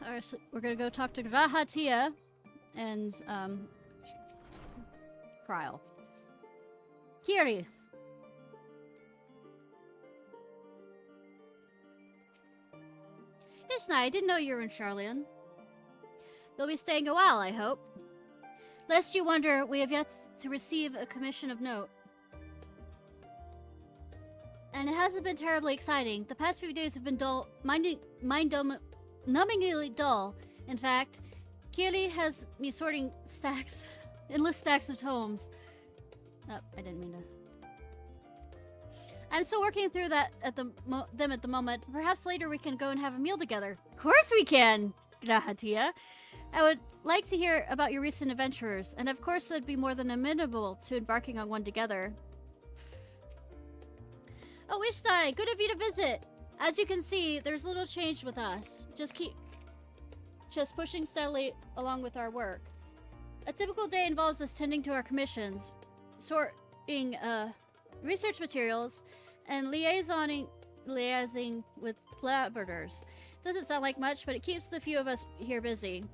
Alright, so we're gonna go talk to Grahatia and, Kryl. Kiri! Ishnai, I didn't know you were in Charlian. You'll be staying a while, I hope. Lest you wonder, we have yet to receive a commission of note. And it hasn't been terribly exciting. The past few days have been dull, numbingly dull. In fact, Kiri has me sorting endless stacks of tomes. Oh, I didn't mean to. I'm still working through that at them at the moment. Perhaps later we can go and have a meal together. Of course we can, Grahatia. I would like to hear about your recent adventures, and of course I'd be more than amenable to embarking on one together. Oh, Ishnai, good of you to visit. As you can see, there's little change with us. Just pushing steadily along with our work. A typical day involves us tending to our commissions, sorting research materials, and liaising with collaborators. Doesn't sound like much, but it keeps the few of us here busy.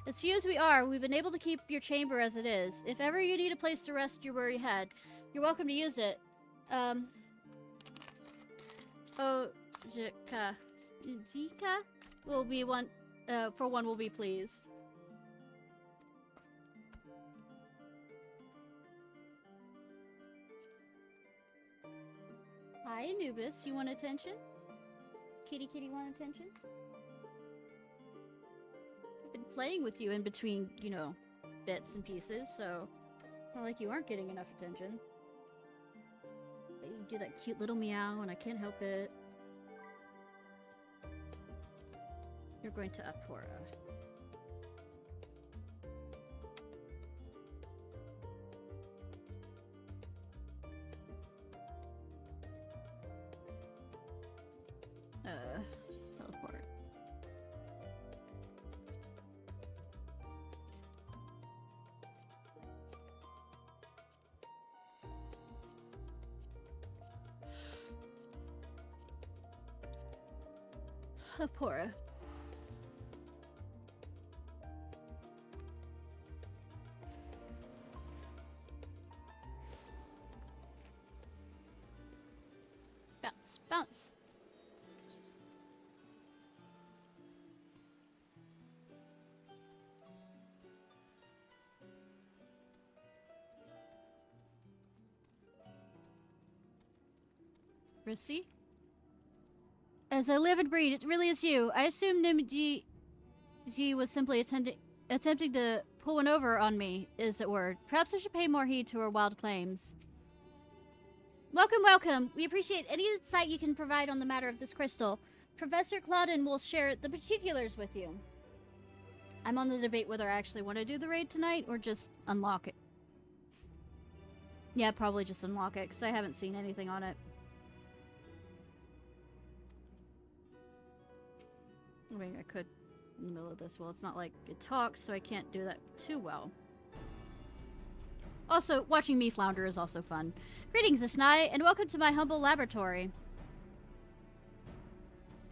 As few as we are, we've been able to keep your chamber as it is. If ever you need a place to rest your weary head, you're welcome to use it. Jika will be one, for one will be pleased. Hi, Anubis. You want attention? Kitty want attention? I've been playing with you in between, you know, bits and pieces, so it's not like you aren't getting enough attention. But you do that cute little meow, and I can't help it. You're going to Apora. Teleport. Apora. Bounce, bounce. Rissy? As I live and breathe, it really is you. I assume Nimji was simply attempting to pull one over on me, is it word. Perhaps I should pay more heed to her wild claims. Welcome, welcome. We appreciate any insight you can provide on the matter of this crystal. Professor Claudin will share the particulars with you. I'm on the debate whether I actually want to do the raid tonight or just unlock it. Yeah, probably just unlock it, because I haven't seen anything on it. I mean, I could in the middle of this. Well, it's not like it talks, so I can't do that too well. Also, watching me flounder is also fun. Greetings, Ishnai, and welcome to my humble laboratory.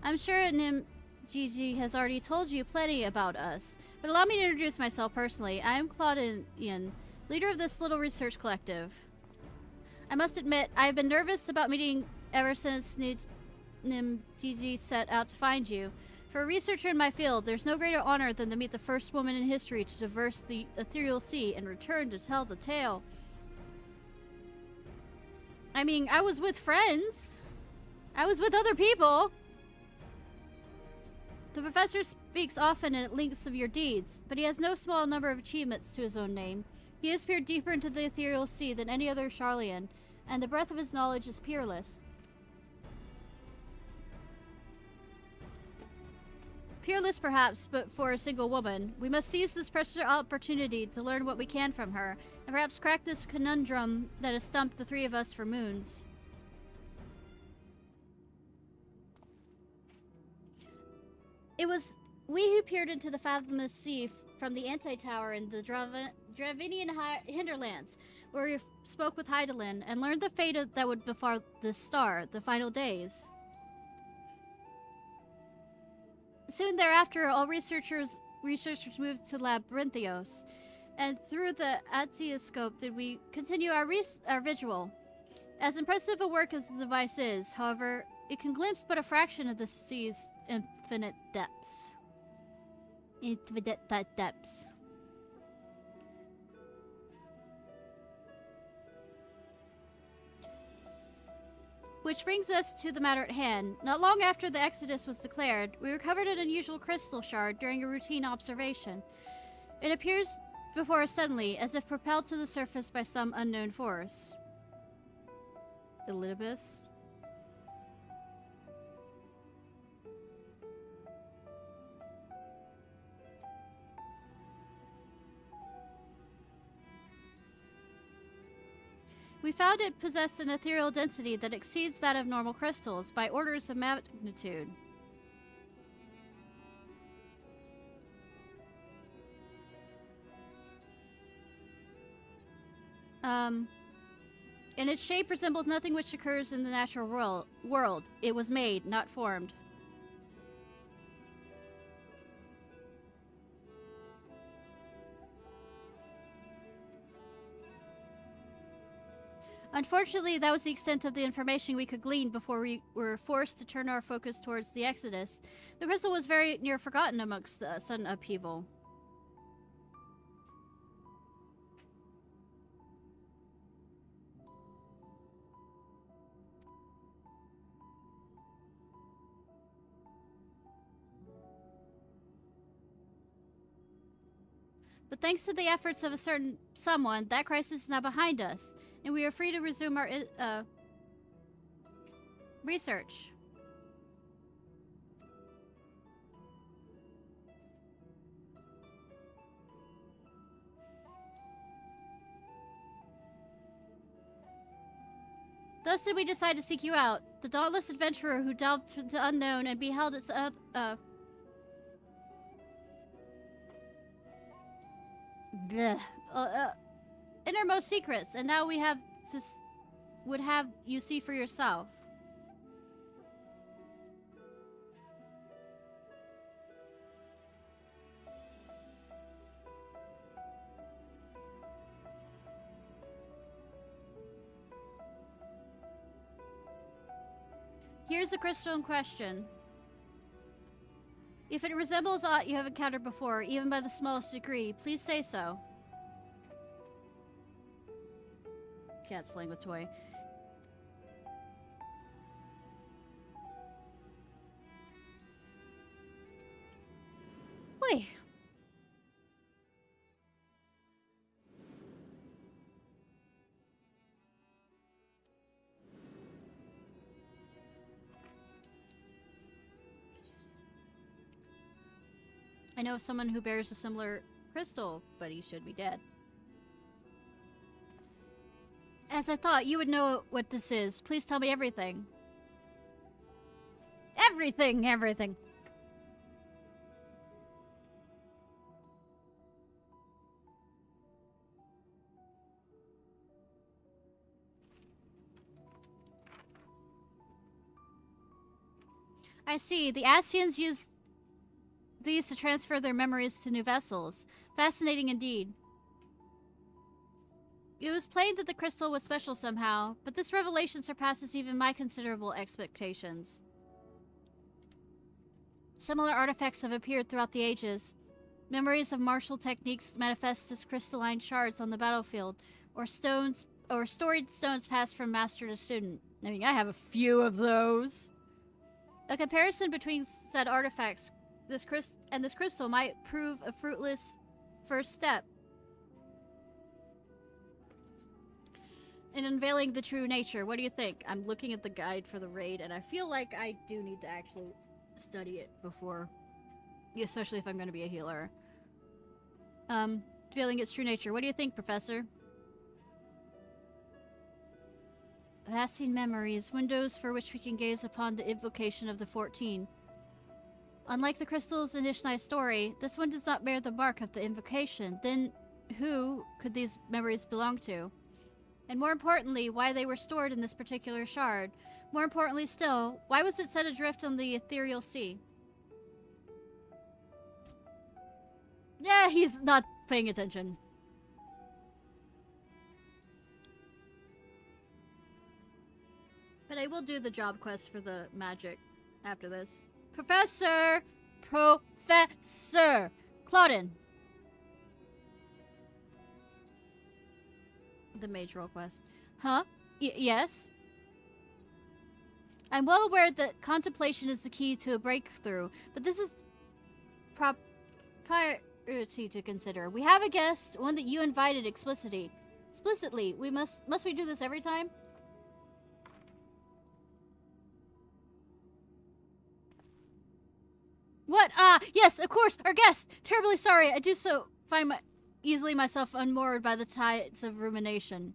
I'm sure Nimji has already told you plenty about us, but allow me to introduce myself personally. I am Claudin, leader of this little research collective. I must admit, I've been nervous about meeting ever since Nimji set out to find you. For a researcher in my field, there's no greater honor than to meet the first woman in history to traverse the ethereal sea and return to tell the tale. I mean, I was with friends. I was with other people. The professor speaks often and at lengths of your deeds, but he has no small number of achievements to his own name. He has peered deeper into the ethereal sea than any other Charlian, and the breadth of his knowledge is peerless. Peerless, perhaps, but for a single woman. We must seize this precious opportunity to learn what we can from her, and perhaps crack this conundrum that has stumped the three of us for moons. It was we who peered into the fathomless sea from the anti-tower in the Dravinian hinterlands, where we spoke with Hydaelyn and learned the fate that would befall this star, the final days. Soon thereafter, all researchers moved to Labyrinthios, and through the Atsioscope did we continue our vigil. As impressive a work as the device is, however, it can glimpse but a fraction of the sea's infinite depths. Infinite depths. Which brings us to the matter at hand. Not long after the Exodus was declared, we recovered an unusual crystal shard during a routine observation. It appears before us suddenly, as if propelled to the surface by some unknown force. Elidibus? We found it possessed an ethereal density that exceeds that of normal crystals by orders of magnitude. In its shape resembles nothing which occurs in the natural world. It was made, not formed. Unfortunately, that was the extent of the information we could glean before we were forced to turn our focus towards the Exodus. The crystal was very near forgotten amongst the sudden upheaval. But thanks to the efforts of a certain someone, that crisis is now behind us, and we are free to resume our research. Thus did we decide to seek you out, the dauntless adventurer who delved to the unknown and beheld its innermost secrets, and now we would have you see for yourself. Here's the crystal in question. If it resembles aught you have encountered before, even by the smallest degree, please say so. Cat's playing with toy. Wait. I know someone who bears a similar crystal, but he should be dead. As I thought, you would know what this is. Please tell me everything. Everything! Everything! I see. The Asians use these to transfer their memories to new vessels. Fascinating indeed. It was plain that the crystal was special somehow, but this revelation surpasses even my considerable expectations. Similar artifacts have appeared throughout the ages. Memories of martial techniques manifest as crystalline shards on the battlefield, or storied stones passed from master to student. I mean, I have a few of those. A comparison between said artifacts this crystal might prove a fruitless first step in unveiling the true nature. What do you think? I'm looking at the guide for the raid, and I feel like I do need to actually study it before, especially if I'm going to be a healer. Revealing its true nature. What do you think, Professor? Lasting memories, windows for which we can gaze upon the invocation of the 14. Unlike the crystals in Ishnai's story, this one does not bear the mark of the invocation. Then, who could these memories belong to? And more importantly, why they were stored in this particular shard. More importantly still, why was it set adrift on the ethereal sea? Yeah, he's not paying attention. But I will do the job quest for the magic after this. Professor! Professor! Claudin! The mage role quest. Huh? Yes? I'm well aware that contemplation is the key to a breakthrough, but this is priority to consider. We have a guest, one that you invited explicitly. We must we do this every time? What? Ah, yes, of course, our guest! Terribly sorry, I do so find easily myself unmoored by the tides of rumination.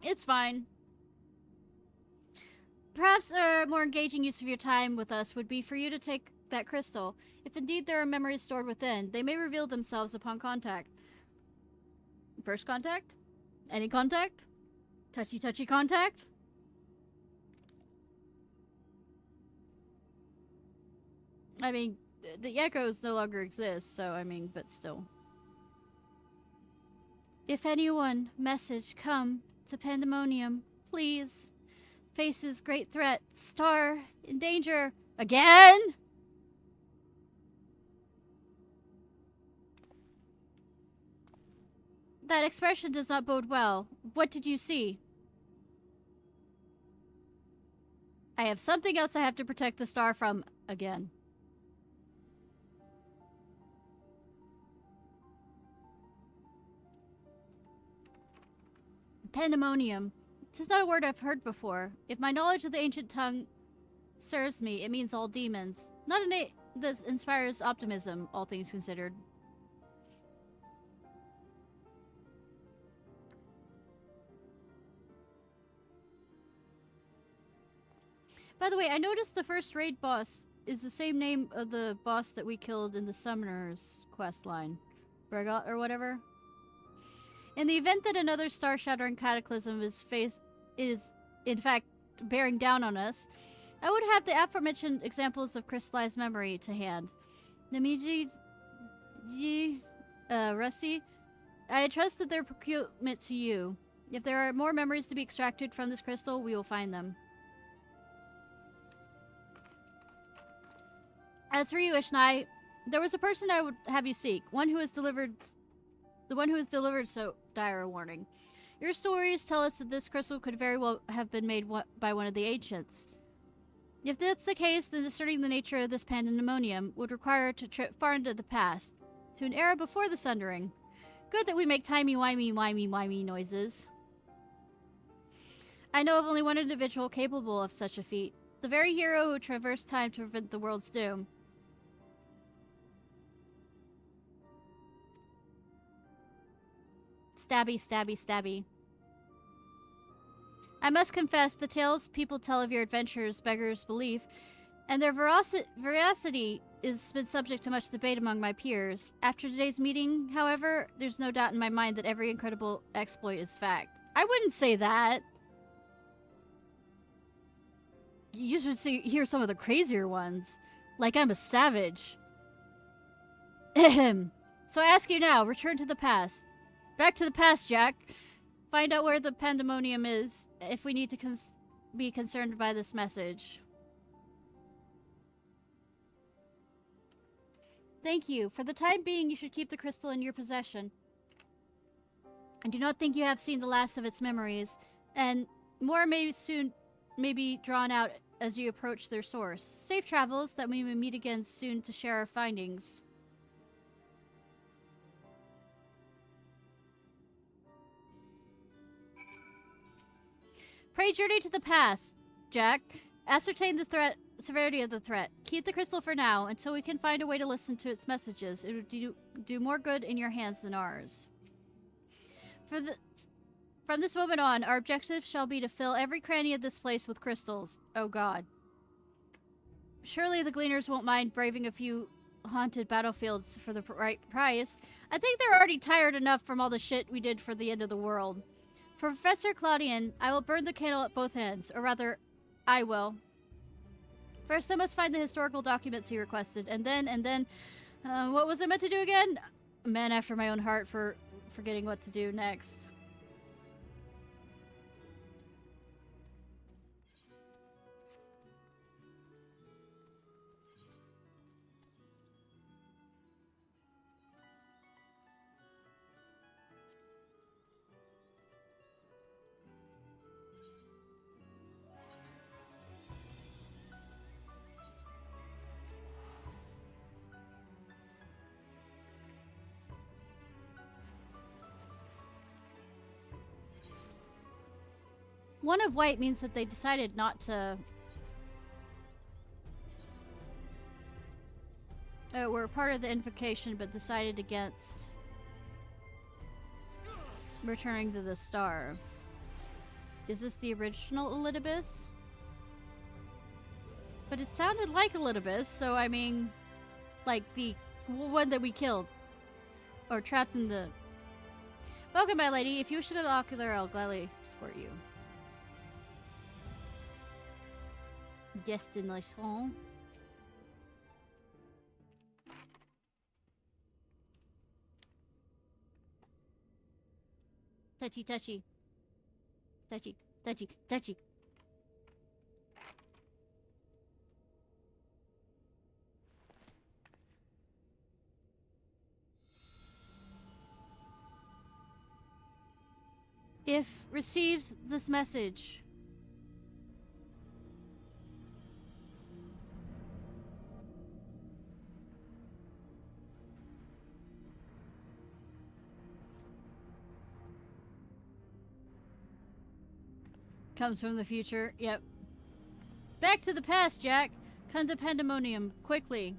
It's fine. Perhaps a more engaging use of your time with us would be for you to take that crystal. If indeed there are memories stored within, they may reveal themselves upon contact. First contact? Any contact? Touchy contact? I mean, the echoes no longer exist, so I mean, but still. If anyone, message, come to Pandemonium, please. Faces great threat. Star in danger. Again? That expression does not bode well. What did you see? I have something else I have to protect the star from again. Pandemonium. This is not a word I've heard before. If my knowledge of the ancient tongue serves me, it means all demons. Not a name that inspires optimism, all things considered. By the way, I noticed the first raid boss is the same name of the boss that we killed in the Summoner's quest line. Bregot or whatever. In the event that another star-shattering cataclysm is in fact bearing down on us, I would have the aforementioned examples of crystallized memory to hand. Namiji, Russi, I entrust their procurement to you. If there are more memories to be extracted from this crystal, we will find them. As for you, Ishnai, there was a person I would have you seek, the one who has delivered so dire a warning. Your stories tell us that this crystal could very well have been made by one of the ancients. If that's the case, then discerning the nature of this pandemonium would require to trip far into the past, to an era before the Sundering. Good that we make timey-wimey noises. I know of only one individual capable of such a feat, the very hero who traversed time to prevent the world's doom. Stabby, stabby, stabby. I must confess, the tales people tell of your adventures beggars belief, and their veracity has been subject to much debate among my peers. After today's meeting, however, there's no doubt in my mind that every incredible exploit is fact. I wouldn't say that. You should hear some of the crazier ones. Like I'm a savage. Ahem. So I ask you now, return to the past. Back to the past, Jack. Find out where the pandemonium is, if we need to be concerned by this message. Thank you. For the time being, you should keep the crystal in your possession. I do not think you have seen the last of its memories, and more may soon be drawn out as you approach their source. Safe travels, that we may meet again soon to share our findings. Pray journey to the past, Jack. Ascertain the severity of the threat. Keep the crystal for now, until we can find a way to listen to its messages. It would do more good in your hands than ours. From this moment on, our objective shall be to fill every cranny of this place with crystals. Oh god. Surely the Gleaners won't mind braving a few haunted battlefields for the right price. I think they're already tired enough from all the shit we did for the end of the world. For Professor Claudian, I will burn the candle at both ends. Or rather, I will. First, I must find the historical documents he requested, and then... What was I meant to do again? A man after my own heart for forgetting what to do next. One of white means that they decided not to... were part of the invocation, but decided against returning to the star. Is this the original Elidibus? But it sounded like Elidibus, so I mean... like the one that we killed. Or trapped in the... Welcome, my lady. If you wish to go to the ocular, I'll gladly escort you. Destination. Touchy, touchy. Touchy, touchy, touchy. If receives this message... Comes from the future. Yep. Back to the past, Jack. Come to Pandemonium, quickly.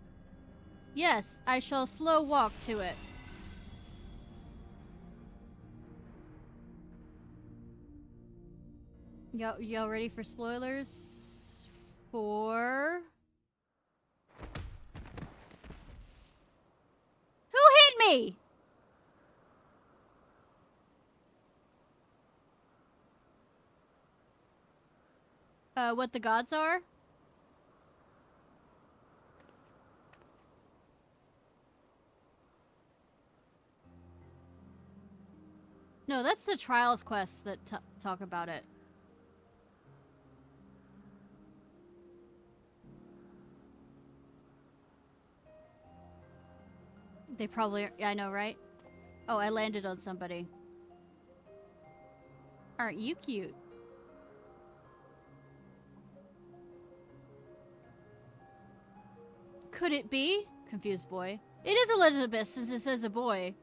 Yes, I shall slow walk to it. Y'all ready for spoilers? For... Who hit me? What the gods are? No, that's the Trials quests that talk about it. They probably are. Yeah, I know, right? Oh, I landed on somebody. Aren't you cute? Could it be? Confused boy. It is Elizabeth since it says a boy.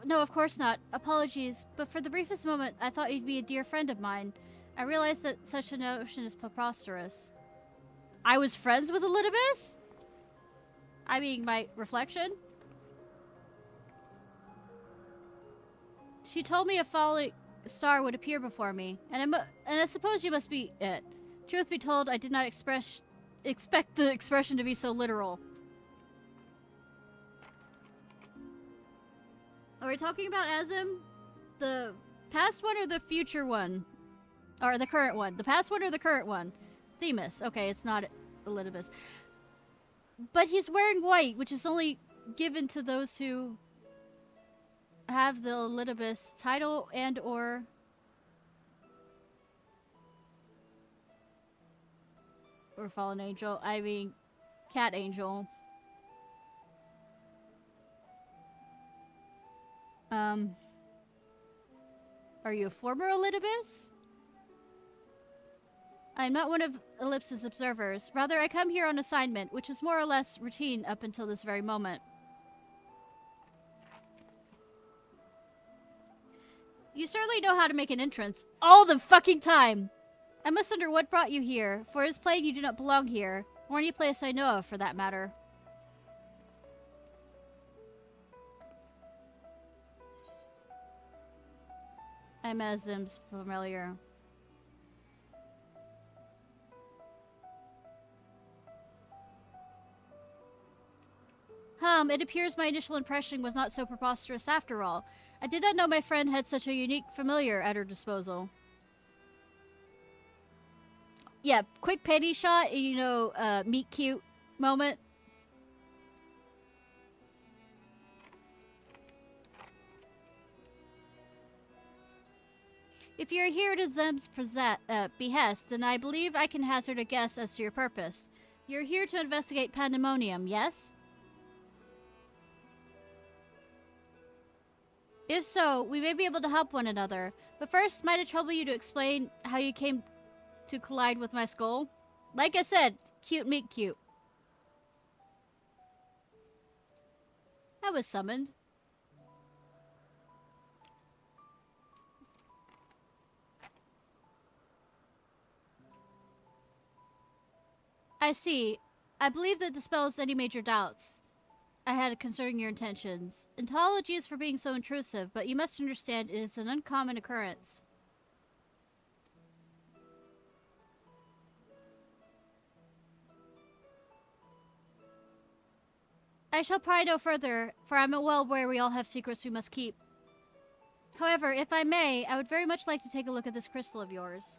No, of course not. Apologies, but for the briefest moment, I thought you'd be a dear friend of mine. I realized that such a notion is preposterous. I was friends with Elidibus? I mean, my reflection? She told me a falling star would appear before me, and I suppose you must be it. Truth be told, I did not expect the expression to be so literal. Are we talking about Azim? The past one or the future one? Or the current one? The past one or the current one? Themis. Okay, it's not Elidibus. But he's wearing white, which is only given to those who have the Elidibus title and or... Or fallen angel. I mean, cat angel. Are you a former Elidibus? I am not one of Ellipse's observers. Rather, I come here on assignment, which is more or less routine up until this very moment. You certainly know how to make an entrance. All the fucking time! I must wonder what brought you here, for it is plain you do not belong here, or any place I know of, for that matter. I'm Azim's familiar. It appears my initial impression was not so preposterous after all. I did not know my friend had such a unique familiar at her disposal. Yeah, quick penny shot, you know, meet cute moment. If you're here to Zem's behest, then I believe I can hazard a guess as to your purpose. You're here to investigate pandemonium, yes? If so, we may be able to help one another. But first, might it trouble you to explain how you came to collide with my skull? Like I said, cute meet cute. I was summoned. I see. I believe that dispels any major doubts I had concerning your intentions. Apologies for being so intrusive, but you must understand it is an uncommon occurrence. I shall pry no further, for I'm well aware we all have secrets we must keep. However, if I may, I would very much like to take a look at this crystal of yours.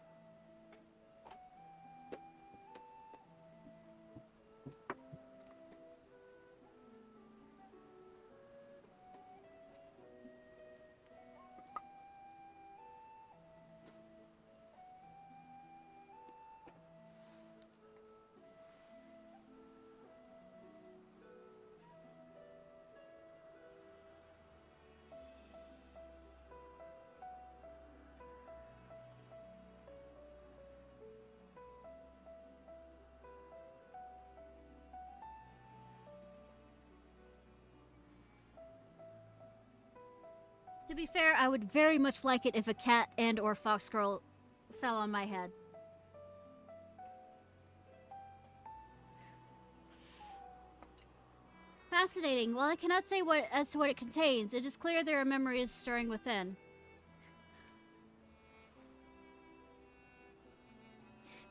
To be fair, I would very much like it if a cat and or fox girl fell on my head. Fascinating. While I cannot say as to what it contains, it is clear there are memories stirring within.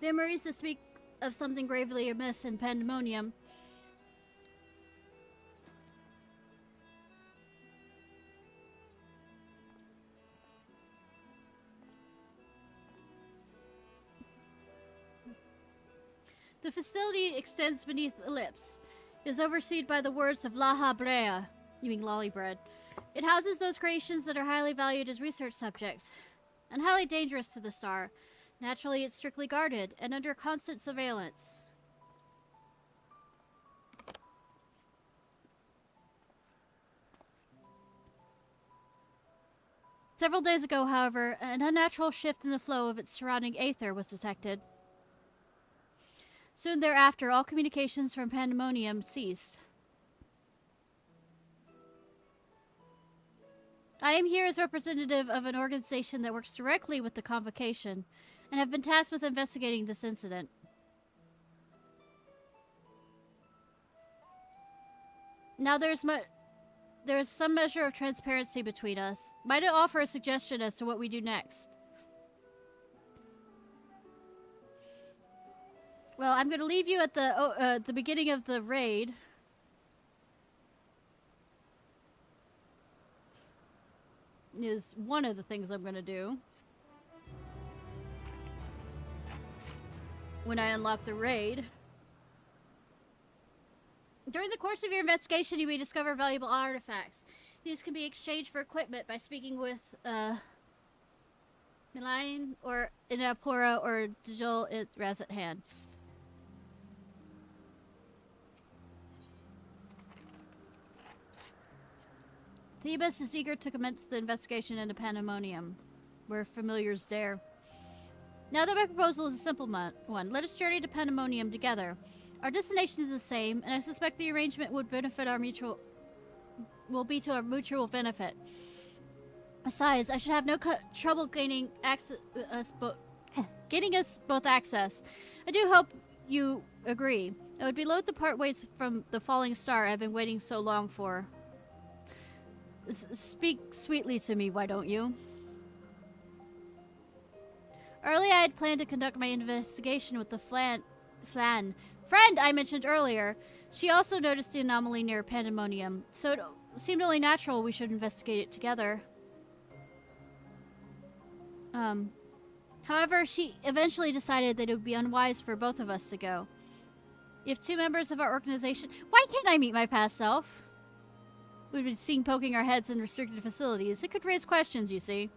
Memories that speak of something gravely amiss in pandemonium. The facility extends beneath the lips. It is overseen by the words of Laha Brea, you mean lolly bread. It houses those creations that are highly valued as research subjects, and highly dangerous to the star. Naturally, it's strictly guarded, and under constant surveillance. Several days ago, however, an unnatural shift in the flow of its surrounding aether was detected. Soon thereafter, all communications from Pandemonium ceased. I am here as representative of an organization that works directly with the Convocation, and have been tasked with investigating this incident. Now there is some measure of transparency between us. Might I offer a suggestion as to what we do next? Well, I'm going to leave you at the beginning of the raid. Is one of the things I'm going to do. When I unlock the raid. During the course of your investigation, you may discover valuable artifacts. These can be exchanged for equipment by speaking with, Milain, or Inapora, or Djul at Razat Hand. Thebus is eager to commence the investigation into Pandemonium, where familiars dare. Now that my proposal is a simple one, let us journey to Pandemonium together. Our destination is the same, and I suspect the arrangement would benefit will be to our mutual benefit. Besides, I should have no trouble gaining getting us both access. I do hope you agree. I would be loath to part ways from the falling star I've been waiting so long for. Speak sweetly to me, why don't you? Earlier, I had planned to conduct my investigation with the friend I mentioned earlier. She also noticed the anomaly near Pandemonium, so it seemed only natural we should investigate it together. However, she eventually decided that it would be unwise for both of us to go. If two members of our organization... Why can't I meet my past self? We'd been seen poking our heads in restricted facilities. It could raise questions, you see.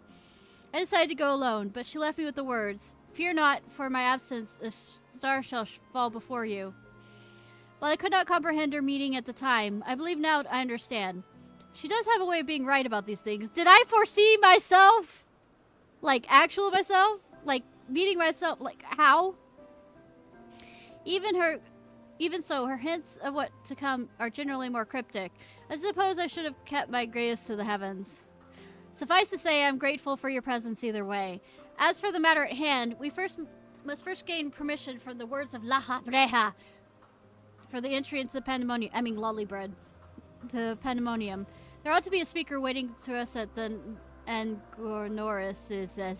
I decided to go alone, but she left me with the words, "Fear not, for my absence a star shall fall before you." While I could not comprehend her meaning at the time, I believe now I understand. She does have a way of being right about these things. Did I foresee myself? Like, actual myself? Like, meeting myself? Like, how? Even so, her hints of what to come are generally more cryptic. I suppose I should have kept my gaze to the heavens. Suffice to say, I'm grateful for your presence either way. As for the matter at hand, we must first gain permission from the words of Laha Breha for the entry into the pandemonium. I mean, Lollybread. To pandemonium. There ought to be a speaker waiting to us at the... And Gornoris is... Over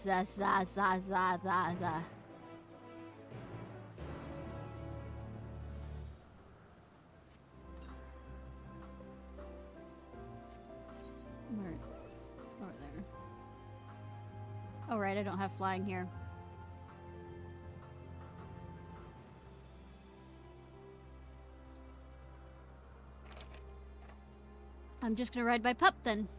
there. Oh, right, I don't have flying here. I'm just gonna ride my pup then.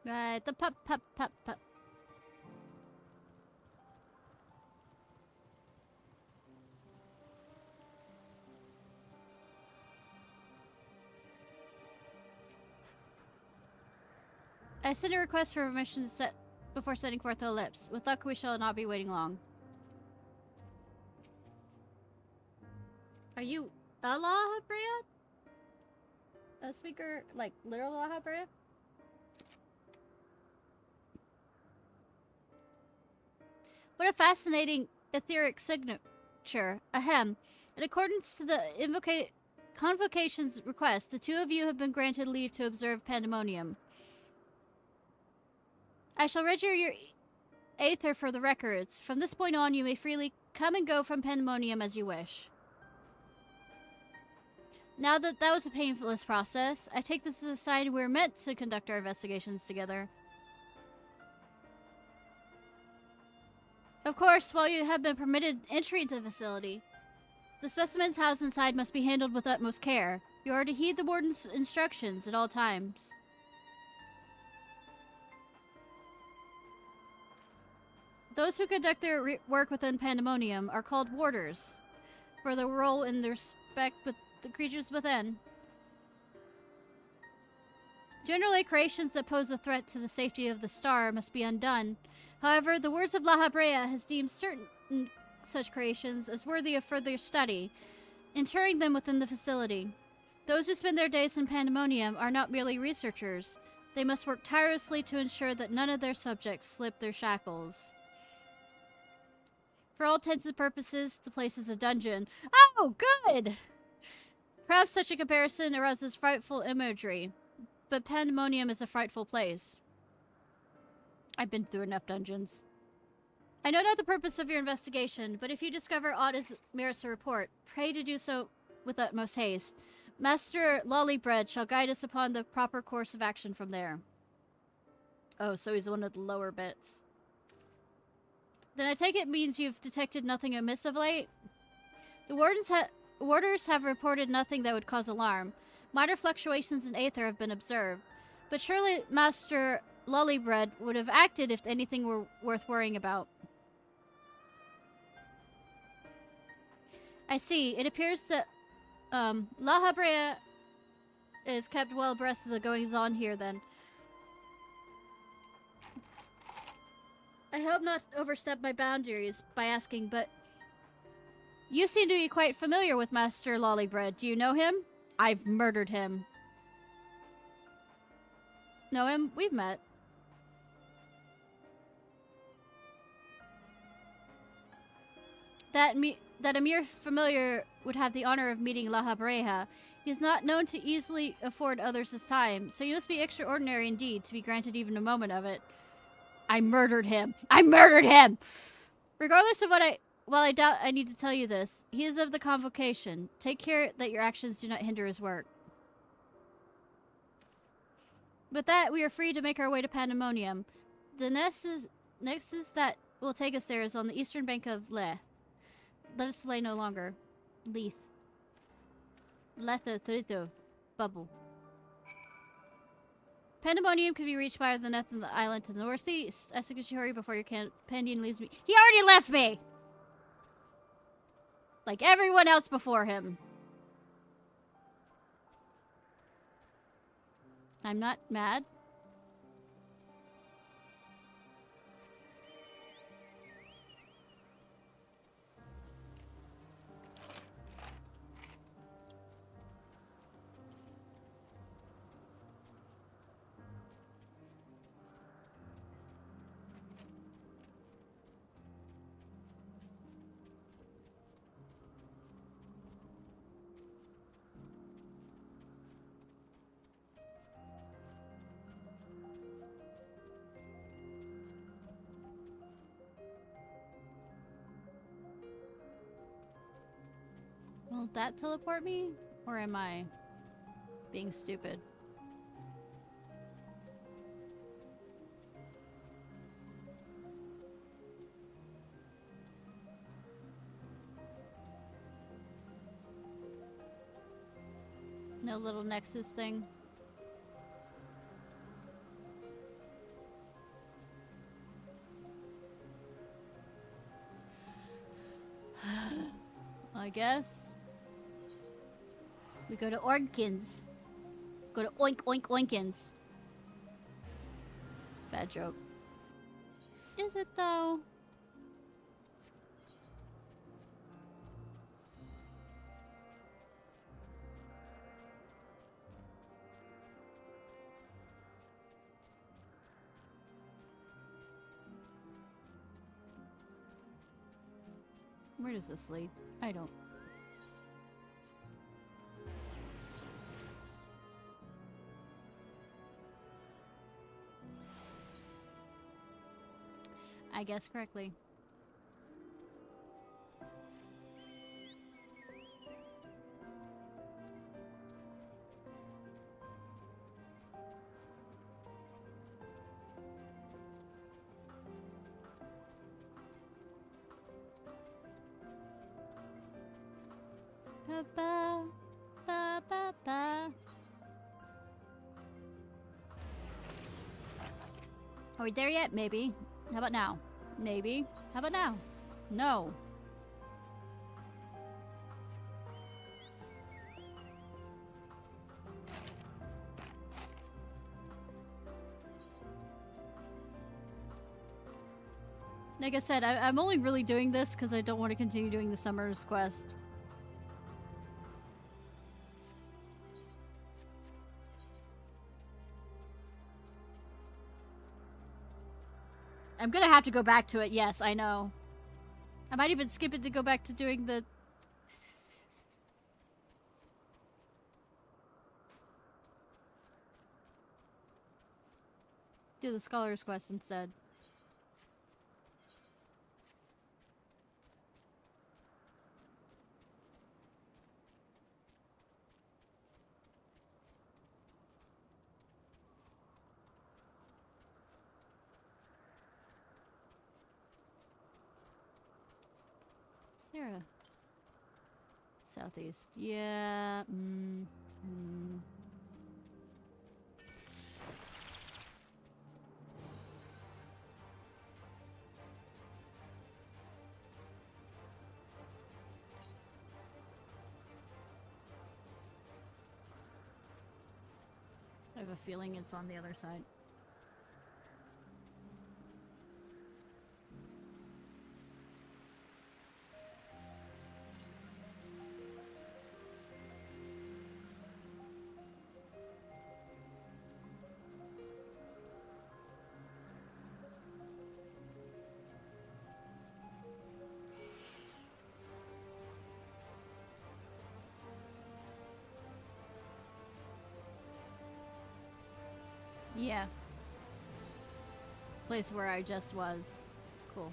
Right, the pup. I sent a request for permission before setting forth the ellipse. With luck, we shall not be waiting long. Are you a Laha Brea? A speaker, like, literal Laha Brea? What a fascinating etheric signature. Ahem. In accordance to the convocation's request, the two of you have been granted leave to observe pandemonium. I shall register your aether for the records. From this point on, you may freely come and go from pandemonium as you wish. Now that was a painless process, I take this as a sign we're meant to conduct our investigations together. Of course, while you have been permitted entry into the facility, the specimens housed inside must be handled with utmost care. You are to heed the warden's instructions at all times. Those who conduct their work within pandemonium are called warders, for their role in the respect with the creatures within. Generally, creations that pose a threat to the safety of the star must be undone. However, the words of Laha Brea has deemed certain such creations as worthy of further study, interring them within the facility. Those who spend their days in pandemonium are not merely researchers. They must work tirelessly to ensure that none of their subjects slip their shackles. For all intents and purposes, the place is a dungeon. Oh, good! Perhaps such a comparison arouses frightful imagery, but pandemonium is a frightful place. I've been through enough dungeons. I know not the purpose of your investigation, but if you discover aught as merits a report, pray to do so with utmost haste. Master Lollybread shall guide us upon the proper course of action from there. Oh, so he's one of the lower bits. Then I take it means you've detected nothing amiss of late? The warders have reported nothing that would cause alarm. Minor fluctuations in aether have been observed. But surely Master Lollybread would have acted if anything were worth worrying about. I see. It appears that Laha Brea is kept well abreast of the goings-on here, then. I hope not to overstep my boundaries by asking, but you seem to be quite familiar with Master Lollybread. Do you know him? I've murdered him. Know him? We've met. that a mere familiar would have the honor of meeting La Habreja. He is not known to easily afford others his time, so you must be extraordinary indeed to be granted even a moment of it. I murdered him. I murdered him! Regardless of while I doubt I need to tell you this, he is of the convocation. Take care that your actions do not hinder his work. With that, we are free to make our way to Pandemonium. The nexus that will take us there is on the eastern bank of Leth. Let us delay no longer. Leith. Letha Thrito. Bubble. Pandemonium can be reached by the Neth and the island to the northeast. I suggest you hurry before your companion leaves me. He already left me! Like everyone else before him. I'm not mad. Will that teleport me? Or am I being stupid? No little nexus thing. I guess. We go to Orkins. Go to Oink Oink Oinkins. Bad joke. Is it though? Where does this lead? I don't. I guess correctly. Ba ba ba ba ba. Are we there yet? Maybe. How about now? Maybe. How about now? No. Like I said, I'm only really doing this because I don't want to continue doing the Summer's Quest. I'm gonna have to go back to it, yes, I know. I might even skip it to go back to doing the... do the Scholar's Quest instead. Sarah. Southeast. Yeah. I have a feeling it's on the other side. Yeah. Place where I just was. Cool.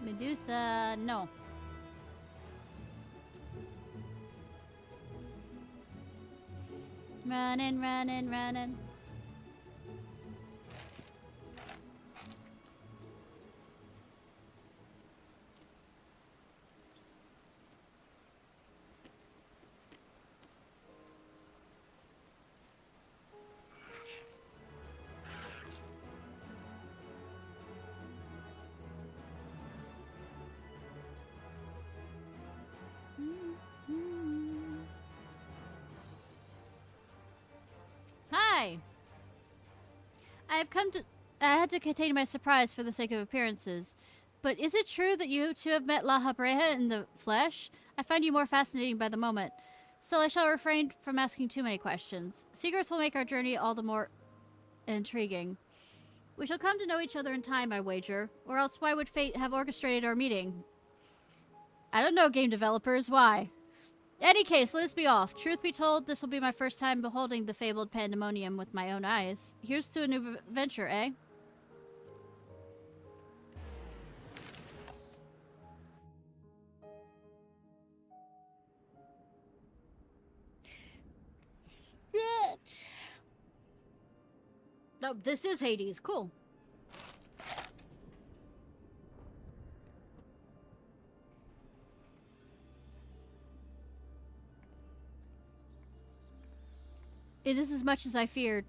Medusa, no. Running, running, running. Hi! I have come to... I had to contain my surprise for the sake of appearances. But is it true that you two have met La Habreja in the flesh? I find you more fascinating by the moment. Still, I shall refrain from asking too many questions. Secrets will make our journey all the more intriguing. We shall come to know each other in time, I wager. Or else why would fate have orchestrated our meeting? I don't know, game developers. Why? Any case, let us be off. Truth be told, this will be my first time beholding the fabled pandemonium with my own eyes. Here's to a new venture, eh? No, this is Hades. Cool. It is as much as I feared.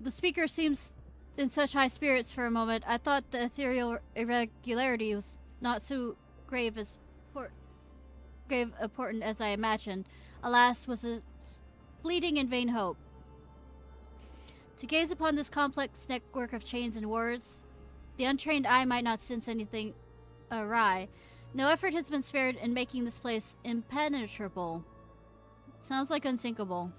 The speaker seems in such high spirits for a moment. I thought the ethereal irregularity was not so grave important as I imagined. Alas, was a fleeting and vain hope. To gaze upon this complex network of chains and words, the untrained eye might not sense anything awry. No effort has been spared in making this place impenetrable. Sounds like unsinkable.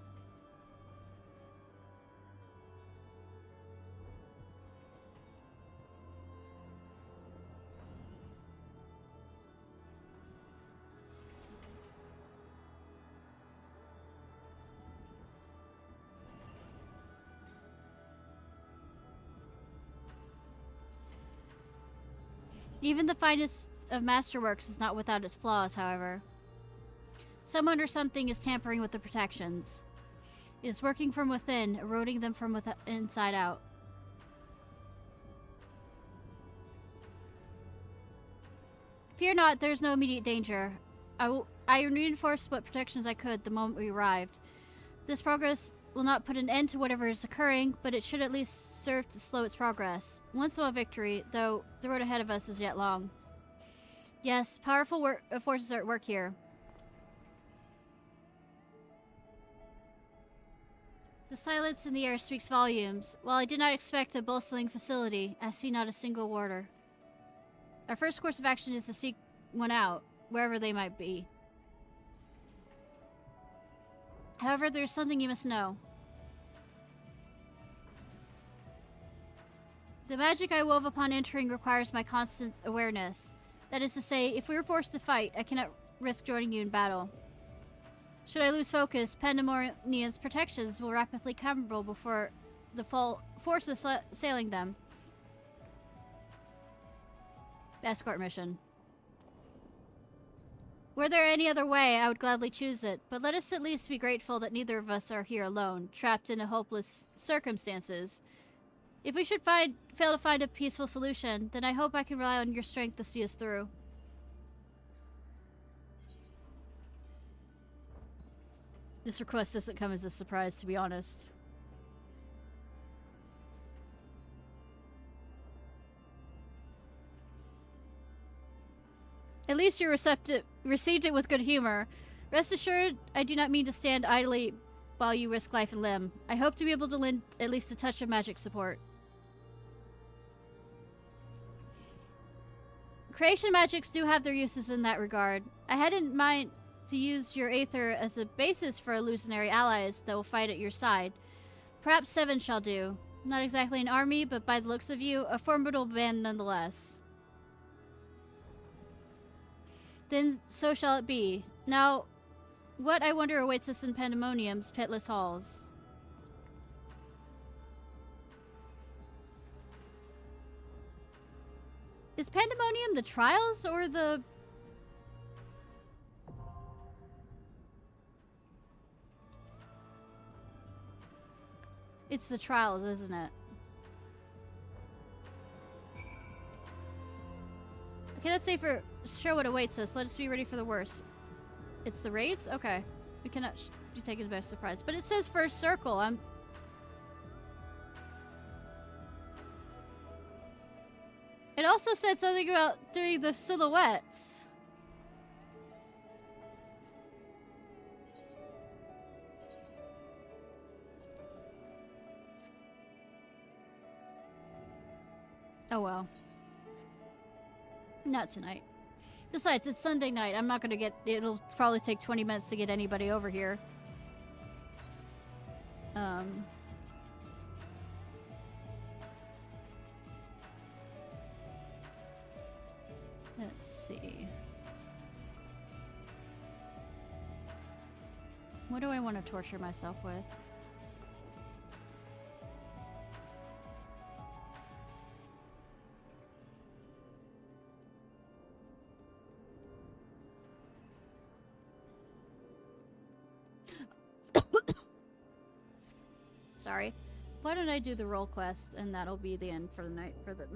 Even the finest of masterworks is not without its flaws, however. Someone or something is tampering with the protections. It is working from within, eroding them from inside out. Fear not, there is no immediate danger. I reinforced what protections I could the moment we arrived. This progress will not put an end to whatever is occurring, but it should at least serve to slow its progress. One small victory, though the road ahead of us is yet long. Yes, powerful forces are at work here. The silence in the air speaks volumes. While I did not expect a bustling facility, I see not a single warder. Our first course of action is to seek one out, wherever they might be. However, there's something you must know. The magic I wove upon entering requires my constant awareness. That is to say, if we were forced to fight, I cannot risk joining you in battle. Should I lose focus, Pandemonium's protections will rapidly crumble before the full force assailing them. Escort mission. Were there any other way, I would gladly choose it, but let us at least be grateful that neither of us are here alone, trapped in hopeless circumstances. If we should fail to find a peaceful solution, then I hope I can rely on your strength to see us through. This request doesn't come as a surprise, to be honest. At least you received it with good humor. Rest assured, I do not mean to stand idly while you risk life and limb. I hope to be able to lend at least a touch of magic support. Creation magics do have their uses in that regard. I had in mind to use your Aether as a basis for illusionary allies that will fight at your side. Perhaps 7 shall do. Not exactly an army, but by the looks of you, a formidable band nonetheless. Then so shall it be. Now, what I wonder awaits us in Pandemonium's pitless halls. Is Pandemonium the trials or the... It's the trials, isn't it? Okay, let's say for show what awaits us. Let us be ready for the worst. It's the raids? Okay. We cannot be taken by surprise. But it says first circle. It also said something about doing the silhouettes. Oh well. Not tonight. Besides, it's Sunday night. I'm not gonna get... It'll probably take 20 minutes to get anybody over here. Let's see. What do I want to torture myself with? Sorry. Why don't I do the role quest, and that'll be the end for the night for the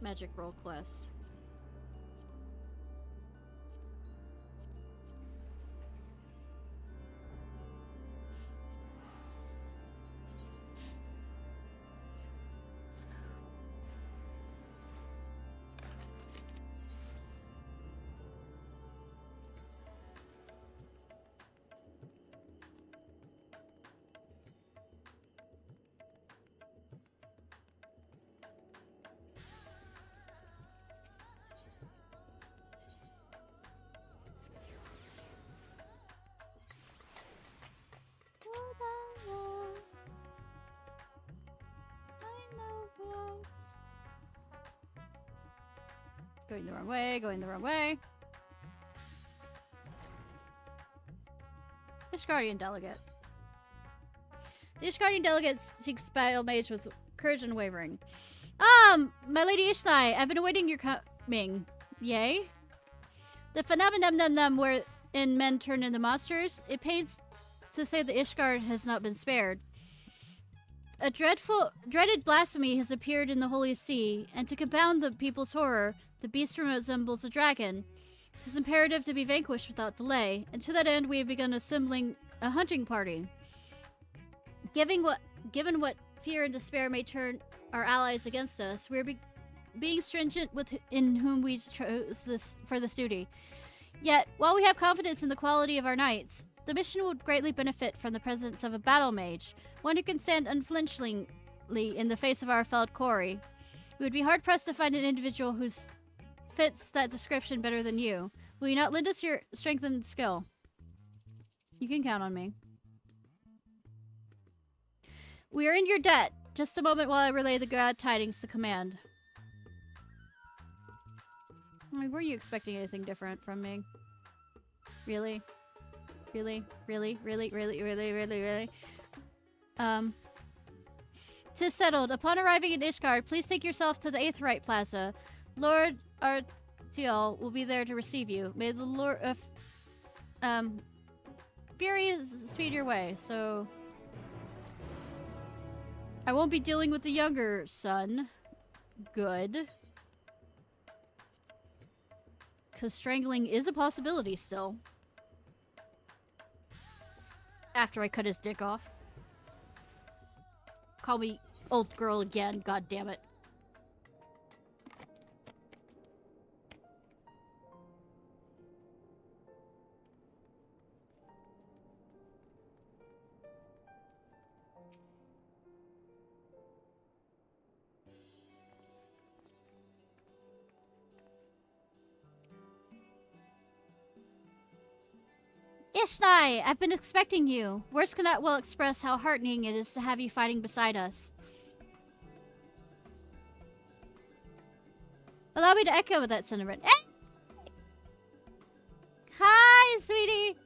magic role quest. Going the wrong way, going the wrong way. Ishgardian delegate. The Ishgardian delegate seeks battle mage with courage and wavering. My lady Ishnai, I've been awaiting your coming. Yay? The phenomenon wherein men turn into monsters, it pains to say the Ishgard has not been spared. A dreaded blasphemy has appeared in the Holy See, and to compound the people's horror, the beast resembles a dragon. It is imperative to be vanquished without delay, and to that end we have begun assembling a hunting party. Given what fear and despair may turn our allies against us, we are being stringent in whom we chose for this duty. Yet, while we have confidence in the quality of our knights, the mission would greatly benefit from the presence of a battle mage, one who can stand unflinchingly in the face of our felled quarry. We would be hard-pressed to find an individual who fits that description better than you. Will you not lend us your strength and skill? You can count on me. We are in your debt. Just a moment while I relay the glad tidings to command. I mean, were you expecting anything different from me? Really? Really? Really? Really? Really? Really? Really? Really? 'Tis settled. Upon arriving in Ishgard, please take yourself to the Aetherite Plaza. Lord Artiel will be there to receive you. May the Lord of Fury speed your way, so I won't be dealing with the younger son. Good. Because strangling is a possibility still. After I cut his dick off. Call me old girl again, god damn it. Ishnai, I've been expecting you. Words cannot well express how heartening it is to have you fighting beside us. Allow me to echo that sentiment. Hey! Hi, sweetie!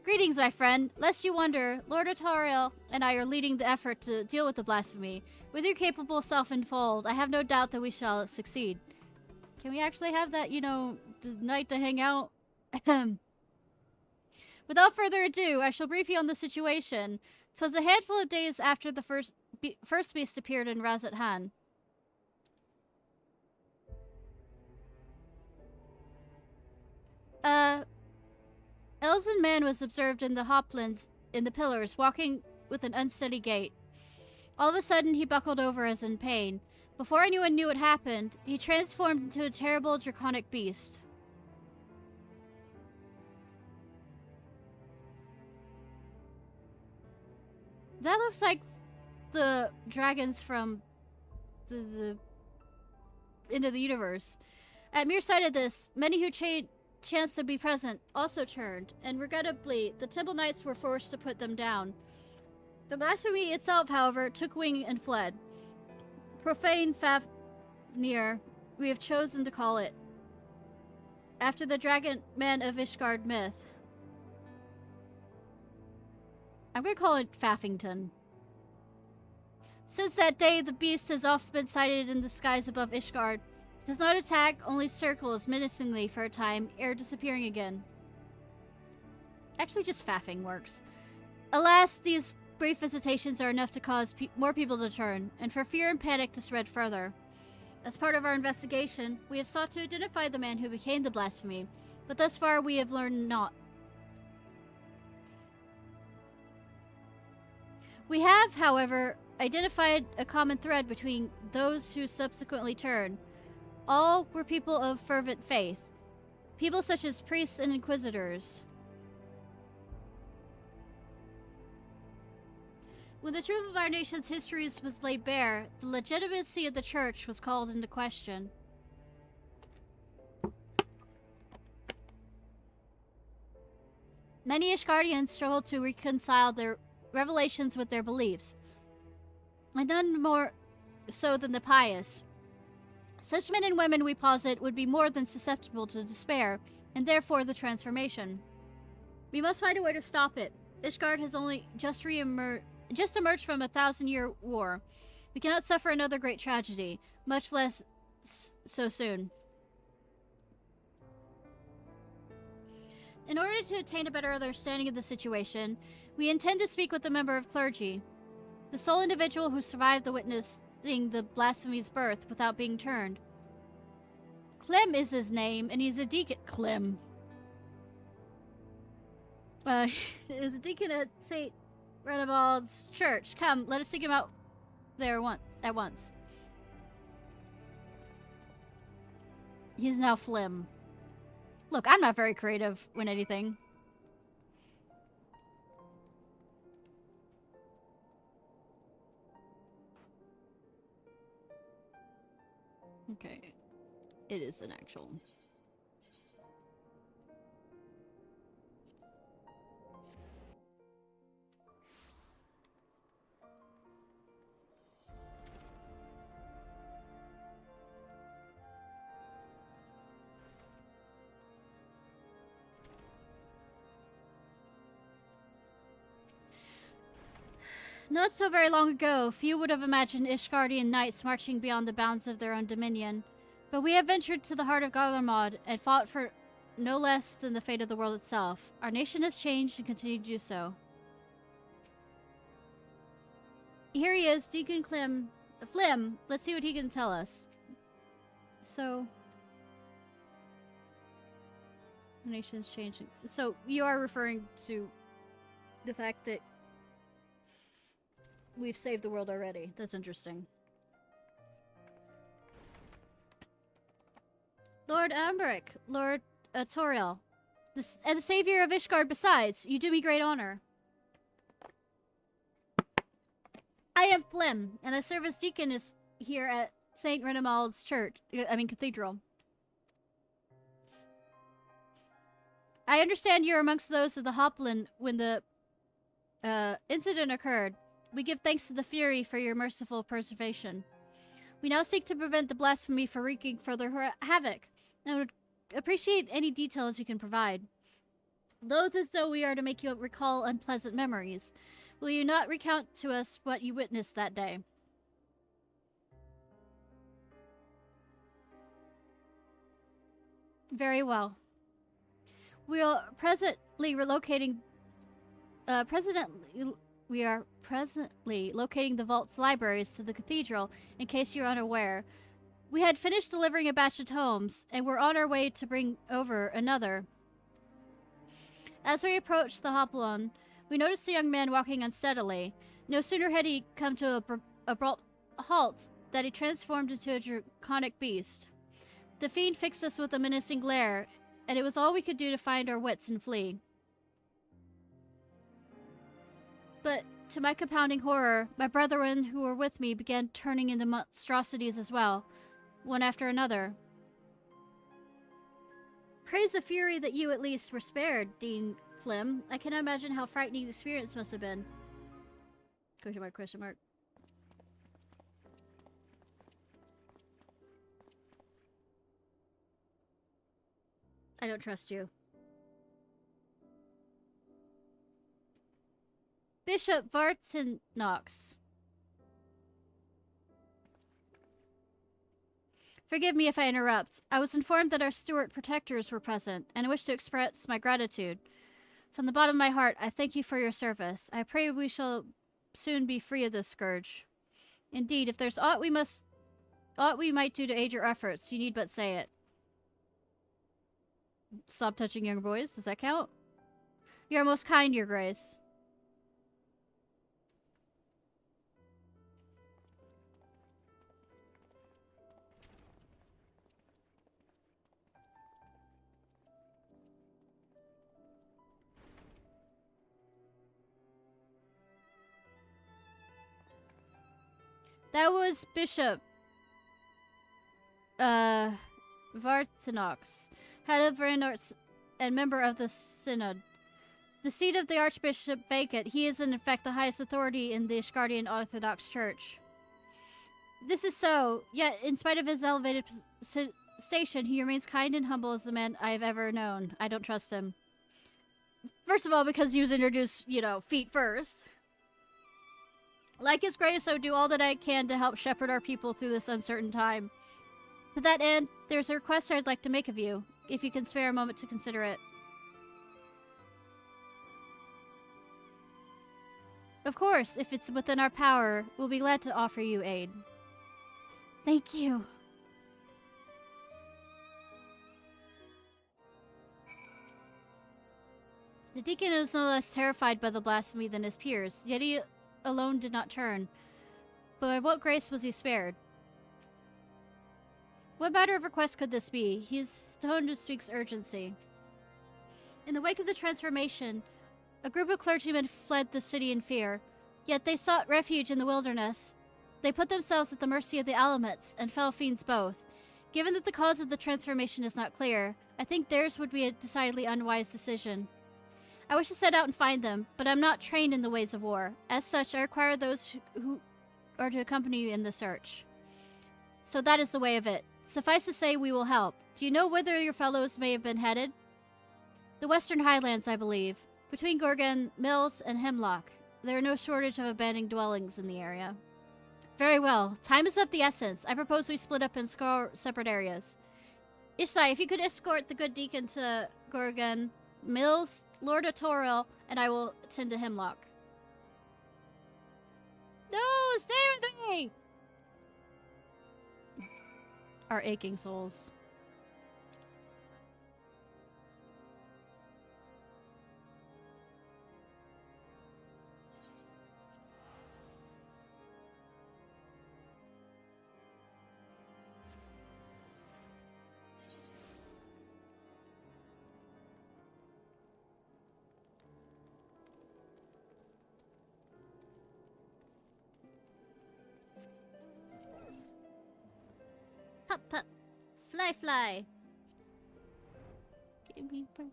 Greetings, my friend. Lest you wonder, Lord Atariel and I are leading the effort to deal with the blasphemy. With your capable self in fold, I have no doubt that we shall succeed. Can we actually have that, you know, night to hang out? Without further ado, I shall brief you on the situation. 'Twas a handful of days after the first beast appeared in Razat Han. Elzen man was observed in the hoplands in the pillars, walking with an unsteady gait. All of a sudden, he buckled over as in pain. Before anyone knew what happened, he transformed into a terrible draconic beast. That looks like the dragons from the end of the universe. At mere sight of this, many who chanced to be present also turned, and regrettably, the Temple Knights were forced to put them down. The blasphemy itself, however, took wing and fled. Profane Fafnir, we have chosen to call it, after the dragon man of Ishgard myth. I'm going to call it Faffington. Since that day, the beast has often been sighted in the skies above Ishgard. It does not attack, only circles menacingly for a time, ere disappearing again. Actually, just faffing works. Alas, these brief visitations are enough to cause more people to turn, and for fear and panic to spread further. As part of our investigation, we have sought to identify the man who became the blasphemy, but thus far we have learned naught. We have, however, identified a common thread between those who subsequently turned. All were people of fervent faith. People such as priests and inquisitors. When the truth of our nation's histories was laid bare, the legitimacy of the church was called into question. Many Ishgardians struggled to reconcile their revelations with their beliefs, and none more so than the pious. Such men and women, we posit, would be more than susceptible to despair, and therefore the transformation. We must find a way to stop it. Ishgard has only just emerged from a 1,000-year war. We cannot suffer another great tragedy, much less so soon. In order to attain a better understanding of the situation, we intend to speak with a member of clergy, the sole individual who survived the witnessing the blasphemy's birth without being turned. Clem is his name, and he's a deacon. Clem. Is a deacon at St. Renabald's church. Come, let us seek him out there at once. He's now Flim. Look, I'm not very creative when anything. Okay. It is an actual... Not so very long ago, few would have imagined Ishgardian knights marching beyond the bounds of their own dominion. But we have ventured to the heart of Garlemald and fought for no less than the fate of the world itself. Our nation has changed and continues to do so. Here he is, Deacon Flim. Let's see what he can tell us. So... the nation's changing. So, you are referring to the fact that we've saved the world already. That's interesting. Lord Amberic, Lord Toriel, and the savior of Ishgard besides, you do me great honor. I am Flim, and I serve as deacon here at St. Renamald's church, cathedral. I understand you're amongst those of the Hopland when the incident occurred. We give thanks to the Fury for your merciful preservation. We now seek to prevent the Blasphemy from wreaking further havoc, and would appreciate any details you can provide. Loath as though we are to make you recall unpleasant memories, will you not recount to us what you witnessed that day? Very well. We are presently locating the vault's libraries to the cathedral, in case you're unaware. We had finished delivering a batch of tomes, and were on our way to bring over another. As we approached the Hoplon, we noticed a young man walking unsteadily. No sooner had he come to a abrupt halt that he transformed into a draconic beast. The fiend fixed us with a menacing glare, and it was all we could do to find our wits and flee. But, to my compounding horror, my brethren who were with me began turning into monstrosities as well, one after another. Praise the fury that you at least were spared, Dean Flim. I cannot imagine how frightening the experience must have been. Question mark, question mark. I don't trust you. Bishop Vartinox. Forgive me if I interrupt. I was informed that our Stewart protectors were present, and I wish to express my gratitude. From the bottom of my heart, I thank you for your service. I pray we shall soon be free of this scourge. Indeed, if there's aught we might do to aid your efforts, you need but say it. Stop touching young boys. Does that count? You are most kind, Your Grace. That was Bishop Vartinox, head of Reynolds and member of the Synod. The seat of the Archbishop vacant, he is in effect the highest authority in the Ishgardian Orthodox Church. This is so, yet in spite of his elevated station, he remains kind and humble as the man I have ever known. I don't trust him. First of all, because he was introduced, you know, feet first. Like his grace, I would do all that I can to help shepherd our people through this uncertain time. To that end, there's a request I'd like to make of you, if you can spare a moment to consider it. Of course, if it's within our power, we'll be glad to offer you aid. Thank you. The deacon is no less terrified by the blasphemy than his peers, yet he alone did not turn. But by what grace was he spared? What matter of request could this be? His tone speaks urgency. In the wake of the transformation, a group of clergymen fled the city in fear, yet they sought refuge in the wilderness. They put themselves at the mercy of the Alamets and fell fiends both. Given that the cause of the transformation is not clear, I think theirs would be a decidedly unwise decision. I wish to set out and find them, but I'm not trained in the ways of war. As such, I require those who are to accompany you in the search. So that is the way of it. Suffice to say, we will help. Do you know whither your fellows may have been headed? The Western Highlands, I believe. Between Gorgon Mills and Hemlock. There are no shortage of abandoned dwellings in the area. Very well. Time is of the essence. I propose we split up and score separate areas. Ishnai, if you could escort the good deacon to Gorgon Mills, Lord Atoril, and I will attend to Hemlock. No! Stay with me! Our aching souls. Hop, hop. Fly, fly. Give me My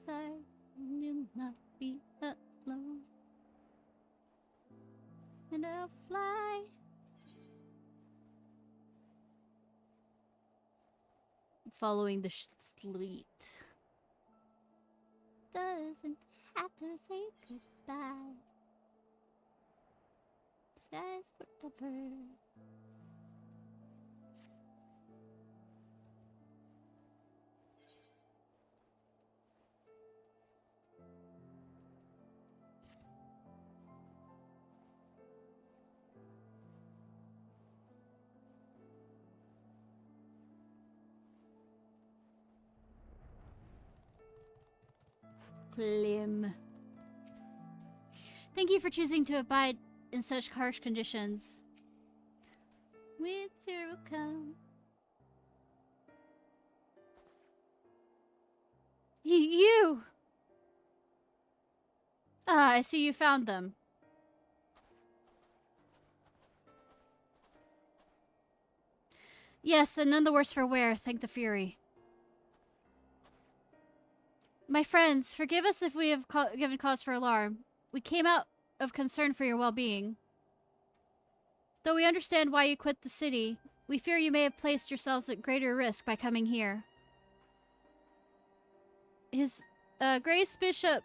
side will not be alone, and I'll fly. Following the sleet. Doesn't have to say goodbye. Skies forever. Plim. Thank you for choosing to abide in such harsh conditions. Winter will come. You! Ah, I see you found them. Yes, and none the worse for wear, thank the Fury. My friends, forgive us if we have given cause for alarm. We came out of concern for your well-being. Though we understand why you quit the city, we fear you may have placed yourselves at greater risk by coming here. His Grace Bishop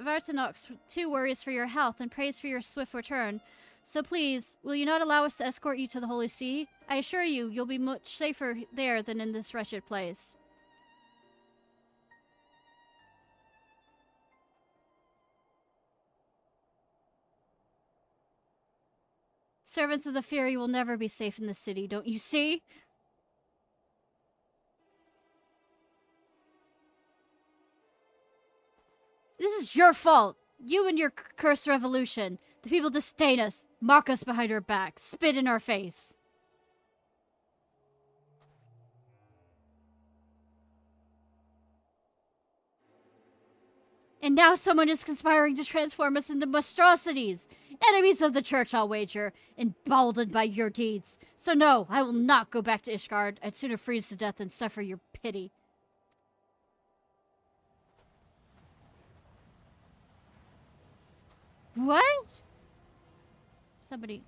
Vartanox too worries for your health and prays for your swift return. So please, will you not allow us to escort you to the Holy See? I assure you, you'll be much safer there than in this wretched place. Servants of the Fury will never be safe in this city, don't you see? This is your fault! You and your cursed revolution. The people disdain us, mock us behind our back, spit in our face. And now someone is conspiring to transform us into monstrosities. Enemies of the church, I'll wager, emboldened by your deeds. So no, I will not go back to Ishgard. I'd sooner freeze to death than suffer your pity. What? Somebody...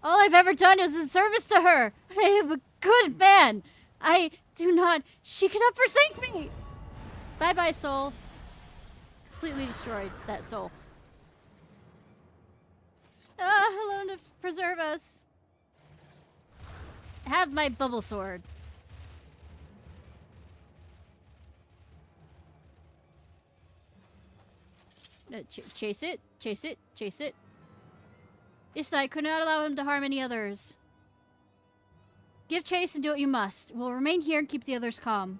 All I've ever done is in service to her. I am a good man. I do not... She cannot forsake me. Bye-bye, soul. Completely destroyed that soul. Alone to preserve us. Have my bubble sword. Chase it, chase it, chase it. Ishnai could not allow him to harm any others. Give chase and do what you must. We'll remain here and keep the others calm.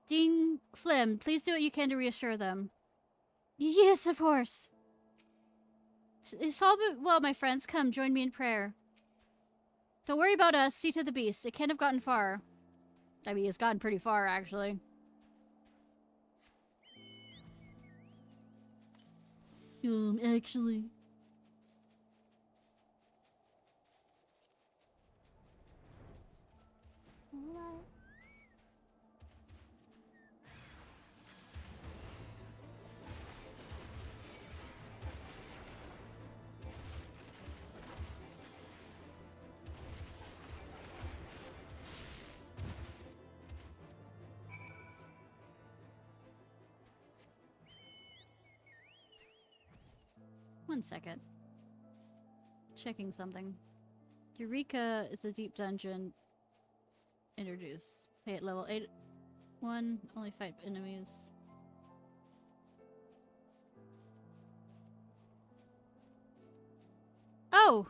Dean Flim, please do what you can to reassure them. Yes, of course. It's all well, my friends. Come, join me in prayer. Don't worry about us. See to the beast. It can't have gotten far. I mean, it's gotten pretty far, actually. Actually. What? 1 second. Checking something. Eureka is a deep dungeon. Introduced. Pay at level 8. 1. Only fight enemies. Oh!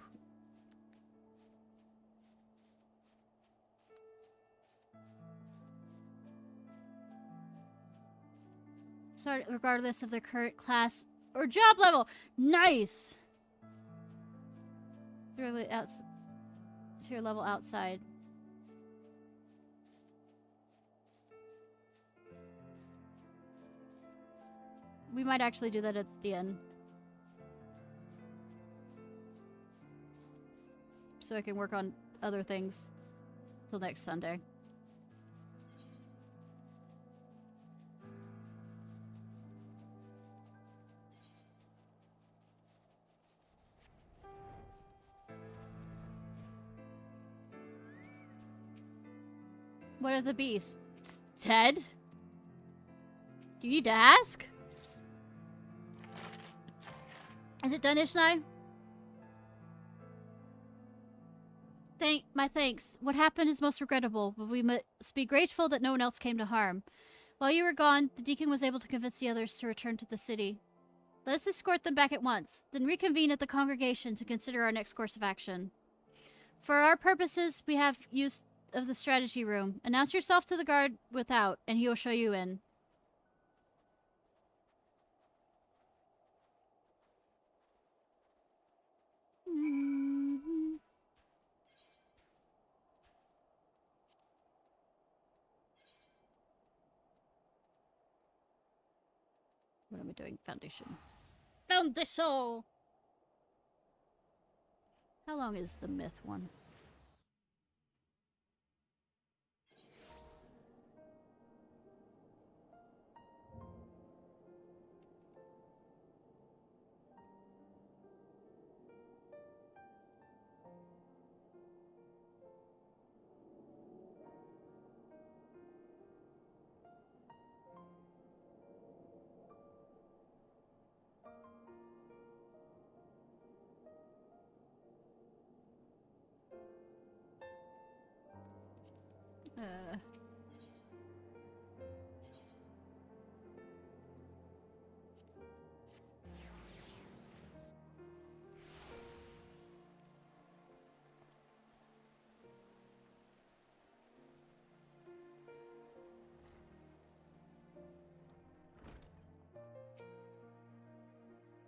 Start regardless of their current class or job level. Nice! Really to your level outside. We might actually do that at the end. So I can work on other things till next Sunday. What of the beast? Dead? Do you need to ask? Is it done, Ishnai? My thanks. What happened is most regrettable, but we must be grateful that no one else came to harm. While you were gone, the deacon was able to convince the others to return to the city. Let us escort them back at once, then reconvene at the congregation to consider our next course of action. For our purposes, we have use of the strategy room. Announce yourself to the guard without, and he will show you in. What am I doing? Foundation. Foundation! How long is the myth one?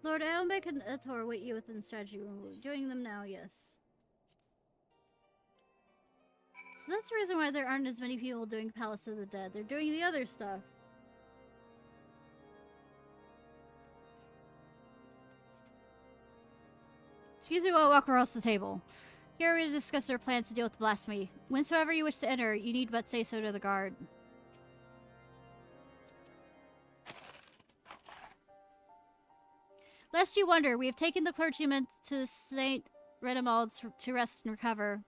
Lord Aelmec and Etor wait you within the strategy room. We're doing them now, yes. So that's the reason why there aren't as many people doing Palace of the Dead. They're doing the other stuff. Excuse me while I walk across the table. Here we discuss our plans to deal with Blasphemy. Whensoever you wish to enter, you need but say so to the guard. Lest you wonder, we have taken the clergyman to St. Renamald's to rest and recover.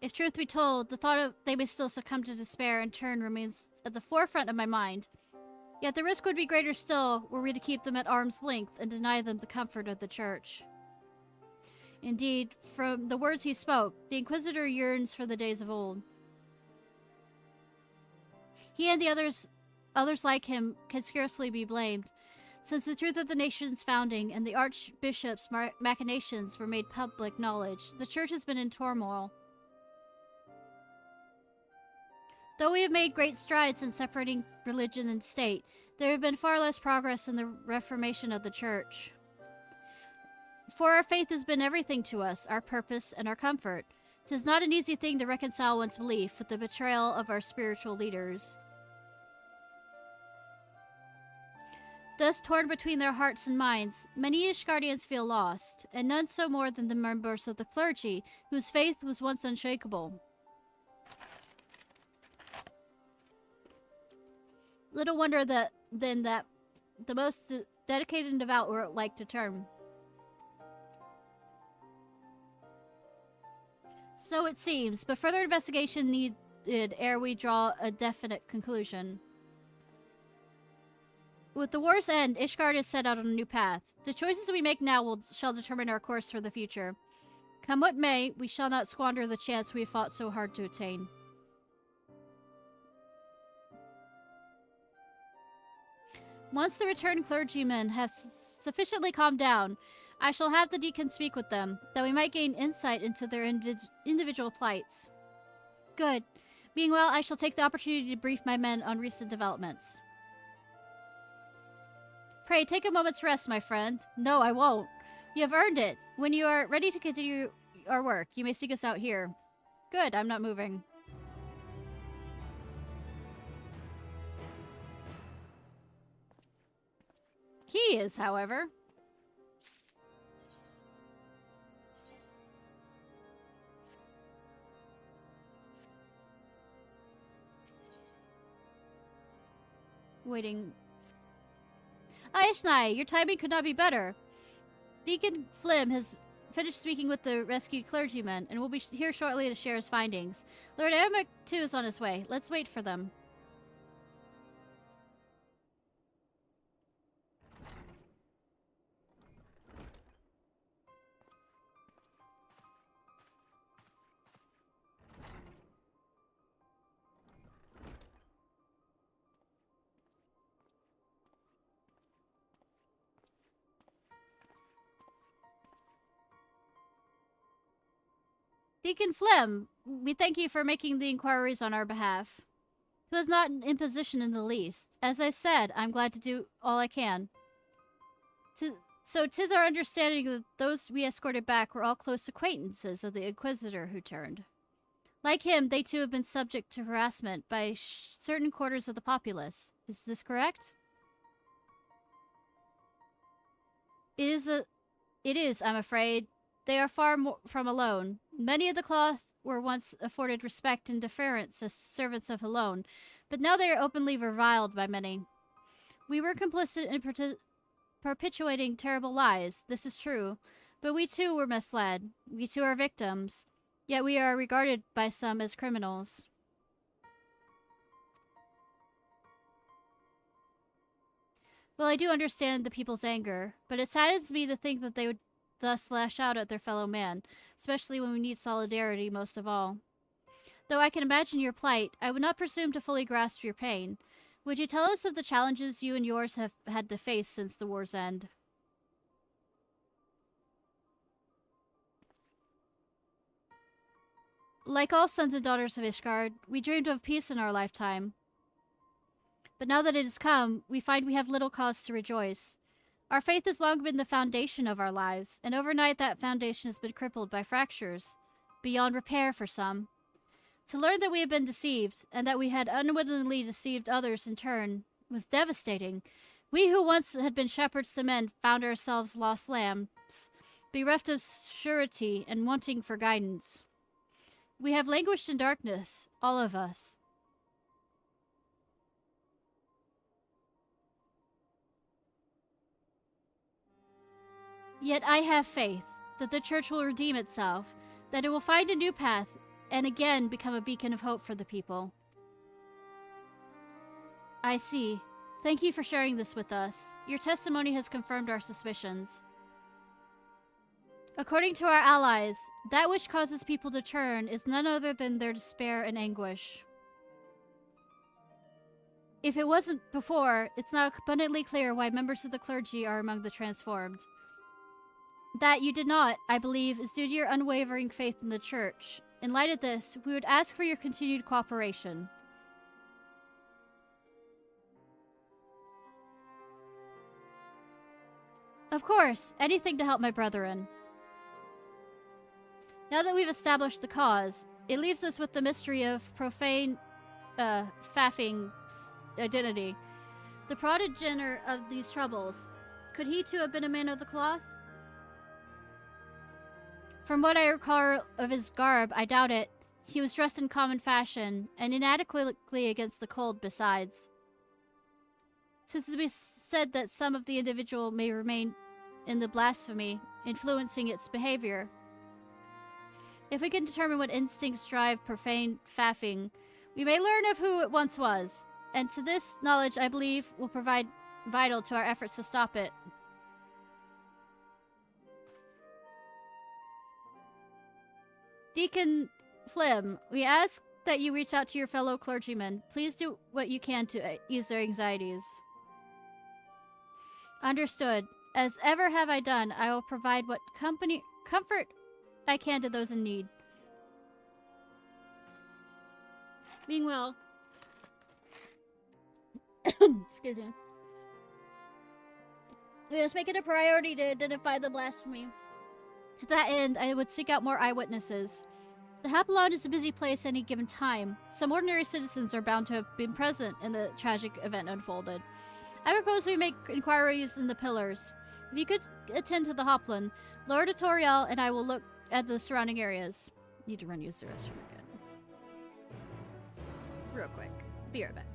If truth be told, the thought of they may still succumb to despair in turn remains at the forefront of my mind. Yet the risk would be greater still were we to keep them at arm's length and deny them the comfort of the church. Indeed, from the words he spoke, the Inquisitor yearns for the days of old. He and the others like him can scarcely be blamed, since the truth of the nation's founding and the Archbishop's machinations were made public knowledge. The church has been in turmoil. Though we have made great strides in separating religion and state, there have been far less progress in the reformation of the church. For our faith has been everything to us, our purpose and our comfort. 'Tis not an easy thing to reconcile one's belief with the betrayal of our spiritual leaders. Thus, torn between their hearts and minds, many Ishgardians feel lost, and none so more than the members of the clergy, whose faith was once unshakable. Little wonder that the most dedicated and devout were like to turn. So it seems, but further investigation needed ere we draw a definite conclusion. With the war's end, Ishgard is set out on a new path. The choices we make now shall determine our course for the future. Come what may, we shall not squander the chance we have fought so hard to attain. Once the returned clergymen have sufficiently calmed down, I shall have the deacon speak with them, that we might gain insight into their individual plights. Good. Meanwhile, I shall take the opportunity to brief my men on recent developments. Pray, take a moment's rest, my friend. No, I won't. You have earned it. When you are ready to continue our work, you may seek us out here. Good, I'm not moving. He is, however. Waiting. Ishnai, your timing could not be better. Deacon Flim has finished speaking with the rescued clergyman and will be here shortly to share his findings. Lord Amak too is on his way. Let's wait for them. Deacon Flem, we thank you for making the inquiries on our behalf. It was not an imposition in the least. As I said, I'm glad to do all I can. So 'tis our understanding that those we escorted back were all close acquaintances of the Inquisitor who turned. Like him, they too have been subject to harassment by certain quarters of the populace. Is this correct? It is, I'm afraid. They are far from alone. Many of the cloth were once afforded respect and deference as servants of Alone, but now they are openly reviled by many. We were complicit in perpetuating terrible lies, this is true, but we too were misled. We too are victims, yet we are regarded by some as criminals. Well, I do understand the people's anger, but it saddens me to think that they would thus lash out at their fellow man, especially when we need solidarity most of all. Though I can imagine your plight, I would not presume to fully grasp your pain. Would you tell us of the challenges you and yours have had to face since the war's end? Like all sons and daughters of Ishgard, we dreamed of peace in our lifetime. But now that it has come, we find we have little cause to rejoice. Our faith has long been the foundation of our lives, and overnight that foundation has been crippled by fractures, beyond repair for some. To learn that we had been deceived, and that we had unwittingly deceived others in turn, was devastating. We who once had been shepherds to men found ourselves lost lambs, bereft of surety and wanting for guidance. We have languished in darkness, all of us. Yet I have faith that the church will redeem itself, that it will find a new path, and again become a beacon of hope for the people. I see. Thank you for sharing this with us. Your testimony has confirmed our suspicions. According to our allies, that which causes people to turn is none other than their despair and anguish. If it wasn't before, it's now abundantly clear why members of the clergy are among the transformed. That you did not, I believe, is due to your unwavering faith in the church. In light of this, we would ask for your continued cooperation. Of course, anything to help my brethren. Now that we've established the cause, it leaves us with the mystery of profane, Faffing's identity. The progenitor of these troubles, could he too have been a man of the cloth? From what I recall of his garb, I doubt it. He was dressed in common fashion, and inadequately against the cold besides. Since it be said that some of the individual may remain in the blasphemy, influencing its behavior. If we can determine what instincts drive profane faffing, we may learn of who it once was, and to this knowledge, I believe, will provide vital to our efforts to stop it. Deacon Flim, we ask that you reach out to your fellow clergymen. Please do what you can to ease their anxieties. Understood. As ever have I done, I will provide what comfort I can to those in need. Meanwhile, excuse me. We must make it a priority to identify the blasphemy. To that end, I would seek out more eyewitnesses. The Hapalon is a busy place any given time. Some ordinary citizens are bound to have been present in the tragic event unfolded. I propose we make inquiries in the pillars. If you could attend to the Hoplin, Lord Toriel and I will look at the surrounding areas. Need to use the restroom again. Real quick. Be right back.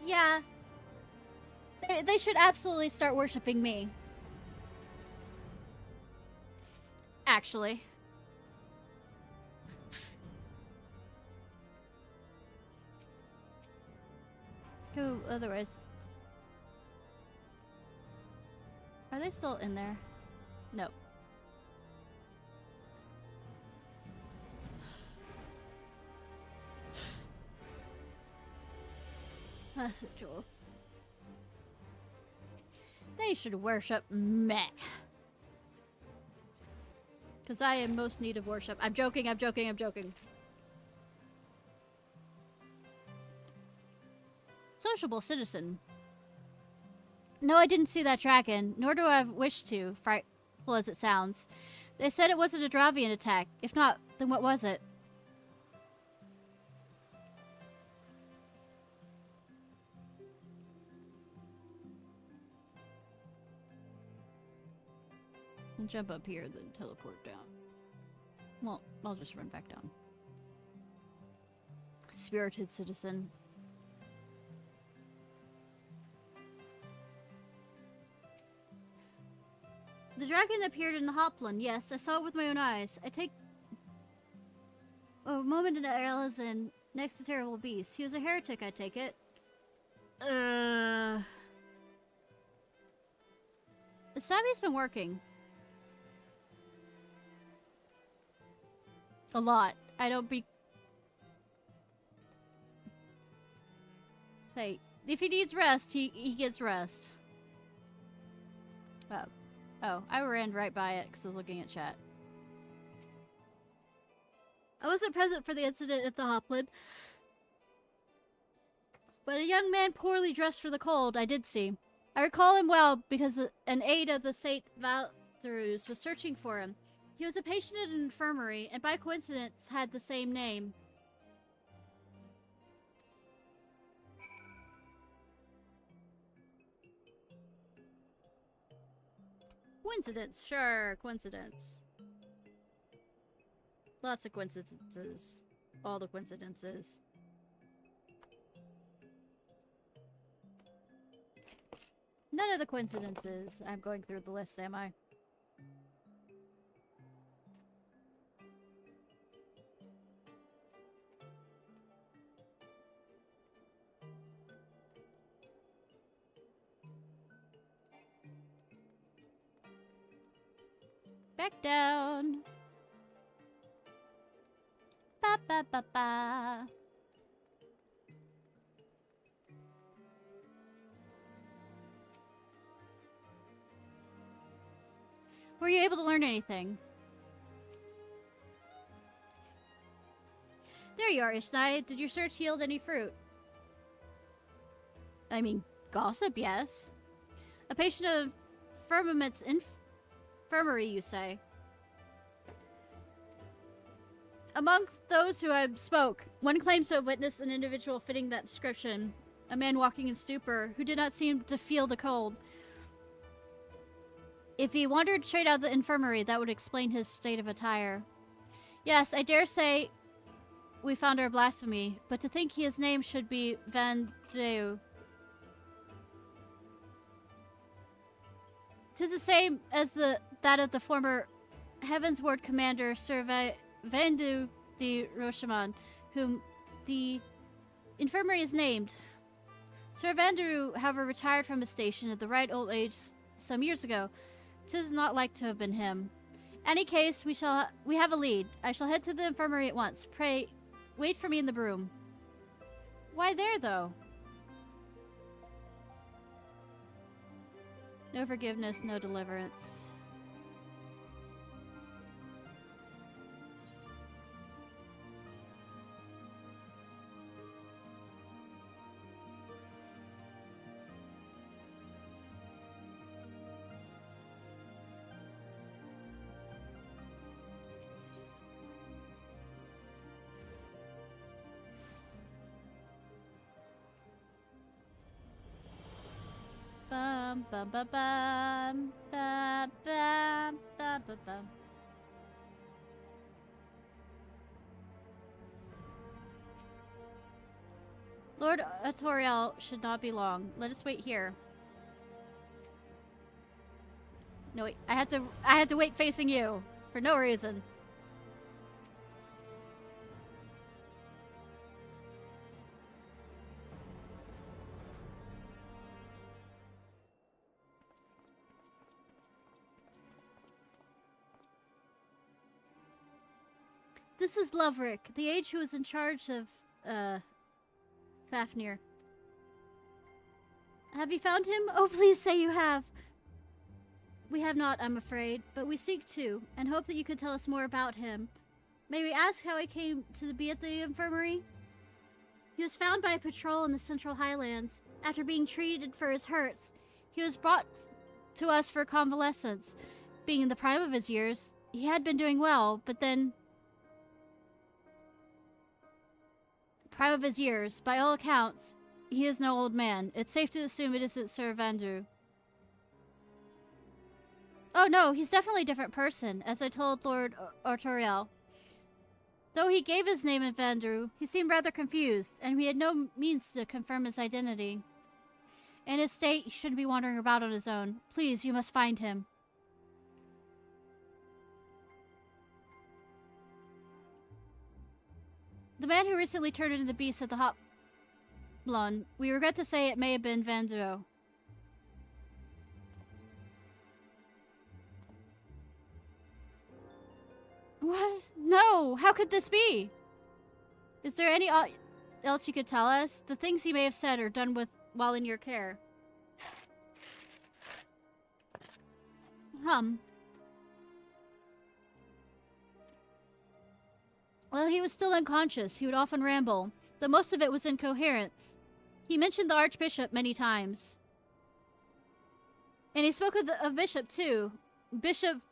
Yeah. They should absolutely start worshipping me. Actually. Go otherwise. Are they still in there? Nope. That's a jewel. They should worship me. Because I am most need of worship. I'm joking, I'm joking, I'm joking. Sociable citizen. No, I didn't see that dragon, nor do I wish to, frightful as it sounds. They said it wasn't a Dravian attack. If not, then what was it? I'll jump up here, then teleport down. Well, I'll just run back down. Spirited citizen. The dragon appeared in the Hoplin. Yes, I saw it with my own eyes. I take a moment in Erlazin next to terrible beast. He was a heretic, I take it. The Savvy's been working. A lot. I don't be... Say, if he needs rest, he gets rest. Oh, I ran right by it because I was looking at chat. I wasn't present for the incident at the Hoplin, but a young man poorly dressed for the cold I did see. I recall him well because an aide of the St. Valterus was searching for him. He was a patient at an infirmary, and by coincidence had the same name. Coincidence, sure, coincidence. Lots of coincidences. All the coincidences. None of the coincidences. I'm going through the list, am I? Back down. Ba ba ba ba. Were you able to learn anything? There you are, Ishnai. Did your search yield any fruit? I mean, gossip, yes. A patient of Firmament's infirmary, you say? Among those who I spoke, one claims to have witnessed an individual fitting that description. A man walking in stupor, who did not seem to feel the cold. If he wandered straight out of the infirmary, that would explain his state of attire. Yes, I dare say we found our blasphemy, but to think his name should be Van Deu. 'Tis the same as that of the former Heaven's Ward Commander Sir Vandu de Roshaman, whom the infirmary is named. Sir Vandu, however, retired from his station at the ripe old age some years ago. 'Tis not like to have been him. Any case, we have a lead. I shall head to the infirmary at once. Pray, wait for me in the broom. Why there, though? No forgiveness, no deliverance. Bum bum bum bum bum bum bum bum bum. Lord Atoriel should not be long. Let us wait here. No wait, I had to wait facing you for no reason. This is Loverick, the age who is in charge of, Fafnir. Have you found him? Oh, please say you have. We have not, I'm afraid, but we seek to, and hope that you could tell us more about him. May we ask how he came to be at the infirmary? He was found by a patrol in the Central Highlands. After being treated for his hurts, he was brought to us for convalescence. Being in the prime of his years, he had been doing well, but then... Prime of his years, by all accounts, he is no old man. It's safe to assume it isn't Sir Vandu. Oh no, he's definitely a different person, as I told Lord Artoriel. Though he gave his name in Vandu, he seemed rather confused, and we had no means to confirm his identity. In his state, he shouldn't be wandering about on his own. Please, you must find him. The man who recently turned into the beast at the Hop Blonde. We regret to say it may have been Vandu. What? No! How could this be? Is there any else you could tell us? The things he may have said or done while in your care. While he was still unconscious, he would often ramble, though most of it was incoherence. He mentioned the Archbishop many times. And he spoke of Bishop, too. Bishop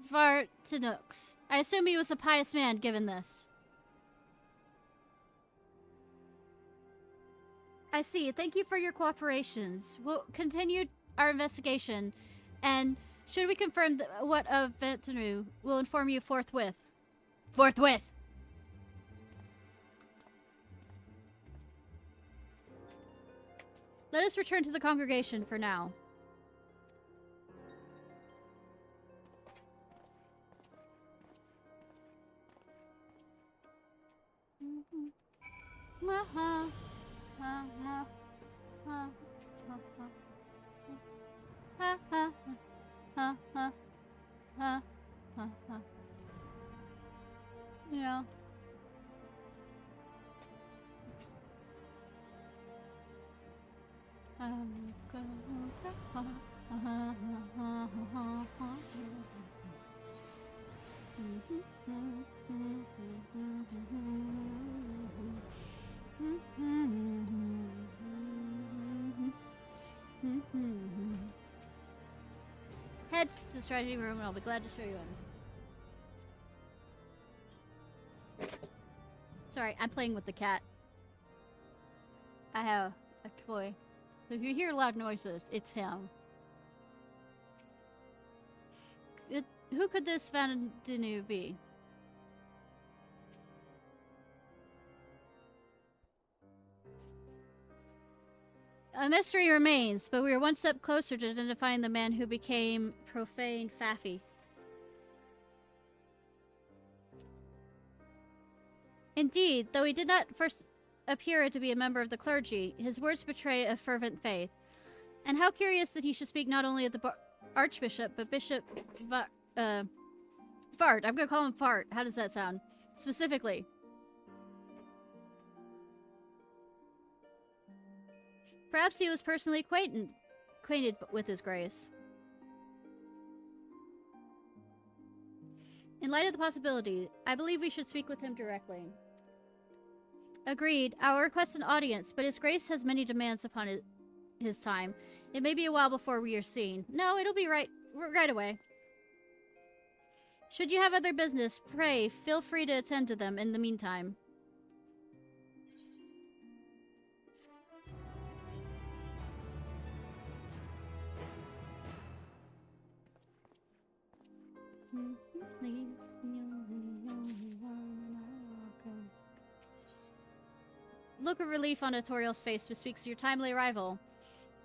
Vartinux. I assume he was a pious man, given this. I see. Thank you for your cooperations. We'll continue our investigation, and should we confirm what of Ventanu, we'll inform you forthwith. Forthwith! Let us return to the congregation for now. Yeah. Head to the strategy room and I'll be glad to show you in. Sorry, I'm playing with the cat. I have a toy. So if you hear loud noises, it's him. Who could this Vandanu be? A mystery remains, but we are one step closer to identifying the man who became profane Faffy. Indeed, though he did not first appear to be a member of the clergy, his words betray a fervent faith. And how curious that he should speak not only of the Archbishop, but Bishop Fart. I'm gonna call him Fart. How does that sound? Specifically. Perhaps he was personally acquainted with his grace. In light of the possibility, I believe we should speak with him directly. Agreed. I will request an audience, but his grace has many demands upon his time. It may be a while before we are seen. No, it'll be right away. Should you have other business, pray, feel free to attend to them in the meantime. Look of relief on Atoriel's face bespeaks your timely arrival.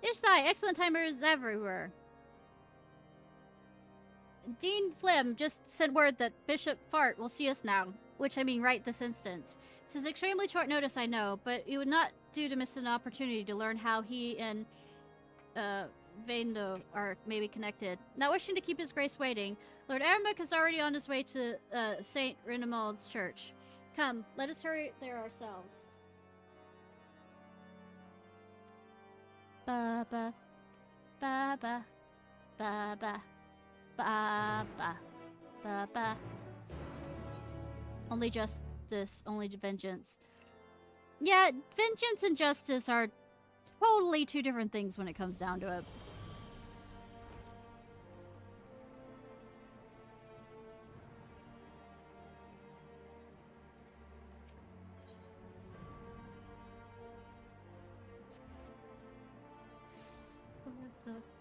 Ishnai, excellent timers everywhere. Dean Flim just sent word that Bishop Fart will see us now, which I mean right this instant. This is extremely short notice, I know, but it would not do to miss an opportunity to learn how he and Vendo are maybe connected. Not wishing to keep his grace waiting, Lord Aramak is already on his way to St. Renamald's church. Come, let us hurry there ourselves. Ba-ba, ba-ba, ba-ba, ba-ba, ba-ba. Only justice, only vengeance. Yeah, vengeance and justice are totally two different things when it comes down to it.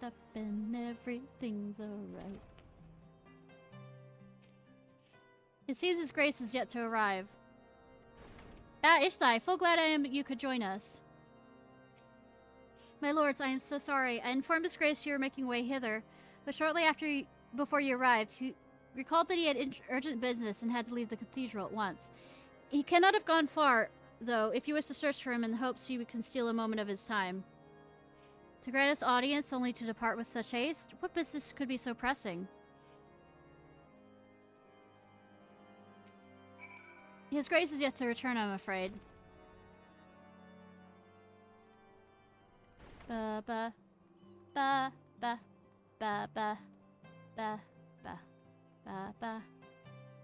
Up and everything's alright. It seems his grace is yet to arrive. Ah, Ishnai, full glad I am you could join us. My lords, I am so sorry. I informed his grace you were making way hither, but shortly before you arrived, he recalled that he had urgent business and had to leave the cathedral at once. He cannot have gone far, though, if you wish to search for him in the hopes you can steal a moment of his time. To grant us audience only to depart with such haste? What business could be so pressing? His grace is yet to return, I'm afraid. Ba ba ba ba ba ba ba ba ba ba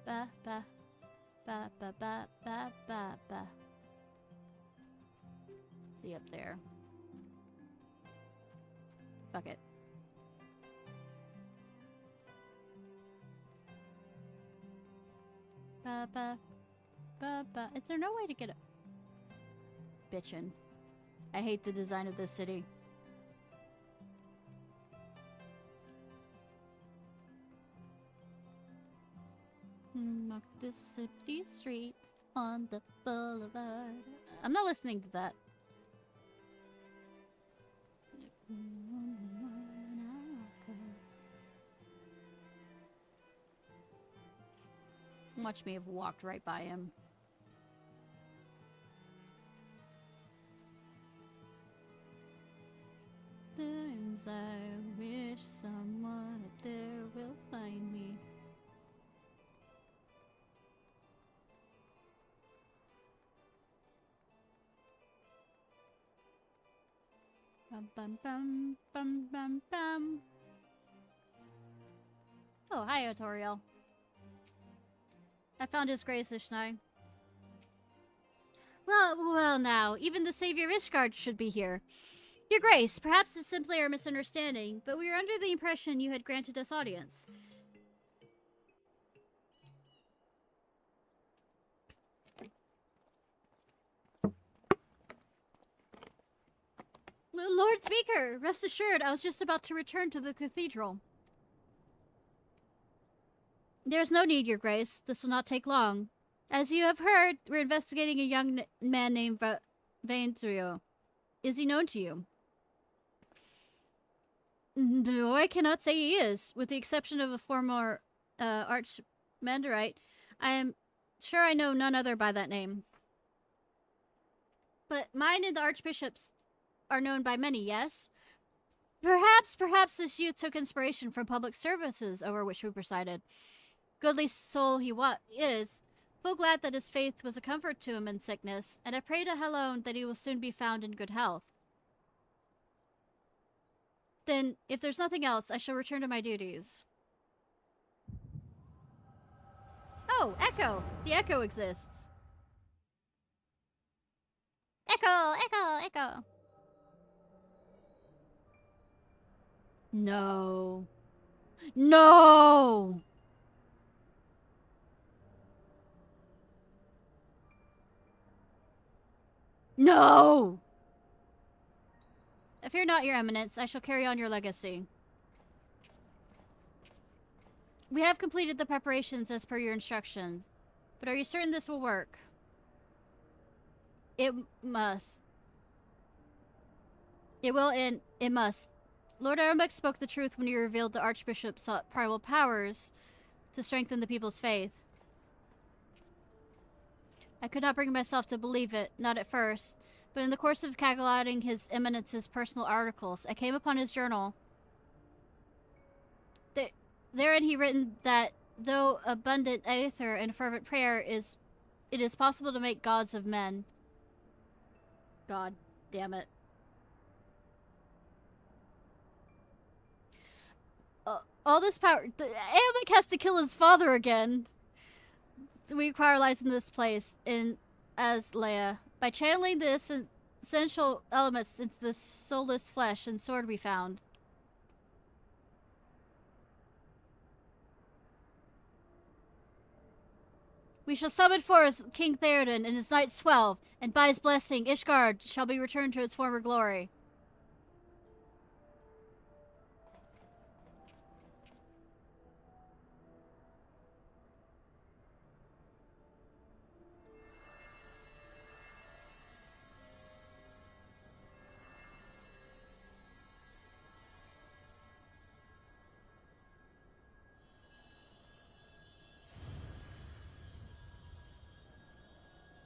ba ba ba ba ba ba ba. See up there. Fuck it. Ba ba ba ba. Is there no way to get a bitchin'? I hate the design of this city. Mark this city street on the boulevard. I'm not listening to that. Watch me have walked right by him. Times I wish someone up there will find me. Bum bum bum bum bum bum. Oh, hi, Otoriel. I found his grace, Ishnai. Well now, even the Savior Ishgard should be here. Your Grace, perhaps it's simply our misunderstanding, but we were under the impression you had granted us audience. Lord Speaker, rest assured, I was just about to return to the cathedral. There's no need, Your Grace. This will not take long. As you have heard, we're investigating a young man named Vainzrio. Is he known to you? No, I cannot say he is. With the exception of a former archmandarite, I am sure I know none other by that name. But mine and the archbishops are known by many, yes? Perhaps this youth took inspiration from public services over which we presided. Goodly soul he is, full glad that his faith was a comfort to him in sickness, and I pray to Helone that he will soon be found in good health. Then, if there's nothing else, I shall return to my duties. Oh, Echo! The Echo exists. Echo! Echo! Echo! No. No! No! I fear not, your eminence. I shall carry on your legacy. We have completed the preparations as per your instructions. But are you certain this will work? It must. It will and it must. Lord Aramek spoke the truth when he revealed the Archbishop sought primal powers to strengthen the people's faith. I could not bring myself to believe it, not at first, but in the course of calculating His Eminence's personal articles, I came upon his journal. Therein he written that though abundant aether and fervent prayer it is possible to make gods of men. God damn it. All this power... Aramek has to kill his father again. We require lies in this place, as Leia. By channeling the essential elements into the soulless flesh and sword we found. We shall summon forth King Theoden and his Knights 12, and by his blessing, Ishgard shall be returned to its former glory.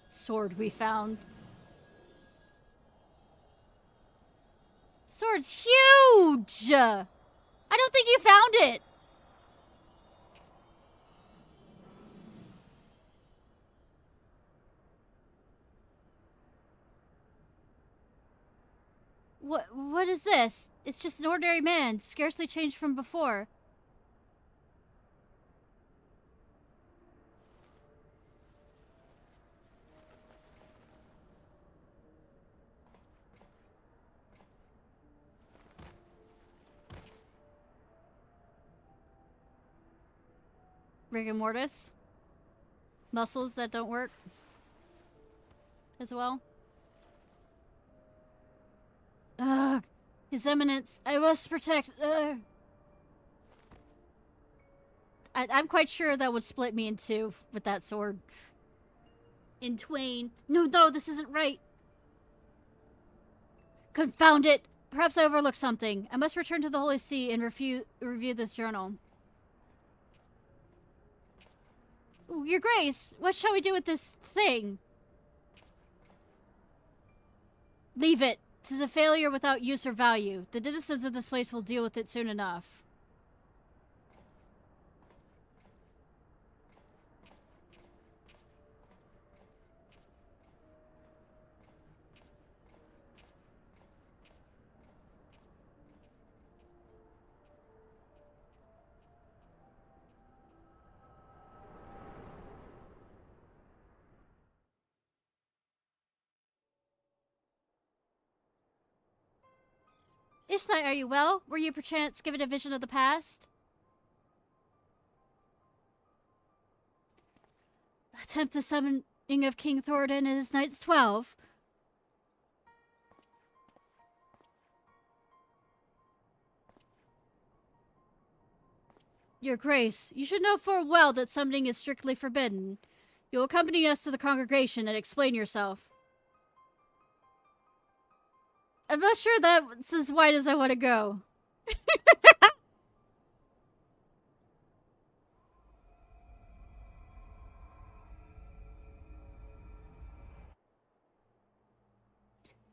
Sword we found. Sword's huge! I don't think you found it! What is this? It's just an ordinary man, scarcely changed from before. Rigor mortis. Muscles that don't work. As well. Ugh. His Eminence, I must protect. Ugh. I'm quite sure that would split me in two with that sword. In twain. No, this isn't right. Confound it! Perhaps I overlooked something. I must return to the Holy See and review this journal. Ooh, Your Grace, what shall we do with this thing? Leave it. 'Tis a failure without use or value. The denizens of this place will deal with it soon enough. Ishnai, are you well? Were you perchance given a vision of the past? Attempt the summoning of King Thoradin and his Knights 12? Your Grace, you should know full well that summoning is strictly forbidden. You'll accompany us to the congregation and explain yourself. I'm not sure that's as wide as I want to go.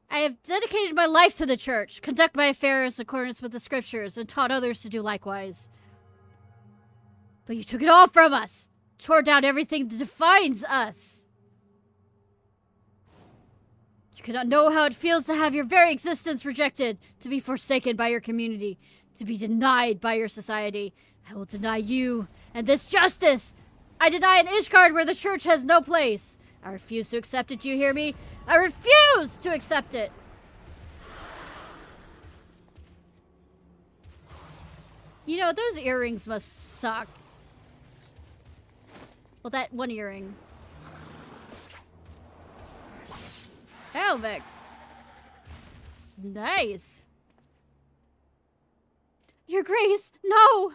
I have dedicated my life to the church, conduct my affairs in accordance with the scriptures, and taught others to do likewise. But you took it all from us, tore down everything that defines us. You cannot know how it feels to have your very existence rejected, to be forsaken by your community, to be denied by your society. I will deny you and this justice. I deny an Ishgard where the church has no place. I refuse to accept it, you hear me? I refuse to accept it! You know, those earrings must suck. Well, that one earring. Helvik. Nice. Your Grace, no!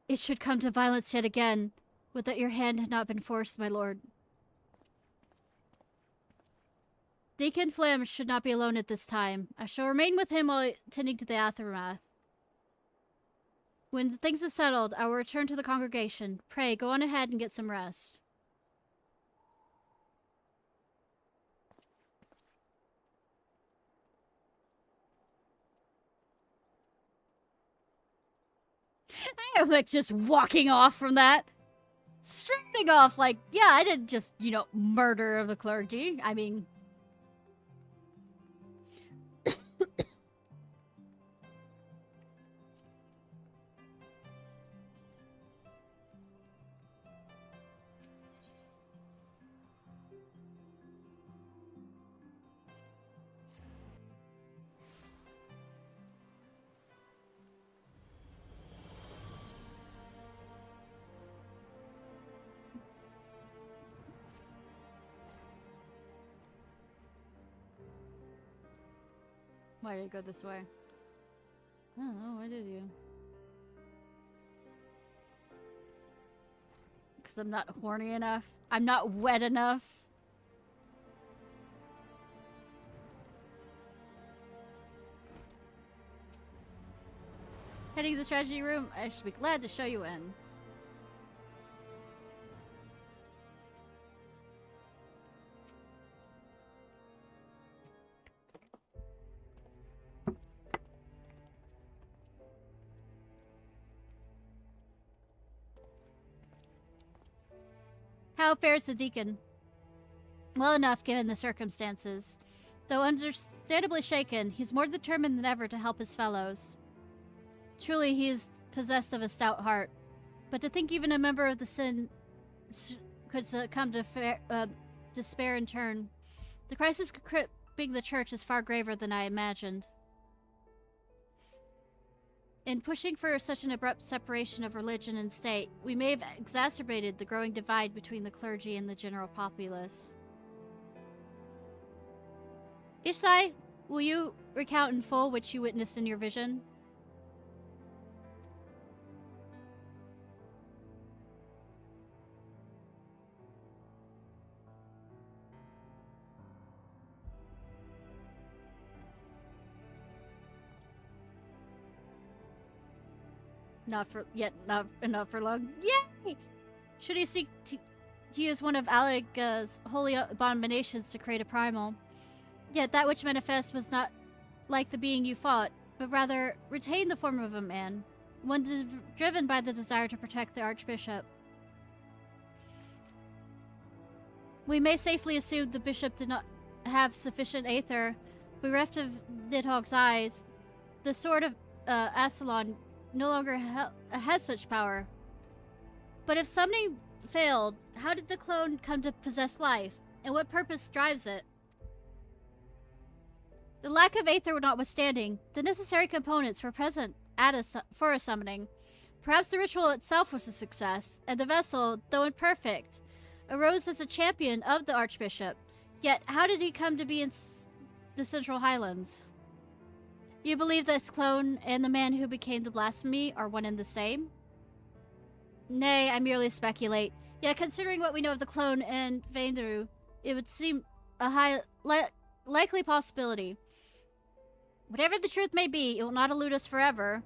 It should come to violence yet again. Would that your hand had not been forced, my lord. Deacon Flam should not be alone at this time. I shall remain with him while attending to the aftermath. When things are settled, I will return to the congregation. Pray, go on ahead and get some rest. I am like just walking off from that. Strutting off like, yeah, I didn't just, you know, murder the clergy. I mean... Why did it go this way? I don't know, why did you? Because I'm not horny enough? I'm not wet enough? Heading to the strategy room, I should be glad to show you in. How fares the deacon? Well enough, given the circumstances. Though understandably shaken, he's more determined than ever to help his fellows. Truly, he is possessed of a stout heart. But to think even a member of the sin could succumb to despair in turn. The crisis gripping the church is far graver than I imagined. In pushing for such an abrupt separation of religion and state, we may have exacerbated the growing divide between the clergy and the general populace. Ishnai, will you recount in full what you witnessed in your vision? Not enough for long. Yay! Should he seek to use one of Alleg's holy abominations to create a primal? Yet that which manifests was not like the being you fought, but rather retained the form of a man, one driven by the desire to protect the Archbishop. We may safely assume the bishop did not have sufficient aether, bereft of Nidhogg's eyes. The sword of Astalon no longer has such power. But if summoning failed, how did the clone come to possess life, and what purpose drives it? The lack of aether notwithstanding, the necessary components were present for a summoning. Perhaps the ritual itself was a success, and the vessel, though imperfect, arose as a champion of the Archbishop. Yet, how did he come to be in the Central Highlands? You believe this clone and the man who became the Blasphemy are one and the same? Nay, I merely speculate. Yeah, considering what we know of the clone and Vainderu, it would seem a likely possibility. Whatever the truth may be, it will not elude us forever.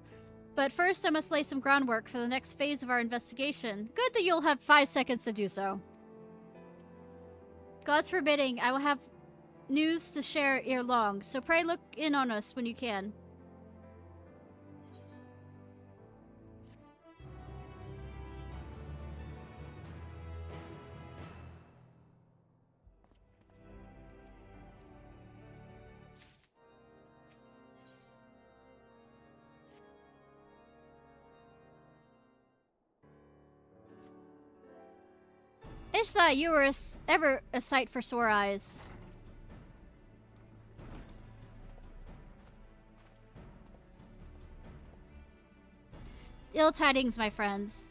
But first, I must lay some groundwork for the next phase of our investigation. Good that you'll have 5 seconds to do so. God's forbidding, I will have news to share ere long, so pray look in on us when you can. Ishnai, you were ever a sight for sore eyes. Ill tidings, my friends.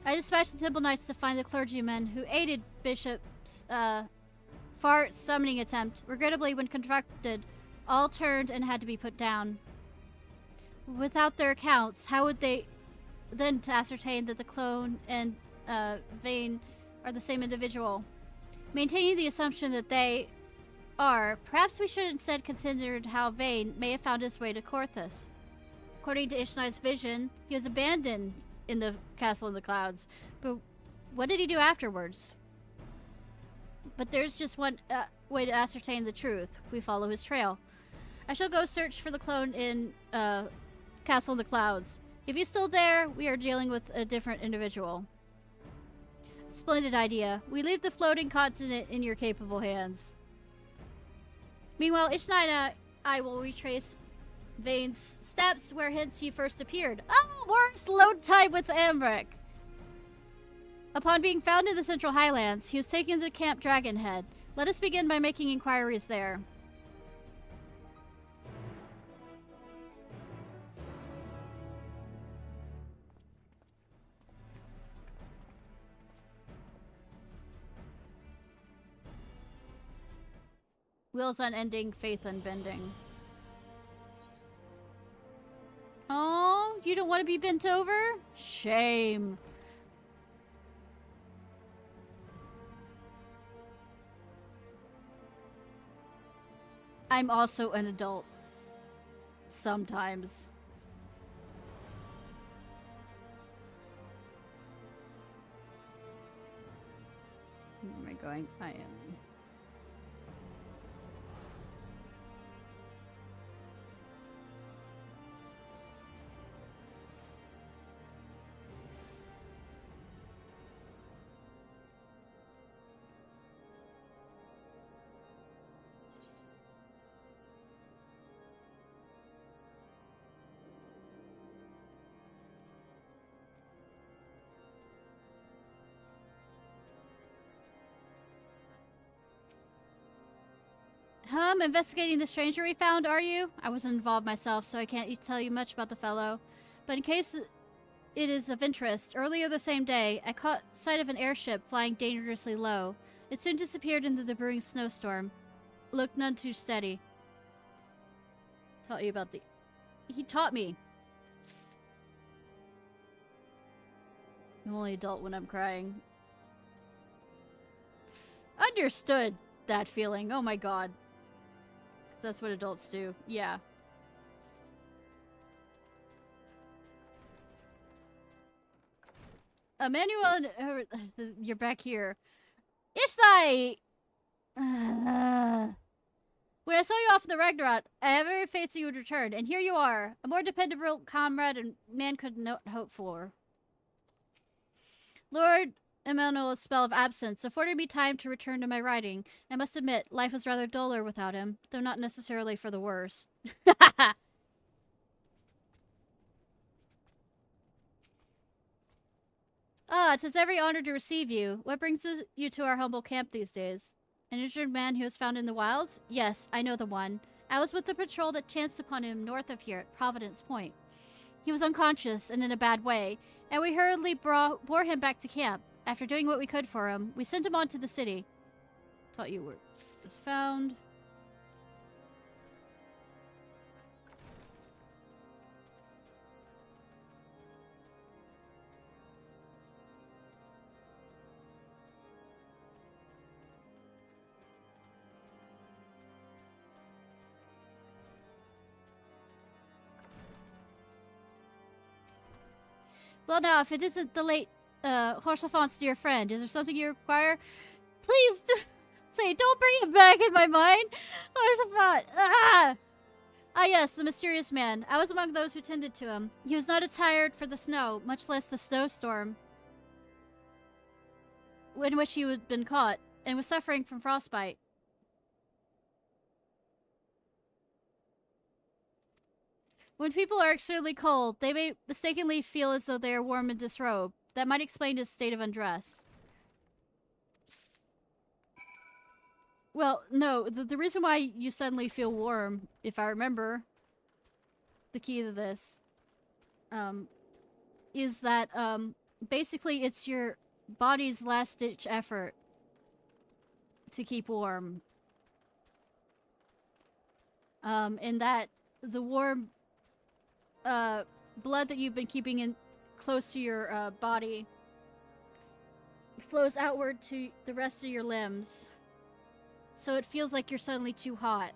I dispatched the Temple Knights to find the clergymen who aided Bishop's far summoning attempt. Regrettably, when confronted, all turned and had to be put down. Without their accounts, how would they then to ascertain that the clone and Vane are the same individual? Maintaining the assumption that they are, perhaps we should instead consider how Vane may have found his way to Korthus. According to Ishnai's vision, he was abandoned in the castle in the clouds. But what did he do afterwards? But there's just one way to ascertain the truth. We follow his trail. I shall go search for the clone in castle in the clouds. If he's still there, we are dealing with a different individual. Splendid idea. We leave the floating continent in your capable hands. Meanwhile, Ishnai and I will retrace Vane's steps where hence he first appeared. Oh, worst load time with Amric. Upon being found in the Central Highlands, he was taken to Camp Dragonhead. Let us begin by making inquiries there. Wills unending, faith unbending. Oh, you don't want to be bent over? Shame. I'm also an adult. Sometimes. Where am I going? I am. Investigating the stranger we found, are you? I wasn't involved myself, so I can't tell you much about the fellow. But in case it is of interest, earlier the same day, I caught sight of an airship flying dangerously low. It soon disappeared into the brewing snowstorm. Looked none too steady. Taught you about the... He taught me. I'm only adult when I'm crying. Understood that feeling. Oh my god. That's what adults do. Yeah. Emmanuel, you're back here. Ishnai! When I saw you off in the Ragnarok, I had every faith that you would return, and here you are. A more dependable comrade and man could not hope for. Lord Emmanuel's spell of absence afforded me time to return to my writing. I must admit, life was rather duller without him, though not necessarily for the worse. Ah, 'tis every honor to receive you. What brings you to our humble camp these days? An injured man who was found in the wilds? Yes, I know the one. I was with the patrol that chanced upon him north of here at Providence Point. He was unconscious and in a bad way, and we hurriedly bore him back to camp. After doing what we could for him, we sent him on to the city. Thought you were... was found. Well, now, if it isn't the late Horsafon's dear friend, is there something you require? Please say, don't bring it back in my mind. Horsafon! Ah! Ah, yes, the mysterious man. I was among those who tended to him. He was not attired for the snow, much less the snowstorm in which he had been caught, and was suffering from frostbite. When people are extremely cold, they may mistakenly feel as though they are warm and disrobed. That might explain his state of undress. Well, no, the reason why you suddenly feel warm, if I remember the key to this, is that, basically it's your body's last-ditch effort to keep warm. And that the warm, blood that you've been keeping in close to your, body flows outward to the rest of your limbs. So it feels like you're suddenly too hot.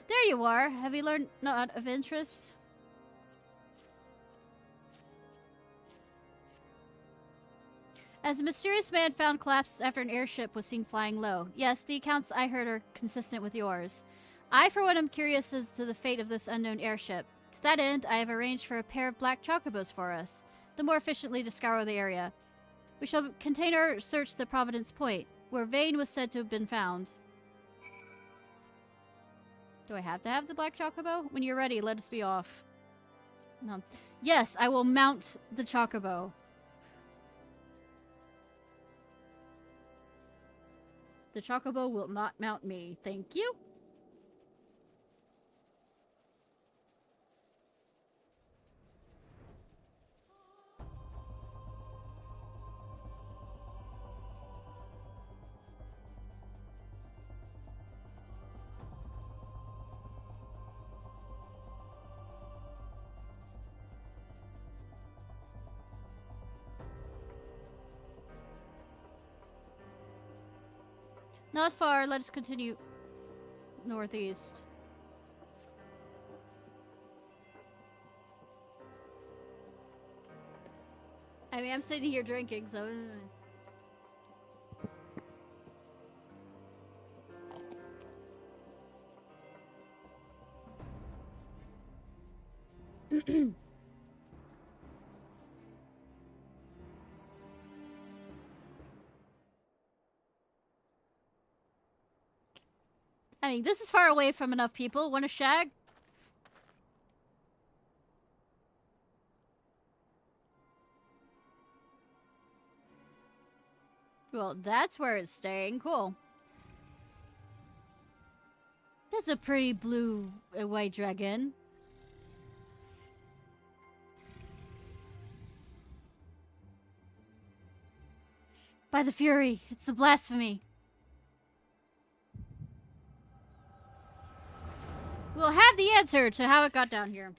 There you are. Have you learned not of interest? As a mysterious man found collapsed after an airship was seen flying low. Yes, the accounts I heard are consistent with yours. I, for one, am curious as to the fate of this unknown airship. To that end, I have arranged for a pair of black chocobos for us, the more efficiently to scour the area. We shall contain our search to Providence Point, where Vane was said to have been found. Do I have to have the black chocobo? When you're ready, let us be off. No. Yes, I will mount the chocobo. The chocobo will not mount me. Thank you. Not far. Let us continue northeast. I mean, I'm sitting here drinking, so... I mean, this is far away from enough people. Want a shag? Well, that's where it's staying. Cool. That's a pretty blue white dragon. By the Fury, it's the Blasphemy. We'll have the answer to how it got down here.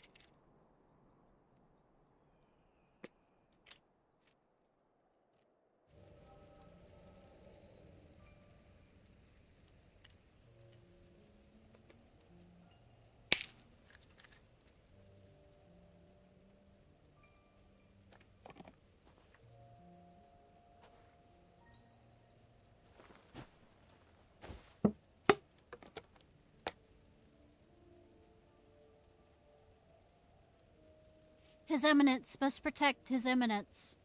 His Eminence must protect His Eminence.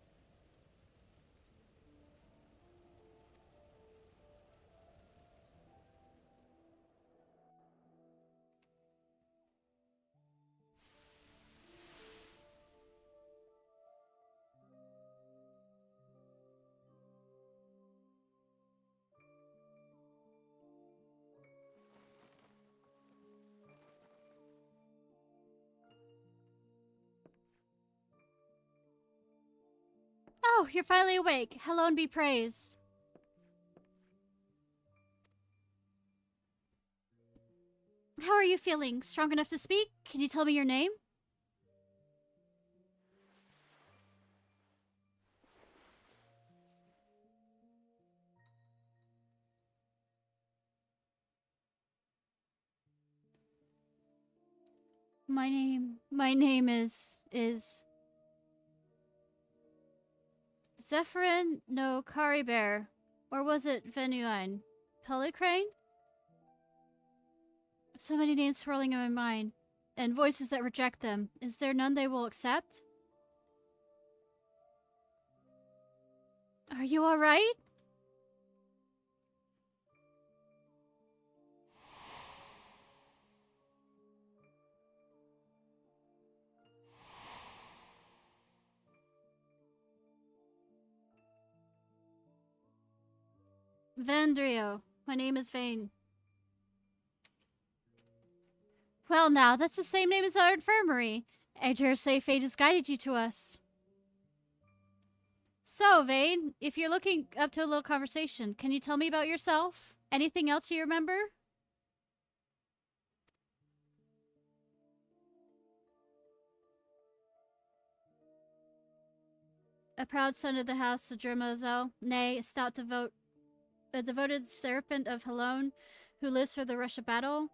Oh, you're finally awake. Hello and be praised. How are you feeling? Strong enough to speak? Can you tell me your name? My name is Zephyrin no Caribert. Or was it Venuine? Pelicrane? So many names swirling in my mind, and voices that reject them. Is there none they will accept? Are you alright? Vendrio. My name is Vane. Well now, that's the same name as our infirmary. I dare say fate has guided you to us. So, Vane, if you're looking up to a little conversation, can you tell me about yourself? Anything else you remember? A proud son of the house of Germozel, nay, a devoted serpent of Helone, who lives for the rush of battle,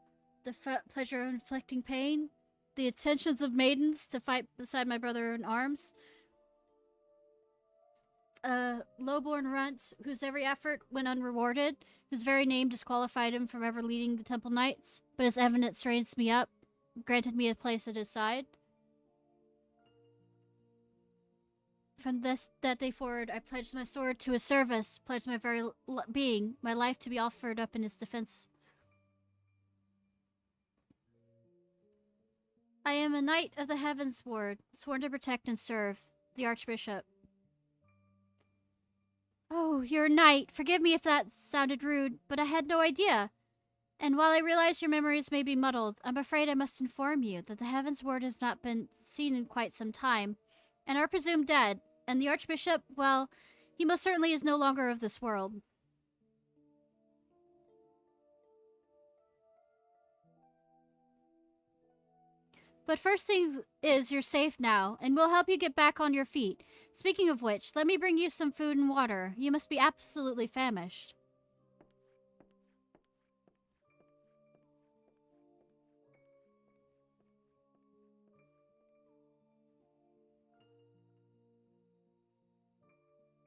the pleasure of inflicting pain, the attentions of maidens to fight beside my brother in arms, a lowborn runt whose every effort went unrewarded, whose very name disqualified him from ever leading the Temple Knights, but his evidence raised me up, granted me a place at his side. From that day forward, I pledged my sword to his service, pledged my very being, my life to be offered up in his defense. I am a knight of the Heavens Ward, sworn to protect and serve the Archbishop. Oh, you're a knight. Forgive me if that sounded rude, but I had no idea. And while I realize your memories may be muddled, I'm afraid I must inform you that the Heavens Ward has not been seen in quite some time, and are presumed dead. And the Archbishop, well, he most certainly is no longer of this world. But first thing is, you're safe now, and we'll help you get back on your feet. Speaking of which, let me bring you some food and water. You must be absolutely famished.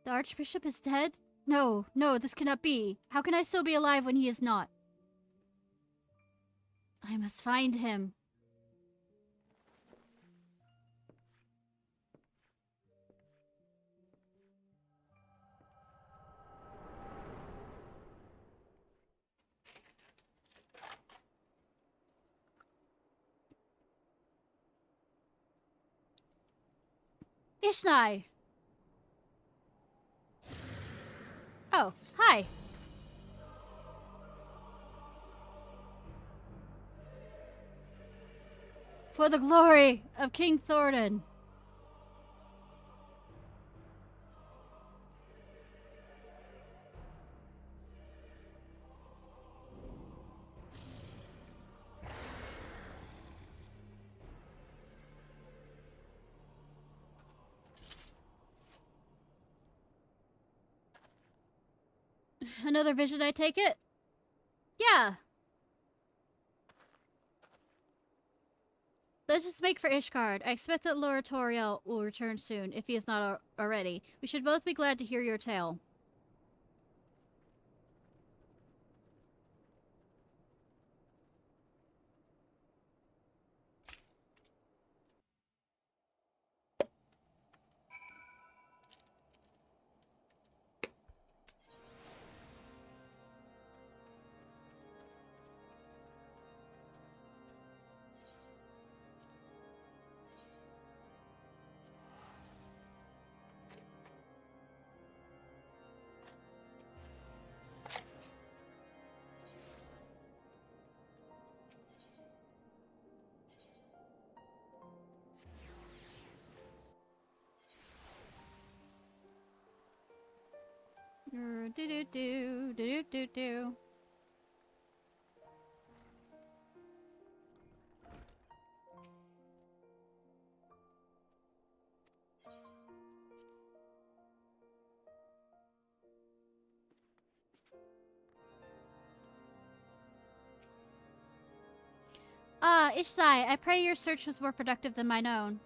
The Archbishop is dead? No, no, this cannot be. How can I still be alive when he is not? I must find him. Ishnai! Oh, hi. For the glory of King Thornton. Another vision, I take it? Yeah. Let's just make for Ishgard. I expect that Lord Toriel will return soon, if he is not already. We should both be glad to hear your tale. Do-do-do. Ishnai, I pray your search was more productive than mine own.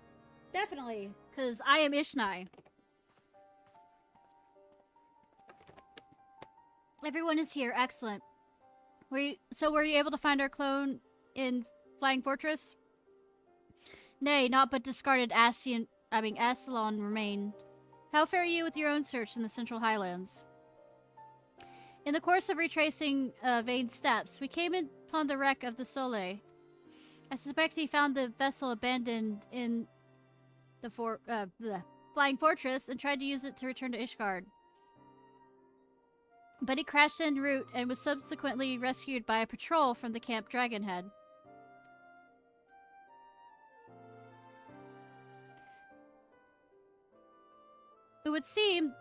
Definitely, because I am Ishnai. Everyone is here. Excellent. Were you able to find our clone in Flying Fortress? Nay, not but discarded Astalon remained. How fare you with your own search in the Central Highlands? In the course of retracing Vane's steps, we came upon the wreck of the Soleil. I suspect he found the vessel abandoned in the Flying Fortress and tried to use it to return to Ishgard. But he crashed en route and was subsequently rescued by a patrol from the Camp Dragonhead. It would seem,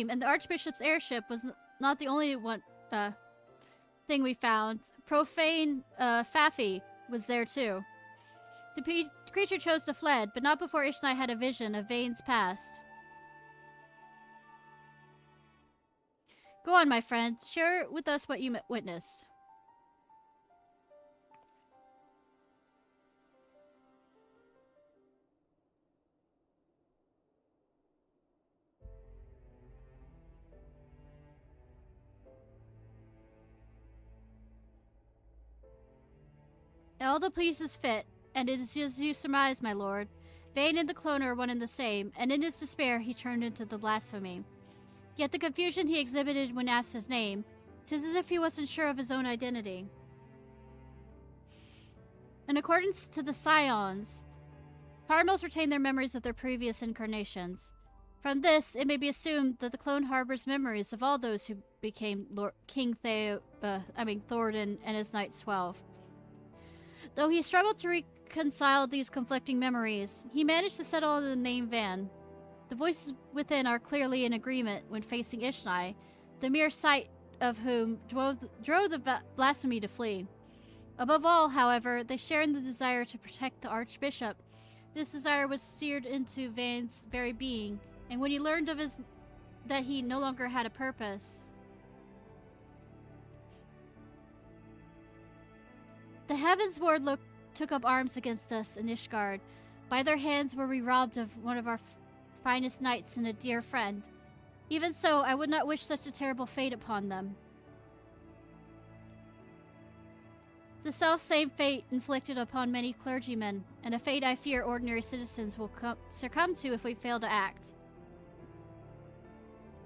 and the Archbishop's airship was not the only one thing we found. Profane Faffy was there too. The creature chose to fled, but not before Ishnai had a vision of Vane's past. Go on, my friend. Share with us what you witnessed. All the pieces fit, and it is as you surmise, my lord. Vane and the clone are one and the same, and in his despair he turned into the Blasphemy. Yet the confusion he exhibited when asked his name, 'tis as if he wasn't sure of his own identity. In accordance to the Scions, Parmels retain their memories of their previous incarnations. From this, it may be assumed that the clone harbors memories of all those who became King Thoradin and his Knights 12. Though he struggled to reconcile these conflicting memories, he managed to settle on the name Van. The voices within are clearly in agreement when facing Ishnai, the mere sight of whom drove the Blasphemy to flee. Above all, however, they share in the desire to protect the Archbishop. This desire was seared into Van's very being, and when he learned of that he no longer had a purpose, the Heavens Ward took up arms against us in Ishgard. By their hands were we robbed of one of our finest knights and a dear friend. Even so, I would not wish such a terrible fate upon them. The self-same fate inflicted upon many clergymen, and a fate I fear ordinary citizens will succumb to if we fail to act.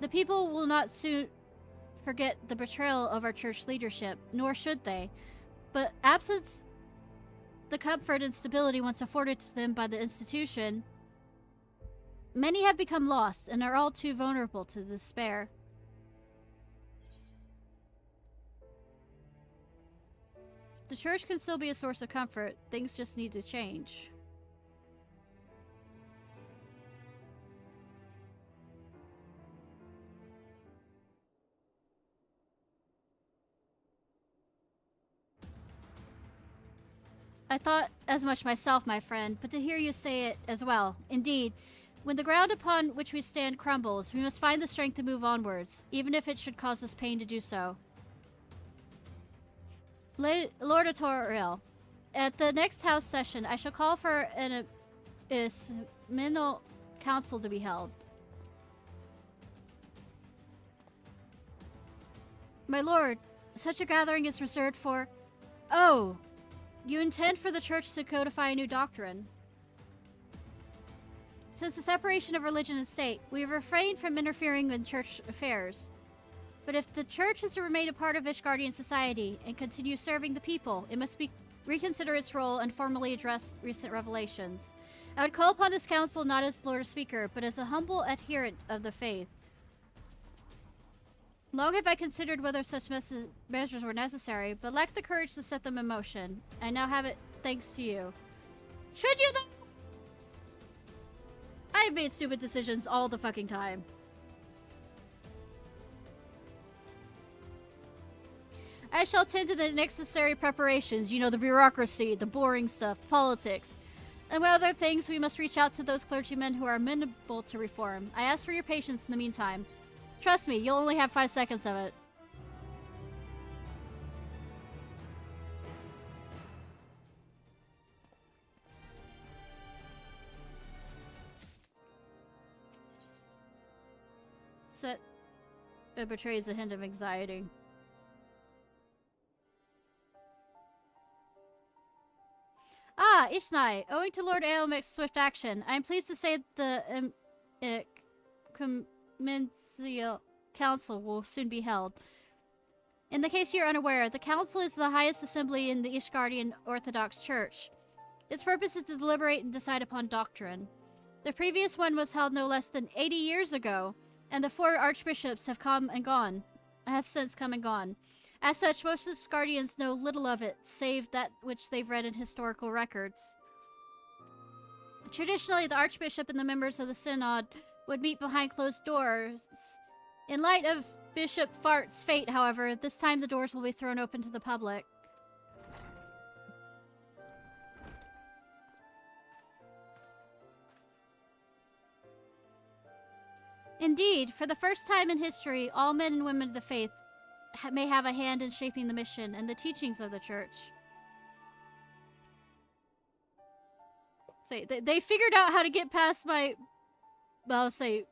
The people will not soon forget the betrayal of our church leadership, nor should they, but absence the comfort and stability once afforded to them by the institution, many have become lost and are all too vulnerable to despair. The church can still be a source of comfort. Things just need to change. I thought as much myself, my friend, but to hear you say it as well. Indeed, when the ground upon which we stand crumbles, we must find the strength to move onwards, even if it should cause us pain to do so. Lord Atoriel, at the next house session, I shall call for an Isminal council to be held. My lord, such a gathering is reserved for... Oh! You intend for the church to codify a new doctrine. Since the separation of religion and state, we have refrained from interfering in church affairs. But if the church is to remain a part of Ishgardian society and continue serving the people, it must reconsider its role and formally address recent revelations. I would call upon this council not as Lord Speaker, but as a humble adherent of the faith. Long have I considered whether such measures were necessary, but lacked the courage to set them in motion. I now have it thanks to you. Should you though? I've made stupid decisions all the fucking time. I shall tend to the necessary preparations, you know, the bureaucracy, the boring stuff, the politics. And with other things, we must reach out to those clergymen who are amenable to reform. I ask for your patience in the meantime. Trust me, you'll only have 5 seconds of it. It betrays a hint of anxiety. Ah, Ishnai. Owing to Lord Aelmic's swift action, I am pleased to say that the Commensal Council will soon be held. In the case you're unaware, the Council is the highest assembly in the Ishgardian Orthodox Church. Its purpose is to deliberate and decide upon doctrine. The previous one was held no less than 80 years ago, and the 4 archbishops have since come and gone. As such, most of the Skardians know little of it, save that which they've read in historical records. Traditionally, the archbishop and the members of the synod would meet behind closed doors. In light of Bishop Fart's fate, however, this time the doors will be thrown open to the public. Indeed, for the first time in history, all men and women of the faith may have a hand in shaping the mission and the teachings of the church. So they figured out how to get past my, well, say,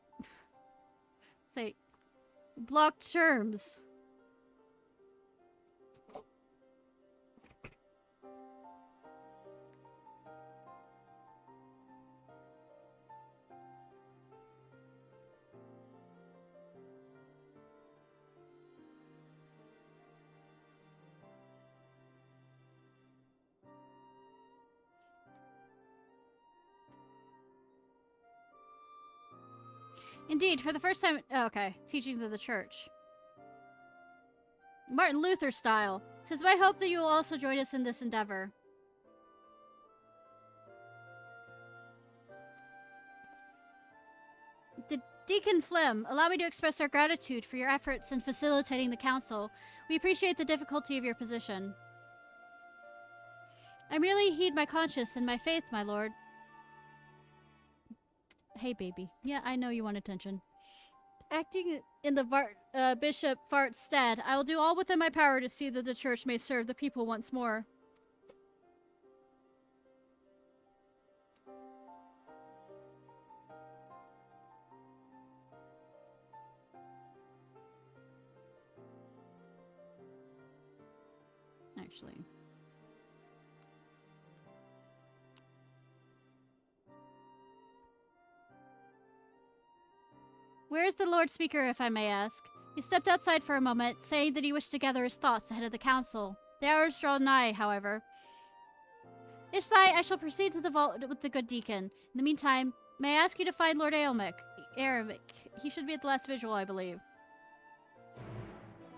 blocked terms. Indeed, for the first time... Oh, okay. Teachings of the Church. Martin Luther style. 'Tis my hope that you will also join us in this endeavor. Deacon Flem, allow me to express our gratitude for your efforts in facilitating the council. We appreciate the difficulty of your position. I merely heed my conscience and my faith, my lord. Hey, baby. Yeah, I know you want attention. Acting in the Bishop Fart's stead, I will do all within my power to see that the church may serve the people once more. Actually... Where is the Lord Speaker, if I may ask? He stepped outside for a moment, saying that he wished to gather his thoughts ahead of the council. The hours draw nigh, however. Ishnai, I shall proceed to the vault with the good deacon. In the meantime, may I ask you to find Lord Aelmic? He should be at the last visual, I believe.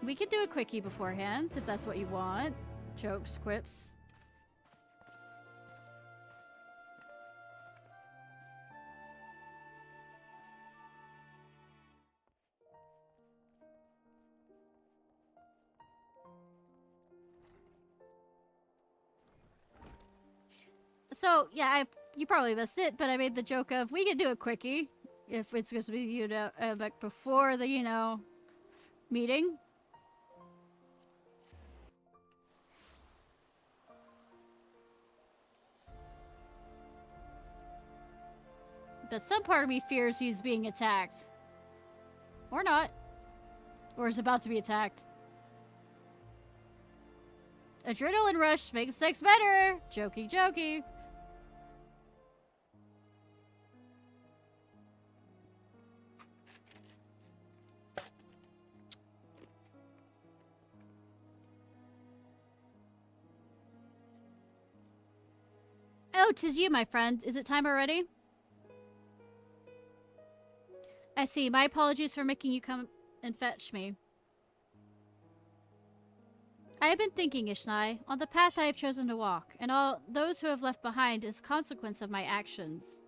We could do a quickie beforehand, if that's what you want. Jokes, quips. So, yeah, you probably missed it, but I made the joke of, we could do a quickie, if it's going to be, you know, like before the, you know, meeting. But some part of me fears he's being attacked. Or not. Or is about to be attacked. Adrenaline rush makes sex better! Jokey, jokey. Oh, 'tis you, my friend. Is it time already? I see. My apologies for making you come and fetch me. I have been thinking, Ishnai, on the path I have chosen to walk, and all those who have left behind as a consequence of my actions.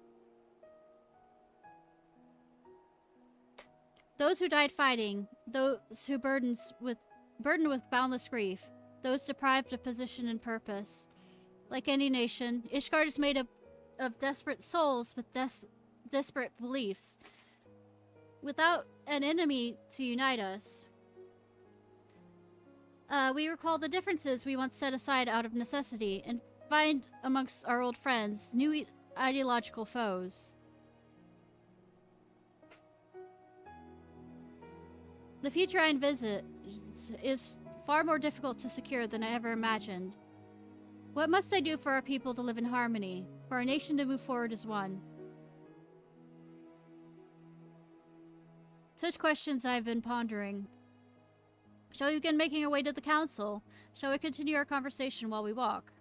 Those who died fighting, those who burdened with boundless grief, those deprived of position and purpose. Like any nation, Ishgard is made up of desperate souls with disparate beliefs, without an enemy to unite us. We recall the differences we once set aside out of necessity, and find amongst our old friends new ideological foes. The future I envisage is far more difficult to secure than I ever imagined. What must I do for our people to live in harmony, for our nation to move forward as one? Such questions I've been pondering. Shall we begin making our way to the council? Shall we continue our conversation while we walk?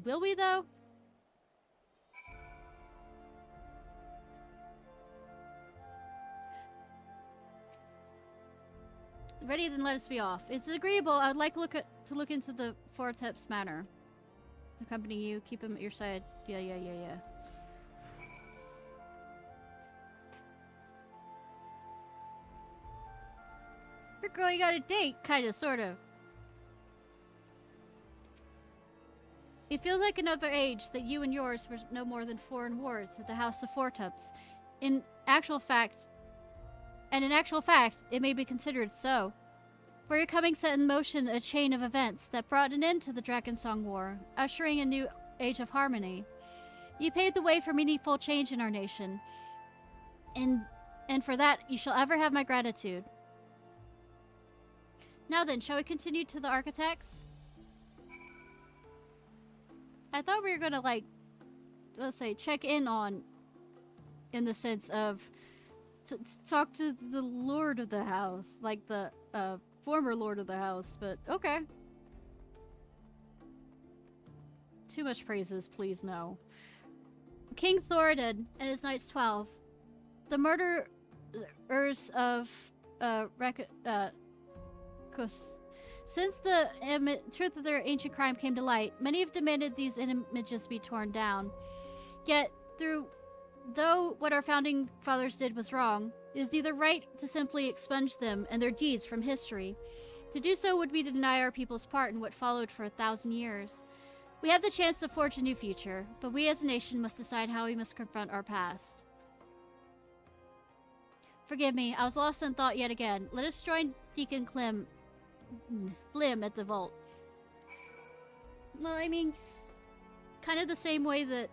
Will we, though? Ready, then let us be off. It's agreeable. I'd like to look into the Forteps Manor. Accompany you. Keep him at your side. Yeah. Your girl, you got a date, kinda, sorta. It feels like another age that you and yours were no more than foreign wards at the House of Forteps. In actual fact, it may be considered so. For your coming set in motion a chain of events that brought an end to the Dragonsong War, ushering a new age of harmony. You paved the way for meaningful change in our nation, and for that you shall ever have my gratitude. Now then, shall we continue to the architects? I thought we were gonna, like, let's say, check in on, in the sense of, talk to the Lord of the House, like the, former Lord of the House, but okay. Too much praises, please no. King Thoradin and his Knights 12. The murderers of, since the truth of their ancient crime came to light, many have demanded these images be torn down. Yet, though what our founding fathers did was wrong, it is neither right to simply expunge them and their deeds from history. To do so would be to deny our people's part in what followed for 1,000 years. We have the chance to forge a new future, but we as a nation must decide how we must confront our past. Forgive me, I was lost in thought yet again. Let us join Deacon Flim at the vault. Well, I mean, kind of the same way that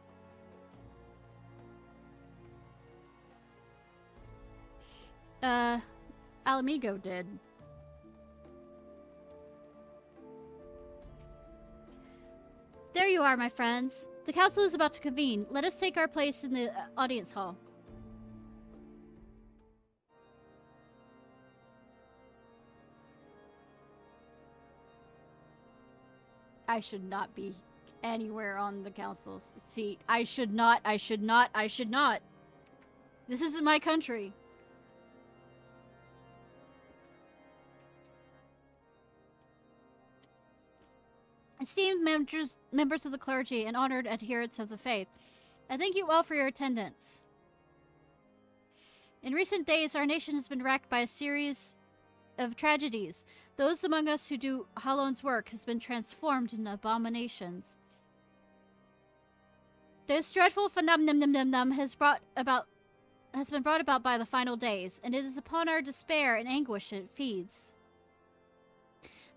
Alamigo did. There you are, my friends. The council is about to convene. Let us take our place in the audience hall. I should not be anywhere on the council's seat. I should not. This isn't my country. Esteemed members of the clergy and honored adherents of the faith, I thank you all for your attendance. In recent days, our nation has been racked by a series of tragedies. Those among us who do Halon's work has been transformed into abominations. This dreadful phenomenon has been brought about by the final days, and it is upon our despair and anguish it feeds.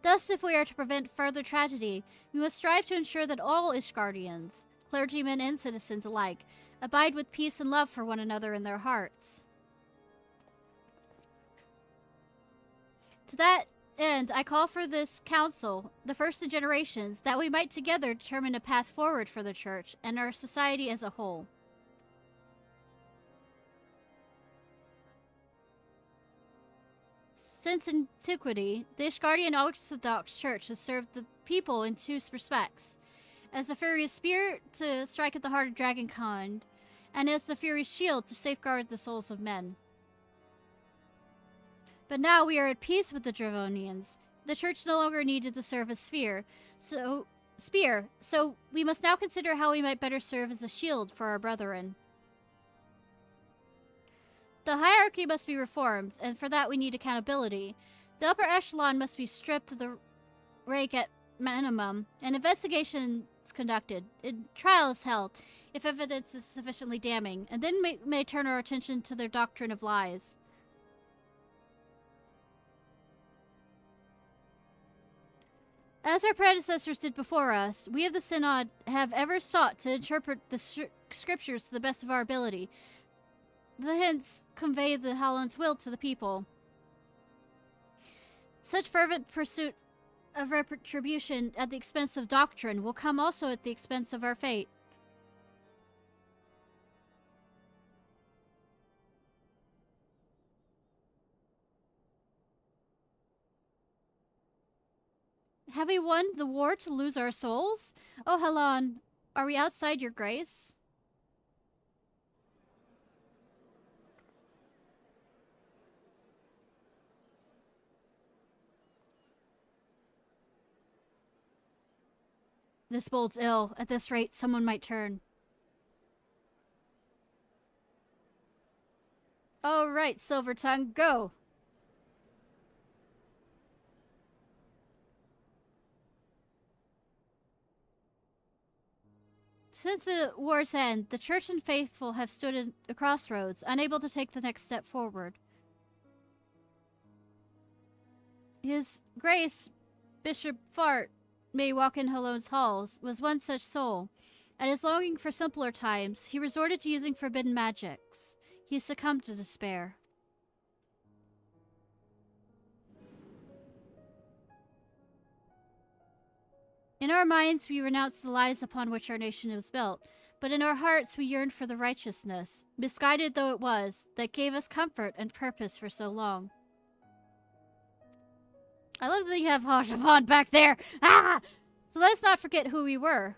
Thus, if we are to prevent further tragedy, we must strive to ensure that all Ishgardians, clergymen and citizens alike, abide with peace and love for one another in their hearts. To that end, I call for this council, the first of generations, that we might together determine a path forward for the church and our society as a whole. Since antiquity, the Ishgardian Orthodox Church has served the people in two respects. As the Fury's spear to strike at the heart of dragonkind, and as the Fury's shield to safeguard the souls of men. But now we are at peace with the Dravonians. The church no longer needed to serve as spear, so we must now consider how we might better serve as a shield for our brethren. The hierarchy must be reformed, and for that we need accountability. The upper echelon must be stripped to the rank at minimum, and investigations conducted, and trials held, if evidence is sufficiently damning, and then may turn our attention to their doctrine of lies. As our predecessors did before us, we of the Synod have ever sought to interpret the scriptures to the best of our ability. The hints convey the Hallown's will to the people. Such fervent pursuit of retribution at the expense of doctrine will come also at the expense of our fate. Have we won the war to lose our souls? Oh, Halon, are we outside your grace? This bodes ill. At this rate, someone might turn. All right, Silver Tongue, go! Since the war's end, the Church and faithful have stood at a crossroads, unable to take the next step forward. His Grace, Bishop Fart, may walk in Hallown's halls, was one such soul. At his longing for simpler times, he resorted to using forbidden magics. He succumbed to despair. In our minds, we renounce the lies upon which our nation was built, but in our hearts we yearned for the righteousness, misguided though it was, that gave us comfort and purpose for so long. I love that you have Hajavon back there! Ah! So let's not forget who we were.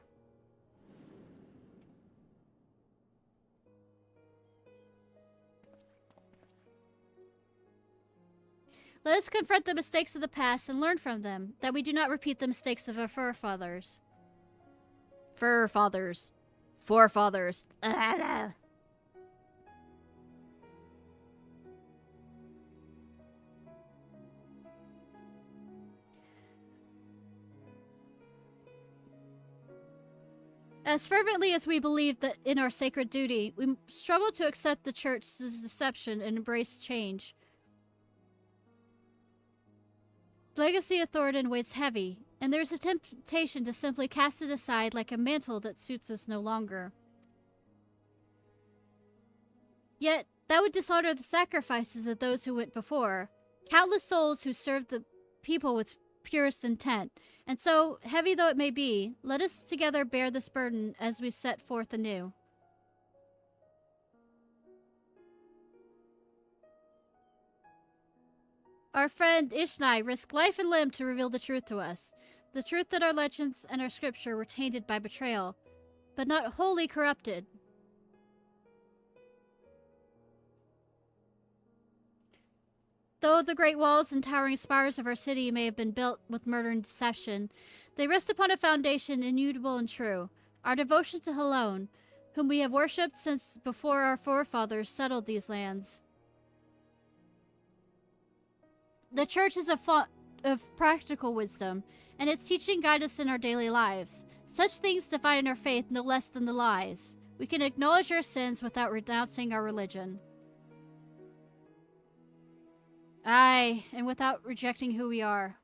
Let us confront the mistakes of the past and learn from them, that we do not repeat the mistakes of our forefathers. Forefathers. As fervently as we believe that in our sacred duty, we struggle to accept the Church's deception and embrace change. The legacy of Thornton weighs heavy, and there's a temptation to simply cast it aside like a mantle that suits us no longer. Yet, that would dishonor the sacrifices of those who went before, countless souls who served the people with purest intent. And so, heavy though it may be, let us together bear this burden as we set forth anew. Our friend Ishnai risked life and limb to reveal the truth to us. The truth that our legends and our scripture were tainted by betrayal, but not wholly corrupted. Though the great walls and towering spires of our city may have been built with murder and deception, they rest upon a foundation immutable and true, our devotion to Hallown, whom we have worshipped since before our forefathers settled these lands. The Church is a font of practical wisdom, and its teaching guide us in our daily lives. Such things define our faith no less than the lies. We can acknowledge our sins without renouncing our religion. Aye, and without rejecting who we are.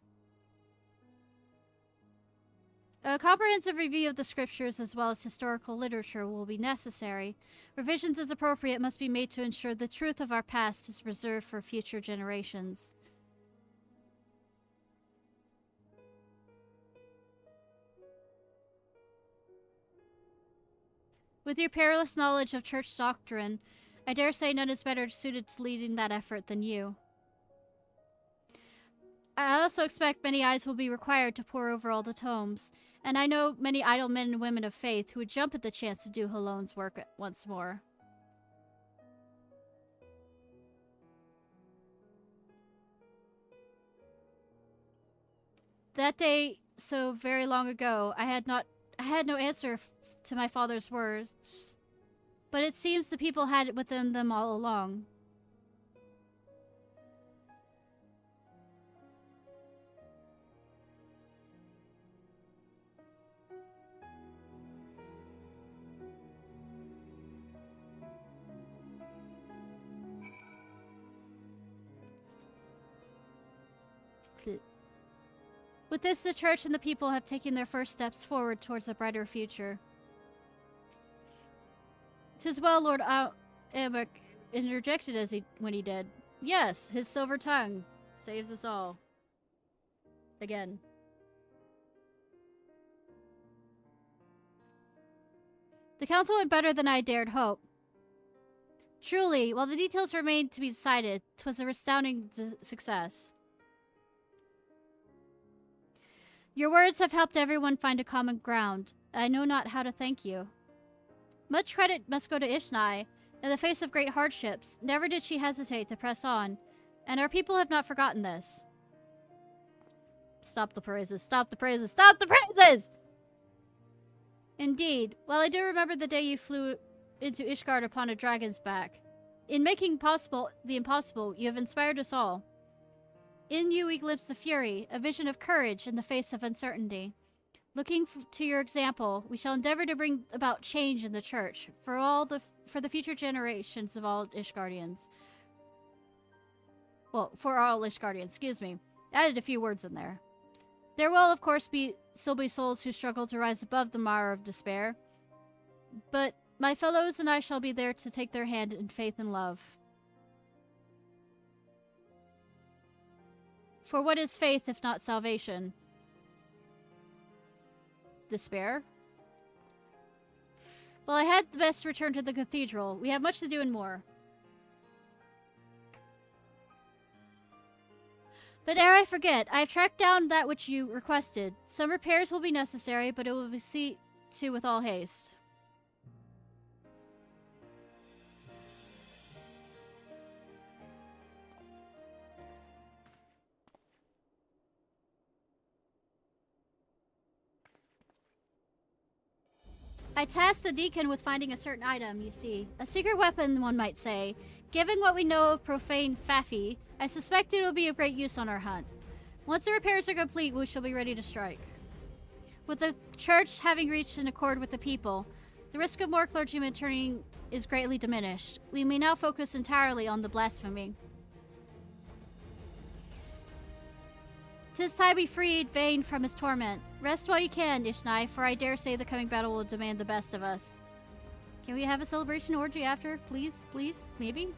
A comprehensive review of the scriptures as well as historical literature will be necessary. Revisions as appropriate must be made to ensure the truth of our past is preserved for future generations. With your perilous knowledge of church doctrine, I dare say none is better suited to leading that effort than you. I also expect many eyes will be required to pore over all the tomes, and I know many idle men and women of faith who would jump at the chance to do Hallown's work once more. That day, so very long ago, I had no answer to my father's words, but it seems the people had it within them all along. With this, the Church and the people have taken their first steps forward towards a brighter future. 'Tis well, Lord Amok, interjected when he did. Yes, his silver tongue saves us all. Again. The council went better than I dared hope. Truly, while the details remained to be decided, 'twas a resounding success. Your words have helped everyone find a common ground. I know not how to thank you. Much credit must go to Ishnai. In the face of great hardships, never did she hesitate to press on, and our people have not forgotten this. Stop the praises, stop the praises, stop the praises! Indeed, while I do remember the day you flew into Ishgard upon a dragon's back, in making possible the impossible, you have inspired us all. In you we glimpse the fury, a vision of courage in the face of uncertainty. Looking to your example, we shall endeavor to bring about change in the church for the future generations of all Ishgardians. Well, for all Ishgardians, excuse me. Added a few words in there. There will, of course, still be souls who struggle to rise above the mire of despair. But my fellows and I shall be there to take their hand in faith and love. For what is faith if not salvation? Despair? Well, I had best return to the cathedral. We have much to do and more. But ere I forget, I have tracked down that which you requested. Some repairs will be necessary, but it will be seen to with all haste. I tasked the deacon with finding a certain item, you see. A secret weapon, one might say. Given what we know of profane Faffy, I suspect it will be of great use on our hunt. Once the repairs are complete, we shall be ready to strike. With the church having reached an accord with the people, the risk of more clergymen turning is greatly diminished. We may now focus entirely on the blasphemy. 'Tis time we freed Vane from his torment. Rest while you can, Ishnai, for I dare say the coming battle will demand the best of us. Can we have a celebration orgy after? Please? Please? Maybe?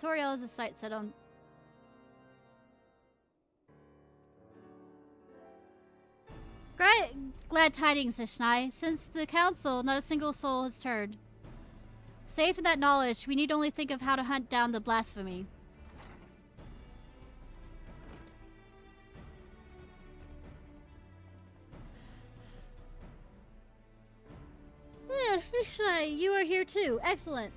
Toriel is a sight set on. Glad tidings, Ishnai. Since the council, not a single soul has turned. Safe in that knowledge, we need only think of how to hunt down the blasphemy. Ishnai, you are here too. Excellent.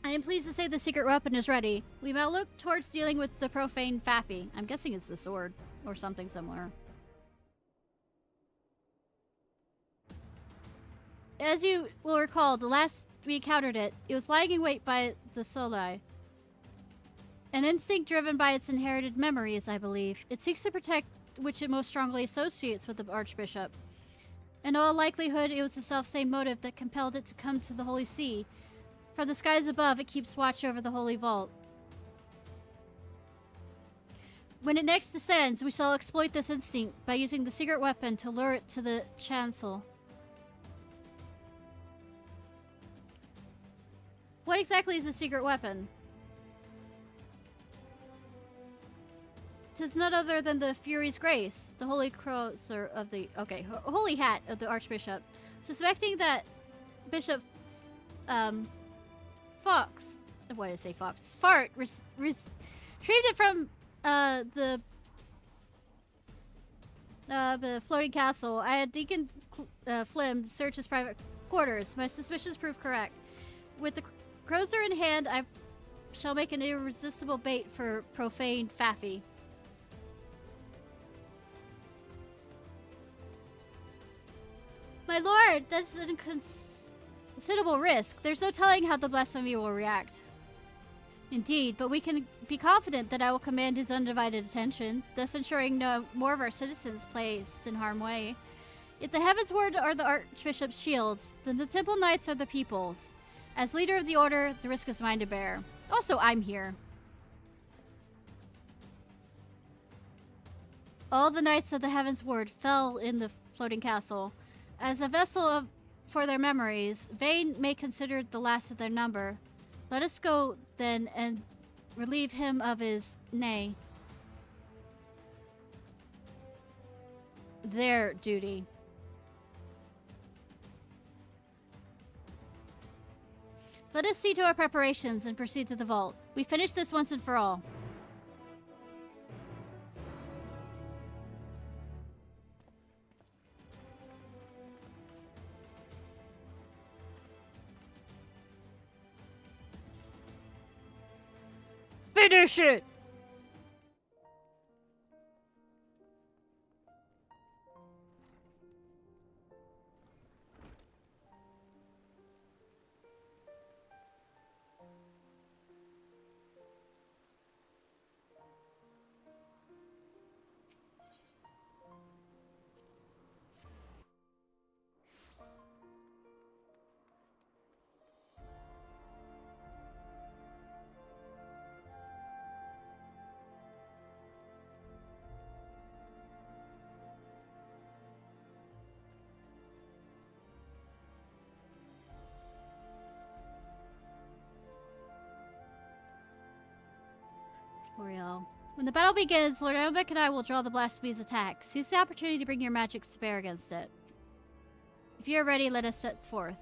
I am pleased to say the secret weapon is ready. We may look towards dealing with the profane Faffy. I'm guessing it's the sword, or something similar. As you will recall, the last we encountered it, it was lying in wait by the Soli. An instinct driven by its inherited memories, I believe. It seeks to protect which it most strongly associates with the Archbishop. In all likelihood, it was the self-same motive that compelled it to come to the Holy See. From the skies above, it keeps watch over the Holy Vault. When it next descends, we shall exploit this instinct by using the secret weapon to lure it to the chancel. What exactly is a secret weapon? 'Tis none other than the Fury's Grace, the holy crosier of the... Okay, holy hat of the Archbishop. Suspecting that Bishop... Fox... What did I say, Fox? Fart retrieved it from, the floating castle. I had Deacon Flim search his private quarters. My suspicions proved correct. With the crosier in hand, I shall make an irresistible bait for profane Faffy. My lord, that's an considerable risk. There's no telling how the blasphemy will react. Indeed, but we can be confident that I will command his undivided attention, thus ensuring no more of our citizens placed in harm's way. If the Heavens Ward are the Archbishop's shields, then the Temple Knights are the people's. As leader of the Order, the risk is mine to bear. Also, I'm here. All the knights of the Heaven's Ward fell in the floating castle. As a vessel for their memories, Vayne may consider the last of their number. Let us go, then, and relieve him of his nay. Their duty. Let us see to our preparations and proceed to the vault. We finish this once and for all. Finish it! Oriel. When the battle begins, Lord Elbeck and I will draw the Blasphemy's attack. Seize the opportunity to bring your magic to bear against it. If you are ready, let us set forth.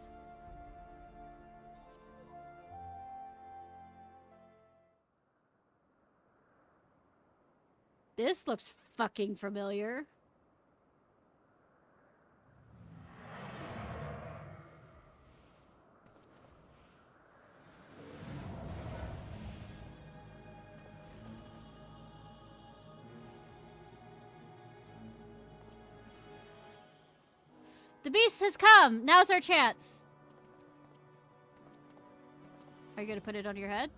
This looks fucking familiar. The beast has come! Now's our chance! Are you gonna put it on your head?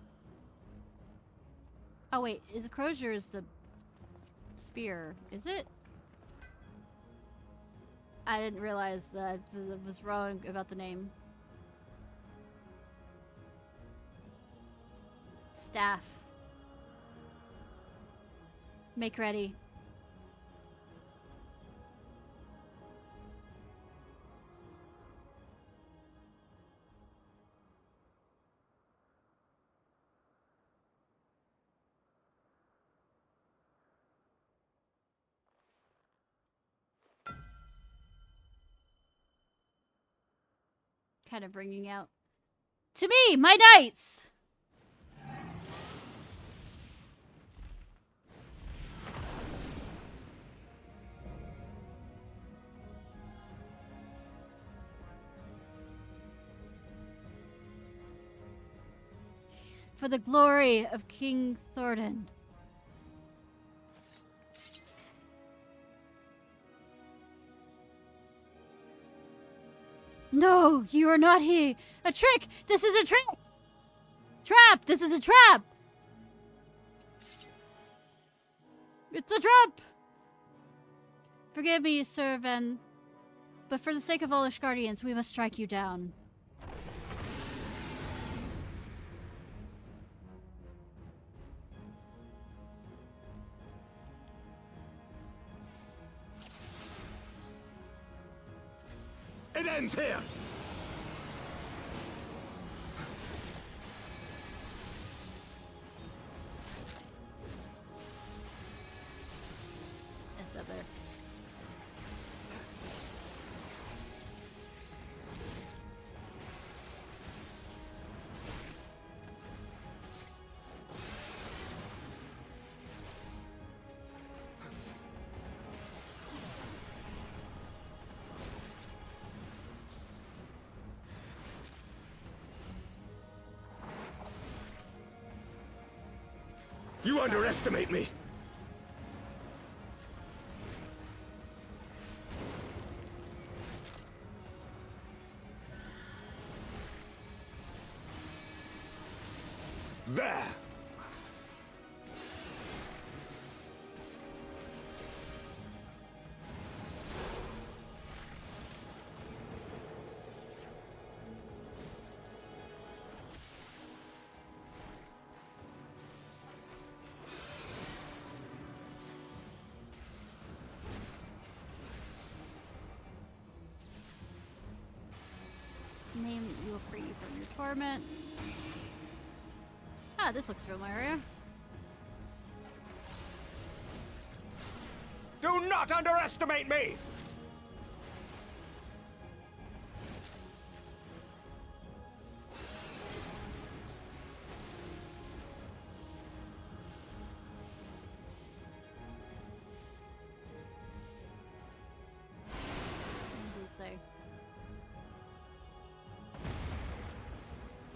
Oh wait, the crozier is the spear, is it? I didn't realize that I was wrong about the name. Staff. Make ready. Kind of bringing out to me, my knights. For the glory of King Thornton. No, you are not he. A trick! This is a trick! Trap! This is a trap! It's a trap! Forgive me, Sir Ven, but for the sake of all Ishgardians, we must strike you down. It ends here! It's up there. You underestimate me! There! Then we'll free you from your torment. Ah, this looks familiar. Do not underestimate me! What did it say?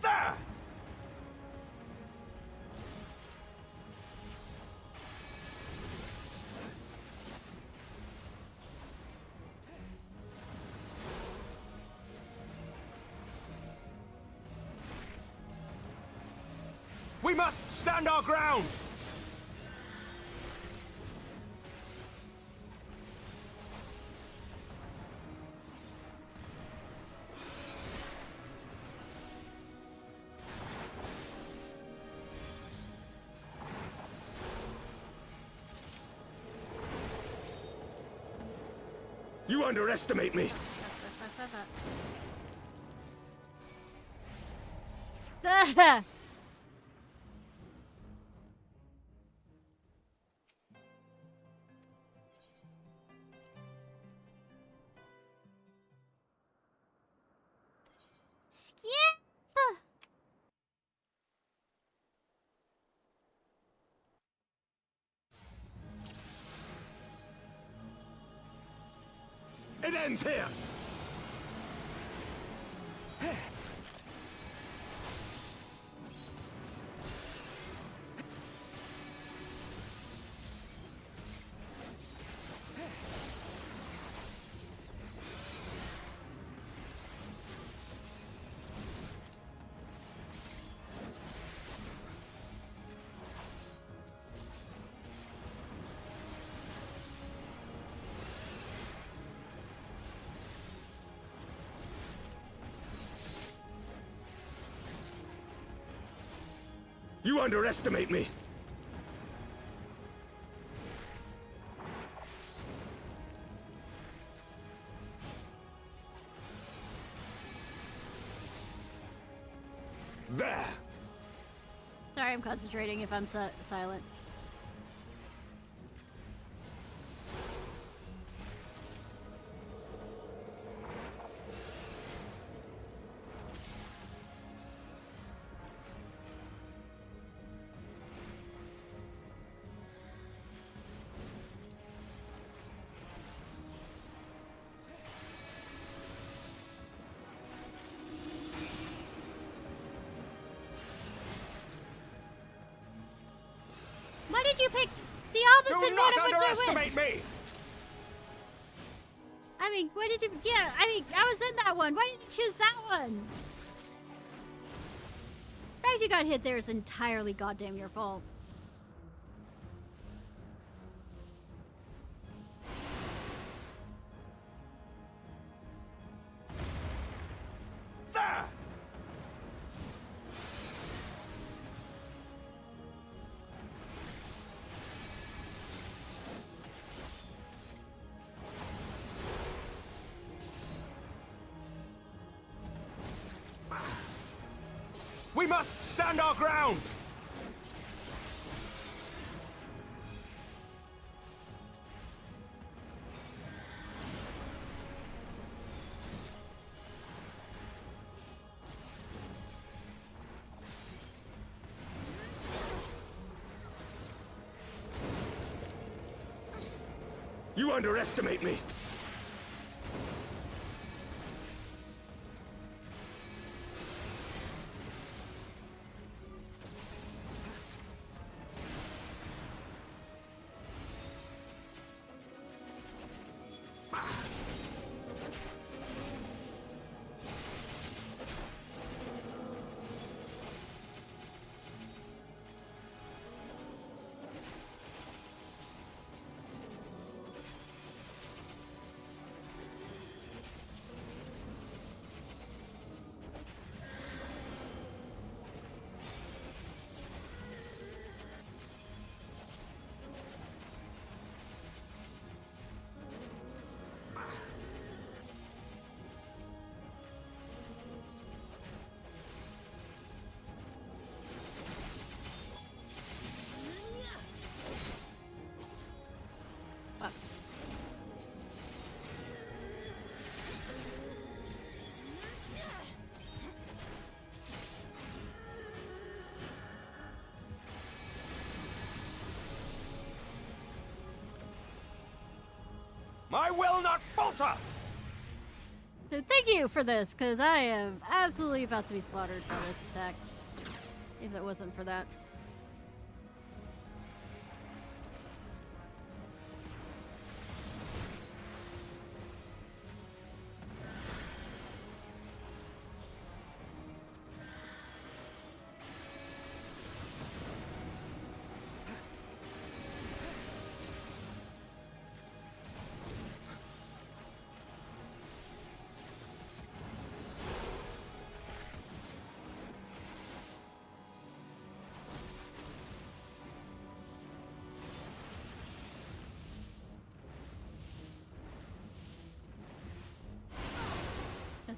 There! We must stand our ground! You underestimate me! It ends here! You underestimate me! There! Sorry, I'm concentrating if I'm silent. Why did you pick the opposite Do one not of which I went? underestimate me! I mean, why did you? Yeah, I mean, I was in that one. Why did you choose that one? The fact you got hit there is entirely goddamn your fault. There! We must stand our ground! You underestimate me! I will not falter! So thank you for this, because I am absolutely about to be slaughtered by this attack. If it wasn't for that.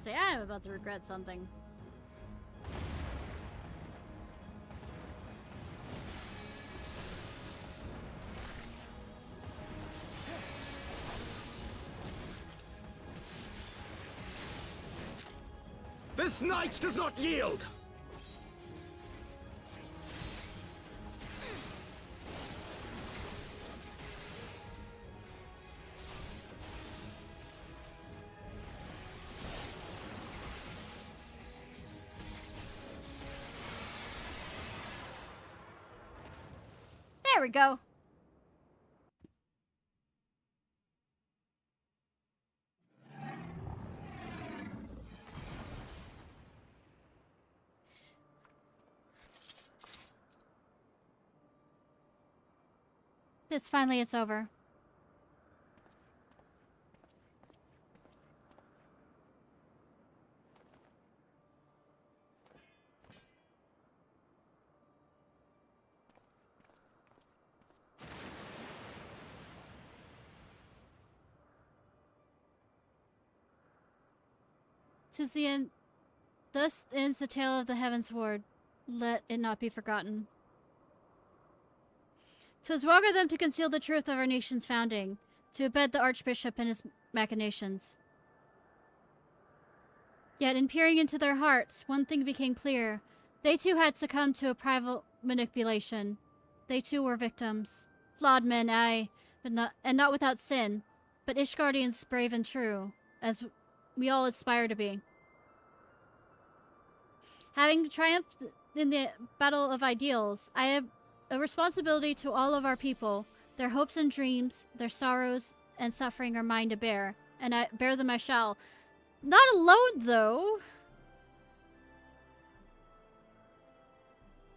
Say I'm about to regret something. This knight does not yield! There we go. Finally it's over. Tis the end. Thus ends the tale of the Heavens Ward. Let it not be forgotten. 'Twas wrong of them to conceal the truth of our nation's founding, to abet the Archbishop in his machinations. Yet in peering into their hearts, one thing became clear. They too had succumbed to a private manipulation. They too were victims. Flawed men, aye, but not without sin, but Ishgardians brave and true, as we all aspire to be. Having triumphed in the battle of ideals, I have a responsibility to all of our people. Their hopes and dreams, their sorrows and suffering are mine to bear, and I bear them I shall. Not alone, though.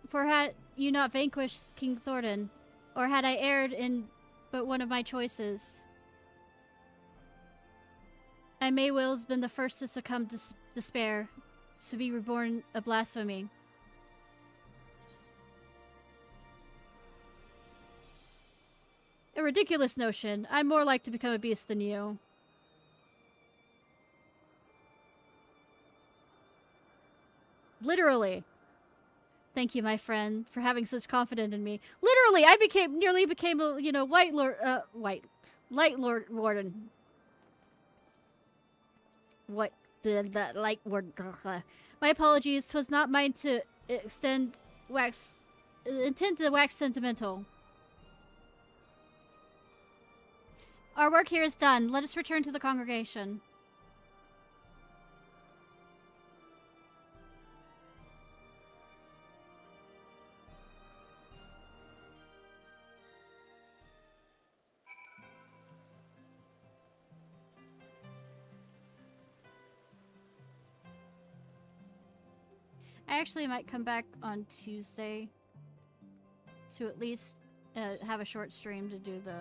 For had you not vanquished King Thornton, or had I erred in but one of my choices, I may well have been the first to succumb to despair, to be reborn a blasphemy. A ridiculous notion. I'm more like to become a beast than you. Literally. Thank you, my friend, for having such confidence in me. Literally, I nearly became a, light lord warden. What the light warden? My apologies. 'Twas not mine to intend to wax sentimental. Our work here is done. Let us return to the congregation. I actually might come back on Tuesday to at least have a short stream to do the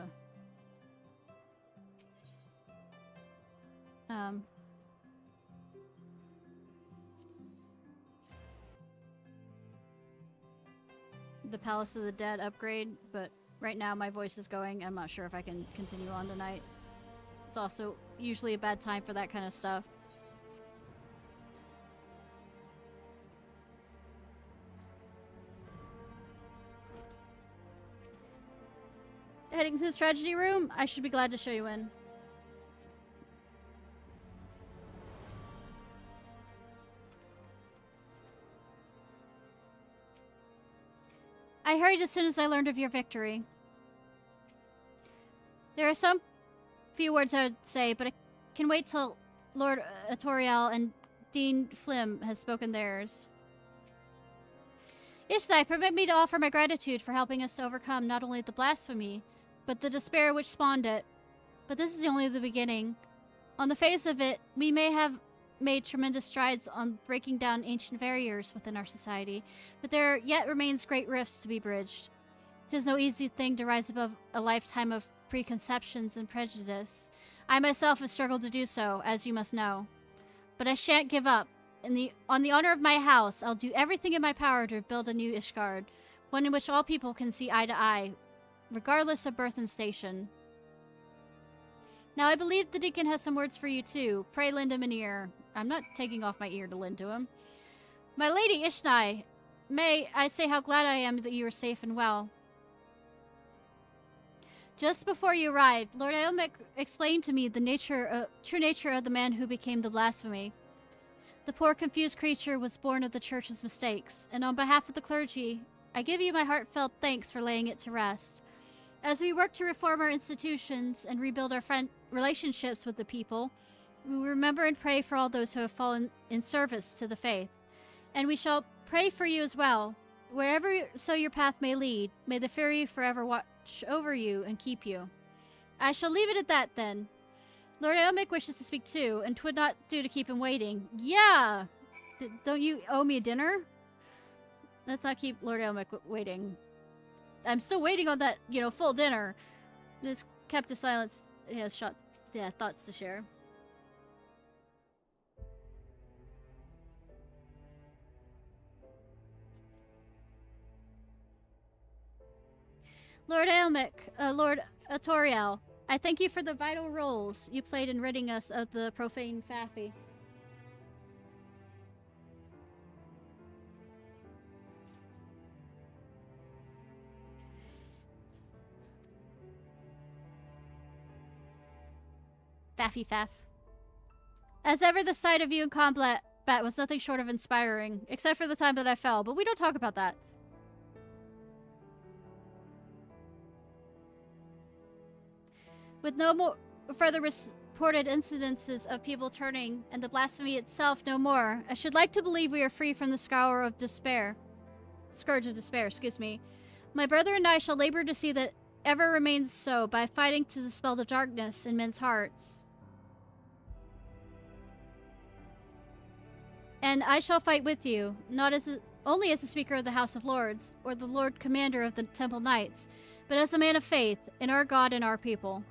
Palace of the Dead upgrade, but right now my voice is going. I'm not sure if I can continue on tonight. It's also usually a bad time for that kind of stuff. Heading to the strategy room? I should be glad to show you in. I hurried as soon as I learned of your victory. There are some few words I would say, but I can wait till Lord Atoriel and Dean Flim has spoken theirs. Ishnai, permit me to offer my gratitude for helping us to overcome not only the blasphemy, but the despair which spawned it. But this is only the beginning. On the face of it, we may have made tremendous strides on breaking down ancient barriers within our society, but there yet remains great rifts to be bridged. 'Tis no easy thing to rise above a lifetime of preconceptions and prejudice. I myself have struggled to do so, as you must know. But I shan't give up. On the honor of my house, I'll do everything in my power to build a new Ishgard, one in which all people can see eye to eye, regardless of birth and station. Now, I believe the Deacon has some words for you, too. Pray lend him an ear. I'm not taking off my ear to lend to him. My lady Ishnai, may I say how glad I am that you are safe and well. Just before you arrived, Lord Iomek explained to me the true nature of the man who became the blasphemy. The poor confused creature was born of the Church's mistakes, and on behalf of the clergy, I give you my heartfelt thanks for laying it to rest. As we work to reform our institutions and rebuild our relationships with the people, we remember and pray for all those who have fallen in service to the faith. And we shall pray for you as well. Wherever so your path may lead, may the Fury forever watch over you and keep you. I shall leave it at that, then. Lord Iomek wishes to speak too, and 'twould not do to keep him waiting. Yeah! Don't you owe me a dinner? Let's not keep Lord Iomek waiting. I'm still waiting on that, full dinner. This kept a silence. He has thoughts to share. Lord Iomek, Lord Atoriel, I thank you for the vital roles you played in ridding us of the profane Faffy. Faffy Faff. As ever, the sight of you in combat was nothing short of inspiring, except for the time that I fell, but we don't talk about that. With no more further reported incidences of people turning, and the blasphemy itself no more, I should like to believe we are free from the scourge of despair. Excuse me. My brother and I shall labor to see that ever remains so by fighting to dispel the darkness in men's hearts. And I shall fight with you, not only as the Speaker of the House of Lords, or the Lord Commander of the Temple Knights, but as a man of faith in our God and our people.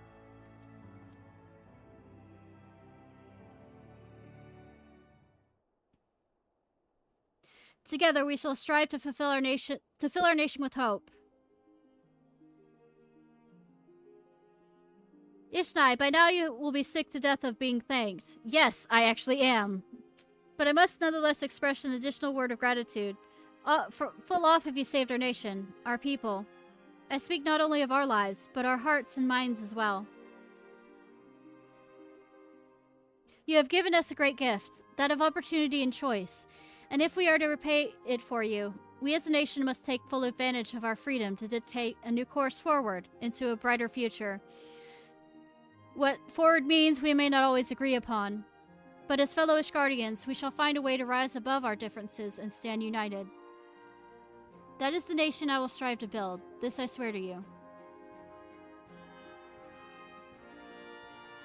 Together we shall strive to fill our nation with hope. Ishnai, by now you will be sick to death of being thanked. Yes, I actually am. But I must nonetheless express an additional word of gratitude. Full off have you saved our nation, our people. I speak not only of our lives, but our hearts and minds as well. You have given us a great gift, that of opportunity and choice. And if we are to repay it for you, we as a nation must take full advantage of our freedom to dictate a new course forward into a brighter future. What forward means we may not always agree upon, but as fellow Ishgardians, we shall find a way to rise above our differences and stand united. That is the nation I will strive to build. This I swear to you.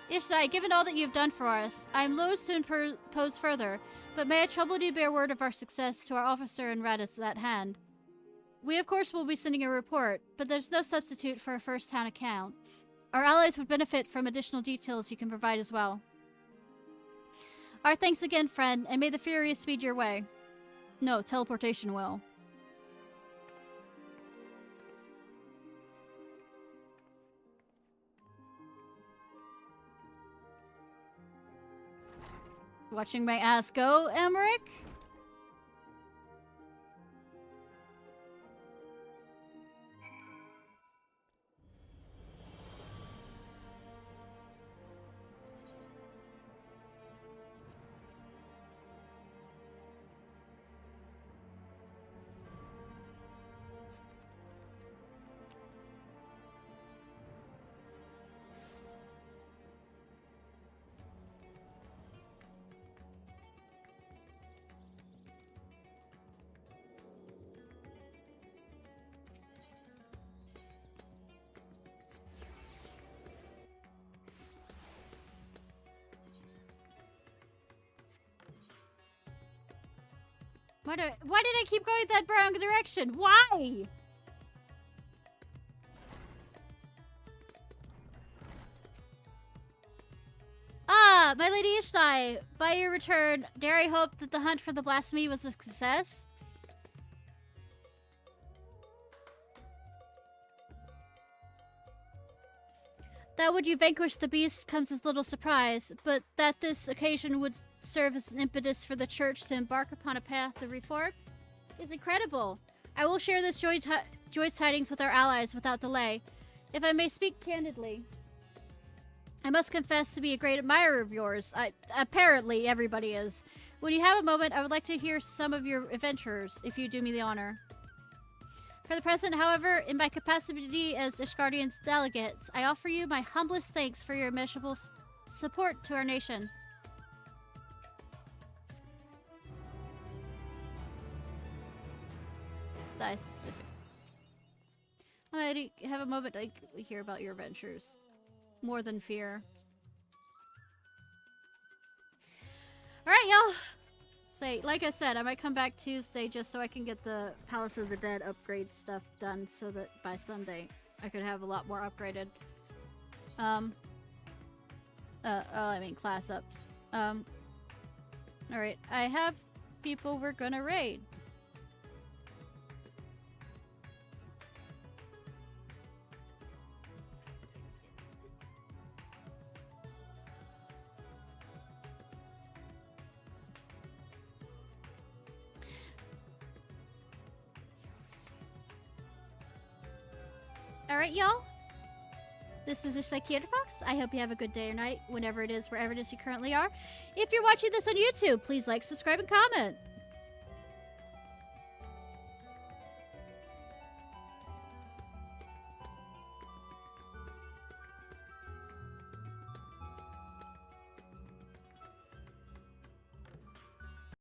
Ishnai, given all that you have done for us, I am loath to impose further, but may I trouble you bear word of our success to our officer in Radis at hand. We of course will be sending a report, but there's no substitute for a first-hand account. Our allies would benefit from additional details you can provide as well. Our thanks again, friend, and may the Furious speed your way. No, teleportation will. Watching my ass go, Emmerich? Why did I keep going that wrong direction? Why? Ah, my lady Ishnai, by your return, dare I hope that the hunt for the Blasphemy was a success? That would you vanquish the beast comes as little surprise, but that this occasion would serve as an impetus for the church to embark upon a path of reform is incredible. I will share this joyous tidings with our allies without delay. If I may speak candidly, I must confess to be a great admirer of yours. Apparently, everybody is. When you have a moment, I would like to hear some of your adventures, if you do me the honor. For the present, however, in my capacity as Ishgardian's delegates, I offer you my humblest thanks for your immeasurable support to our nation. Die specific. I have a moment to hear about your adventures. More than fear. Alright, y'all. Say, like I said, I might come back Tuesday just so I can get the Palace of the Dead upgrade stuff done so that by Sunday I could have a lot more upgraded. I mean class ups. Alright, I have people we're gonna raid. Alright, y'all. This was Ishnai Ciarfox. I hope you have a good day or night, whenever it is, wherever it is you currently are. If you're watching this on YouTube, please like, subscribe, and comment.